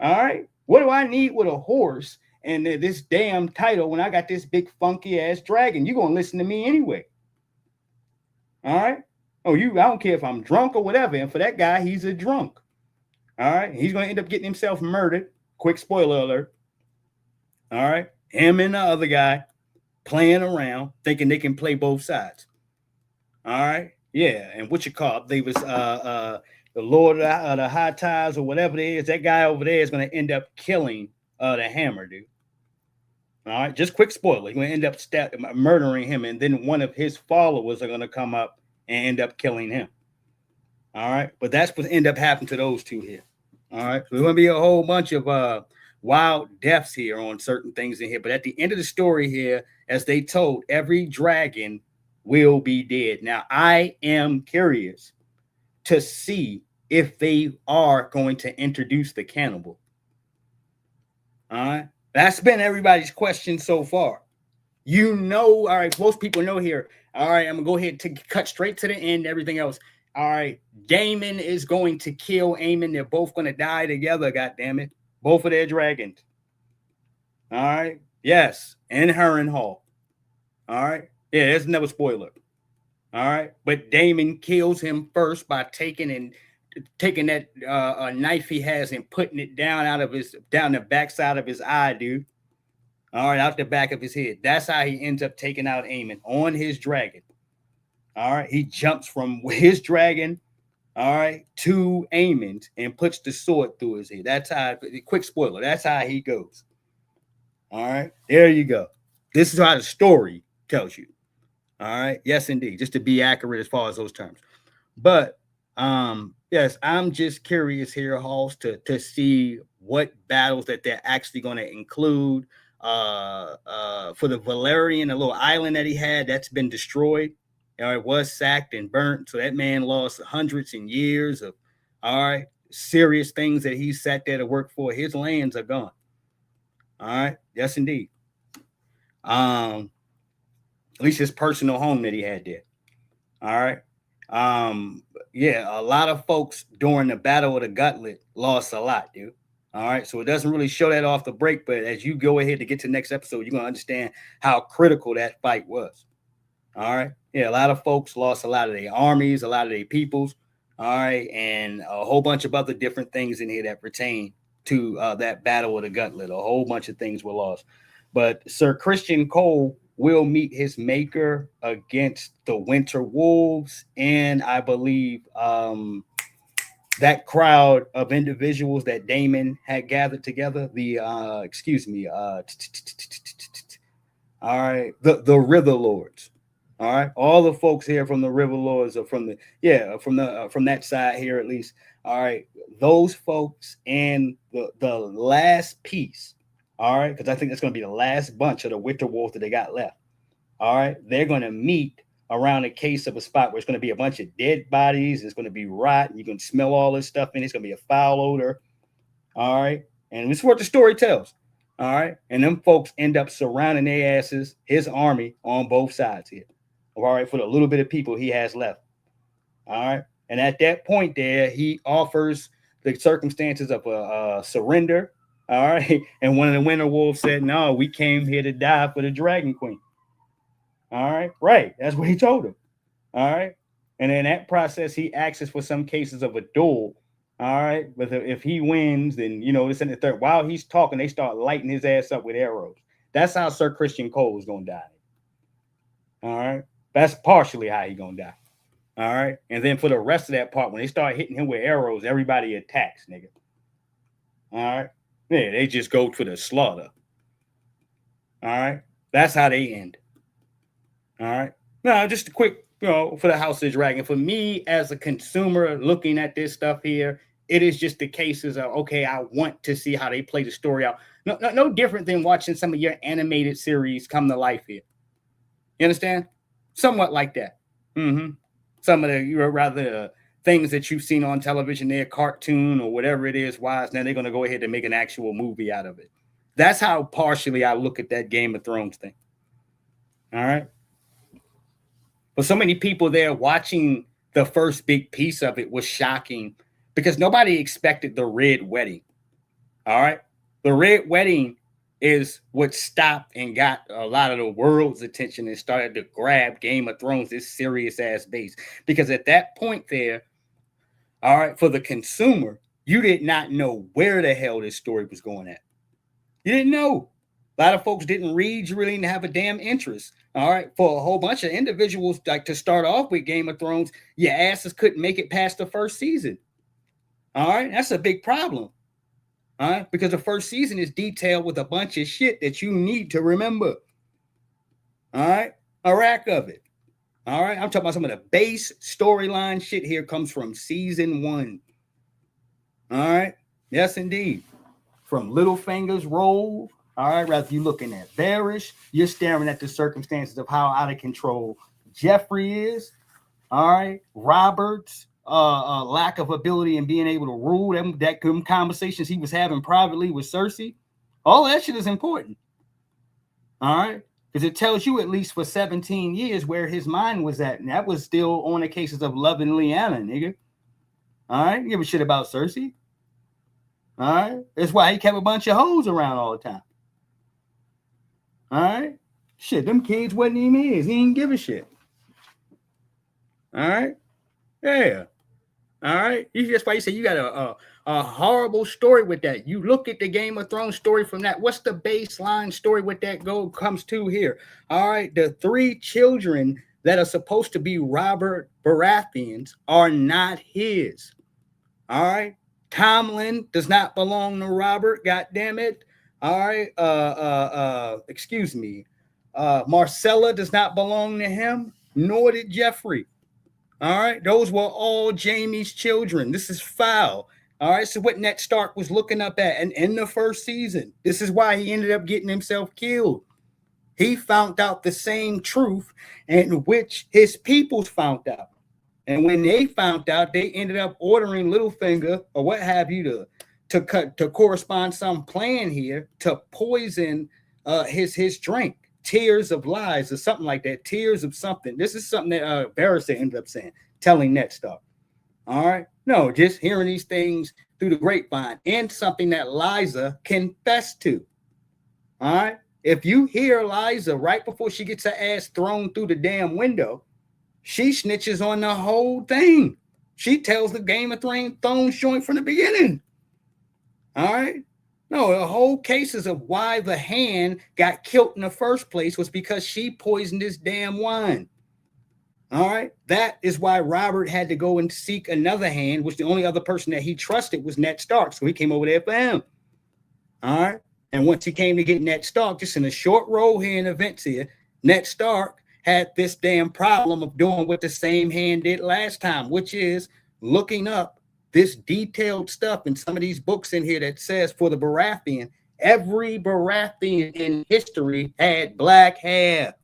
All right, what do I need with a horse and this damn title when I got this big funky ass dragon? You're gonna listen to me anyway. All right. Oh, I don't care if I'm drunk or whatever. And for that guy, he's a drunk. All right. He's going to end up getting himself murdered. Quick spoiler alert. All right. Him and the other guy playing around, thinking they can play both sides. All right. Yeah. And what you call it? They was the Lord of the High Tides or whatever it is. That guy over there is going to end up killing the Hammer, dude. All right. Just quick spoiler. He's going to end up murdering him. And then one of his followers are going to come up and end up killing him. All right. But that's what end up happening to those two here. All right. So there's going to be a whole bunch of wild deaths here on certain things in here. But at the end of the story here, as they told, every dragon will be dead. Now, I am curious to see if they are going to introduce the cannibal. All right. That's been everybody's question so far. You know, all right, most people know here. All right, I'm going to go ahead and cut straight to the end, everything else. All right, Daemon is going to kill Aemon. They're both going to die together, goddammit. Both of their dragons. All right, yes, in Harrenhal. All right, yeah, there's another spoiler. All right, but Daemon kills him first by taking that knife he has and putting it down the backside of his eye, dude. All right, out the back of his head. That's how he ends up taking out Aemon on his dragon. All right, he jumps from his dragon, all right, to Aemon's and puts the sword through his head. That's how, quick spoiler, that's how he goes. All right, there you go. This is how the story tells you. All right, yes, indeed, just to be accurate as far as those terms. But yes, I'm just curious here, Halls, to see what battles that they're actually going to include. for the Valerian, a little island that he had that's been destroyed. It was sacked and burnt. So that man lost hundreds and years of serious things that he sat there to work for. His lands are gone. All right. Yes, indeed. At least his personal home that he had there. All right. Yeah, a lot of folks during the Battle of the Gauntlet lost a lot, dude. All right. So it doesn't really show that off the break, but as you go ahead to get to the next episode, you're going to understand how critical that fight was. All right. Yeah, a lot of folks lost a lot of their armies, a lot of their peoples. All right. And a whole bunch of other different things in here that pertain to that Battle of the Gauntlet. A whole bunch of things were lost. But Sir Christian Cole will meet his maker against the Winter Wolves. And I believe that crowd of individuals that Damon had gathered together, the all right, the River Lords. All right, all the folks here from the River Lords are from that side here at least. All right, those folks and the last piece. All right, because I think that's going to be the last bunch of the Winter Wolves that they got left. All right, they're going to meet around a case of a spot where it's going to be a bunch of dead bodies. It's going to be rot. You can smell all this stuff, and it's going to be a foul odor. All right, and this is what the story tells. All right, and them folks end up surrounding their asses, his army on both sides here. All right, for the little bit of people he has left. All right, and at that point there, he offers the circumstances of a surrender. All right, and one of the Winter Wolves said, "No, we came here to die for the Dragon Queen." All right, right. That's what he told him. All right, and in that process, he asks for some cases of a duel. All right, but if he wins, then this and the third. While he's talking, they start lighting his ass up with arrows. That's how Sir Christian Cole is gonna die. All right, that's partially how he's gonna die. All right, and then for the rest of that part, when they start hitting him with arrows, everybody attacks, nigga. All right, yeah, they just go to the slaughter. All right, that's how they end. All right, now just a quick. For the House of Dragon, for me as a consumer looking at this stuff here, it is just the cases of, okay, I want to see how they play the story out. No different than watching some of your animated series come to life here. You understand? Somewhat like that. Some of the things that you've seen on television, their cartoon or whatever it is, now they're going to go ahead and make an actual movie out of it. That's how partially I look at that Game of Thrones thing. All right. But so many people there watching the first big piece of it was shocking because nobody expected the Red Wedding. All right. The Red Wedding is what stopped and got a lot of the world's attention and started to grab Game of Thrones, this serious ass base. Because at that point there, all right, for the consumer, you did not know where the hell this story was going at. You didn't know. A lot of folks didn't read. You really didn't have a damn interest. All right. For a whole bunch of individuals, like to start off with Game of Thrones, your asses couldn't make it past the first season. All right. That's a big problem. All right. Because the first season is detailed with a bunch of shit that you need to remember. All right. A rack of it. All right. I'm talking about some of the base storyline shit here comes from season 1. All right. Yes, indeed. From Littlefinger's role. All right, rather you looking at Varys, you're staring at the circumstances of how out of control Jeffrey is. All right, Robert's lack of ability in being able to rule them conversations he was having privately with Cersei. All that shit is important. All right, because it tells you at least for 17 years where his mind was at, and that was still on the cases of loving Lyanna, nigga. All right, you give a shit about Cersei. All right, that's why he kept a bunch of hoes around all the time. All right. Shit, them kids wasn't even his. He didn't give a shit. All right. Yeah. All right. That's why you say you got a horrible story with that. You look at the Game of Thrones story from that. What's the baseline story with that comes to here? All right. The 3 children that are supposed to be Robert Baratheons are not his. All right. Tomlin does not belong to Robert. God damn it. All right. Excuse me. Marcella does not belong to him, nor did Jeffrey. All right. Those were all Jaime's children. This is foul. All right, so what Ned Stark was looking up at, and in the first season, this is why he ended up getting himself killed. He found out the same truth in which his peoples found out. And when they found out, they ended up ordering Littlefinger or what have you to correspond some plan here to poison his drink, tears of lies or something like that, tears of something. This is something that Barrister ended up saying, telling Ned Stark. All right, no, just hearing these things through the grapevine and something that Liza confessed to. All right, if you hear Liza right before she gets her ass thrown through the damn window, she snitches on the whole thing. She tells the Game of Thrones joint from the beginning. All right. No, the whole cases of why the hand got killed in the first place was because she poisoned his damn wine. All right. That is why Robert had to go and seek another hand, which the only other person that he trusted was Ned Stark. So he came over there for him. All right. And once he came to get Ned Stark, just in a short role here in events here, Ned Stark had this damn problem of doing what the same hand did last time, which is looking up this detailed stuff in some of these books in here that says for the Baratheon, every Baratheon in history had black hair.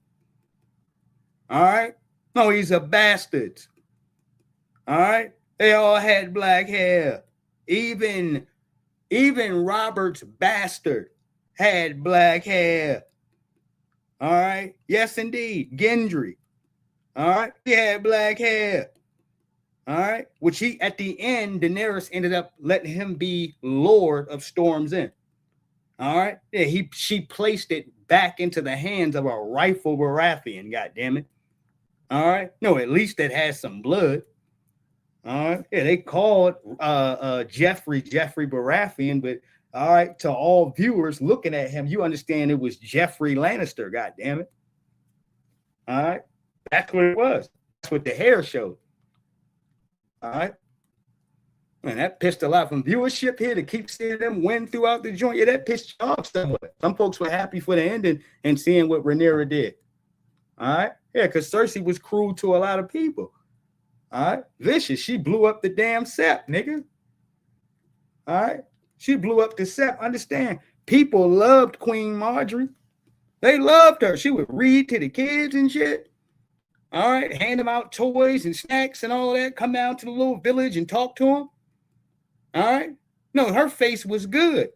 All right? No, he's a bastard. All right? They all had black hair. Even Robert's bastard had black hair. All right. Yes, indeed. Gendry. All right. He had black hair. All right. Which he, at the end, Daenerys ended up letting him be Lord of Storm's End. All right. Yeah, she placed it back into the hands of a rightful Baratheon. God damn it. All right. No, at least it has some blood. All right. Yeah, they called Jeffrey Baratheon, but all right, to all viewers looking at him, you understand it was Jeffrey Lannister, god damn it. All right. That's what it was. That's what the hair showed. All right. Man, that pissed a lot from viewership here to keep seeing them win throughout the joint. Yeah, that pissed you off somewhat. Some folks were happy for the ending and seeing what Rhaenyra did. All right. Yeah, because Cersei was cruel to a lot of people. All right. Vicious. She blew up the damn Sept, nigga. All right. She blew up the Sept. Understand, people loved Queen Marjorie. They loved her. She would read to the kids and shit. All right. Hand them out toys and snacks and all that. Come down to the little village and talk to them. All right. No, her face was good.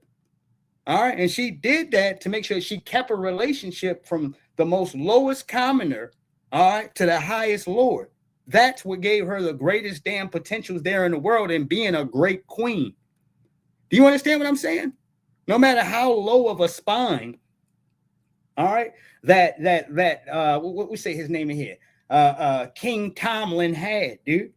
All right. And she did that to make sure she kept a relationship from the most lowest commoner, all right, to the highest lord. That's what gave her the greatest damn potentials there in the world in being a great queen. Do you understand what I'm saying? No matter how low of a spine, all right, that what we say his name in here, King Tomlin had, dude.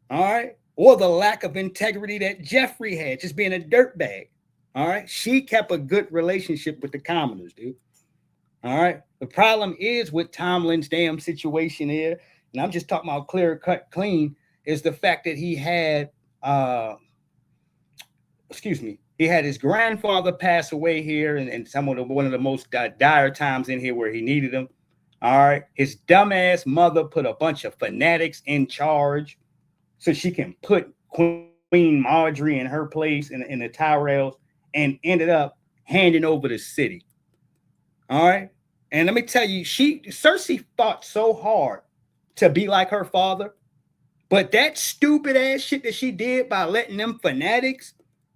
All right, or the lack of integrity that Jeffrey had, just being a dirtbag. All right, she kept a good relationship with the commoners, dude. All right, the problem is with Tomlin's damn situation here, and I'm just talking about clear cut clean, is the fact that he had he had his grandfather pass away here and one of the most dire times in here where he needed him. All right. His dumbass mother put a bunch of fanatics in charge so she can put Queen Marjorie in her place in the Tyrells and ended up handing over the city. All right. And let me tell you, Cersei fought so hard to be like her father, but that stupid ass shit that she did by letting them fanatics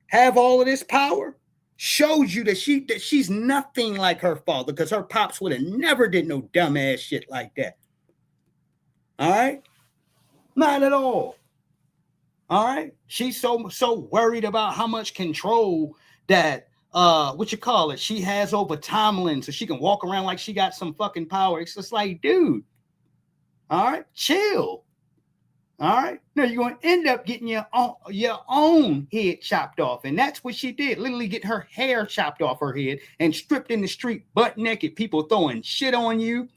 have all of this power shows you that she's nothing like her father, because her pops would have never did no dumbass shit like that. All right? Not at all. All right? She's so worried about how much control that she has over Tomlin so she can walk around like she got some fucking power. It's just like, dude, all right, chill. All right. Now you're going to end up getting your own head chopped off. And that's what she did. Literally get her hair chopped off her head and stripped in the street, butt naked, people throwing shit on you.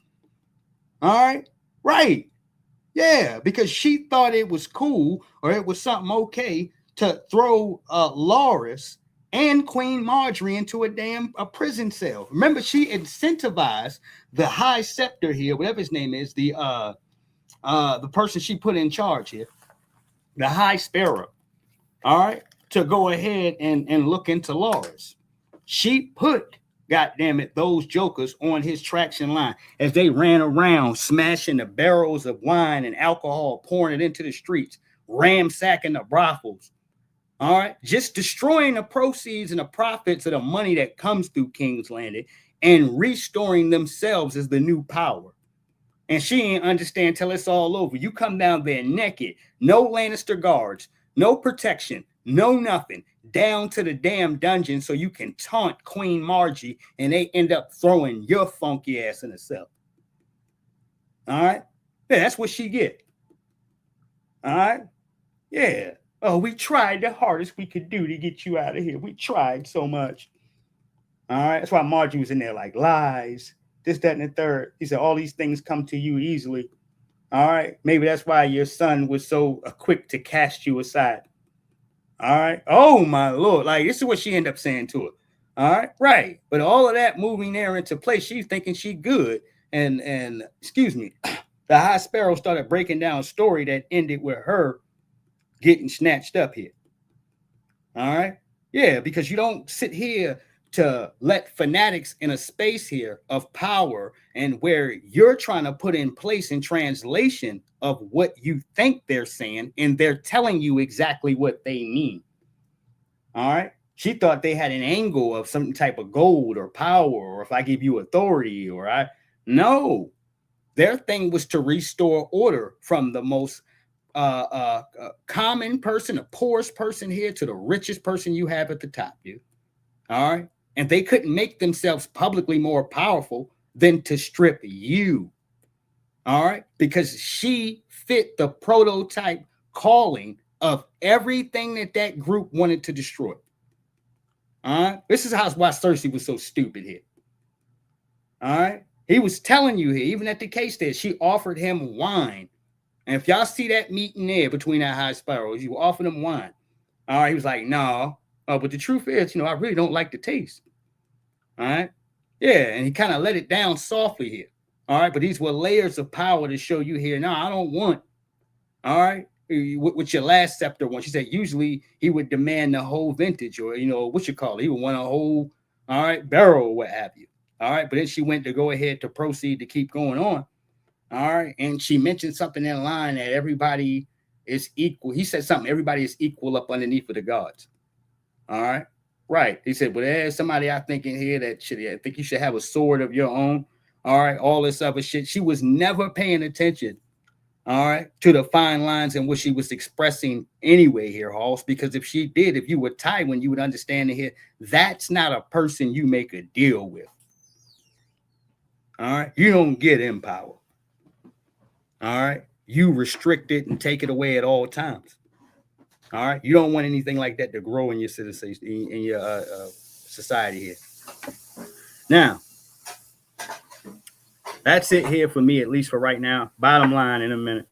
All right. Right. Yeah. Because she thought it was cool or it was something okay to throw Loras and Queen Marjorie into a prison cell. Remember, she incentivized the High Scepter here, whatever his name is, the person she put in charge here, the High Sparrow. all right, to go ahead and look into Laura's. She put, goddamn it, those jokers on his traction line as they ran around smashing the barrels of wine and alcohol, pouring it into the streets, ransacking the brothels. All right, just destroying the proceeds and the profits of the money that comes through King's Landing and restoring themselves as the new power. And she ain't understand till it's all over. You come down there naked, no Lannister guards, no protection, no nothing, down to the damn dungeon so you can taunt Queen Margie and they end up throwing your funky ass in a cell. All right? Yeah, that's what she get. All right? Yeah. Oh, we tried the hardest we could do to get you out of here. We tried so much. All right? That's why Margie was in there like lies, this, that, and the third. He said, all these things come to you easily. All right? Maybe that's why your son was so quick to cast you aside. All right? Oh, my Lord. Like, this is what she ended up saying to her. All right? Right. But all of that moving there into place, she's thinking she good. And excuse me, the High Sparrow started breaking down a story that ended with her getting snatched up here. All right? Yeah, because you don't sit here to let fanatics in a space here of power and where you're trying to put in place in translation of what you think they're saying, and they're telling you exactly what they mean. All right? She thought they had an angle of some type of gold or power, or if I give you authority, or no. Their thing was to restore order from the most common person, the poorest person here, to the richest person you have at the top, dude. All right. And they couldn't make themselves publicly more powerful than to strip you. All right. Because she fit the prototype calling of everything that group wanted to destroy. All right. This is why Cersei was so stupid here. All right. He was telling you here, even at the case there, she offered him wine. And if y'all see that meeting there between that High Sparrows, you offered him wine. All right. He was like, no. But the truth is, I really don't like the taste. All right. Yeah. And he kind of let it down softly here. All right. But these were layers of power to show you here. No, I don't want. All right. With your last scepter one, she said usually he would demand the whole vintage, or, what you call it. He would want a whole, all right, barrel or what have you. All right. But then she went to go ahead to proceed to keep going on. All right. And she mentioned something in line that everybody is equal. He said something. Everybody is equal up underneath of the gods. All right. Right. He said, but there's somebody I think in here that I think you should have a sword of your own. All right. All this other shit. She was never paying attention. All right. To the fine lines in which she was expressing anyway here, Halls, because if she did, if you were Tywin, you would understand it here. That's not a person you make a deal with. All right. You don't get empower. All right. You restrict it and take it away at all times. All right. You don't want anything like that to grow in your citizens, in your society here. Now, that's it here for me, at least for right now. Bottom line in a minute.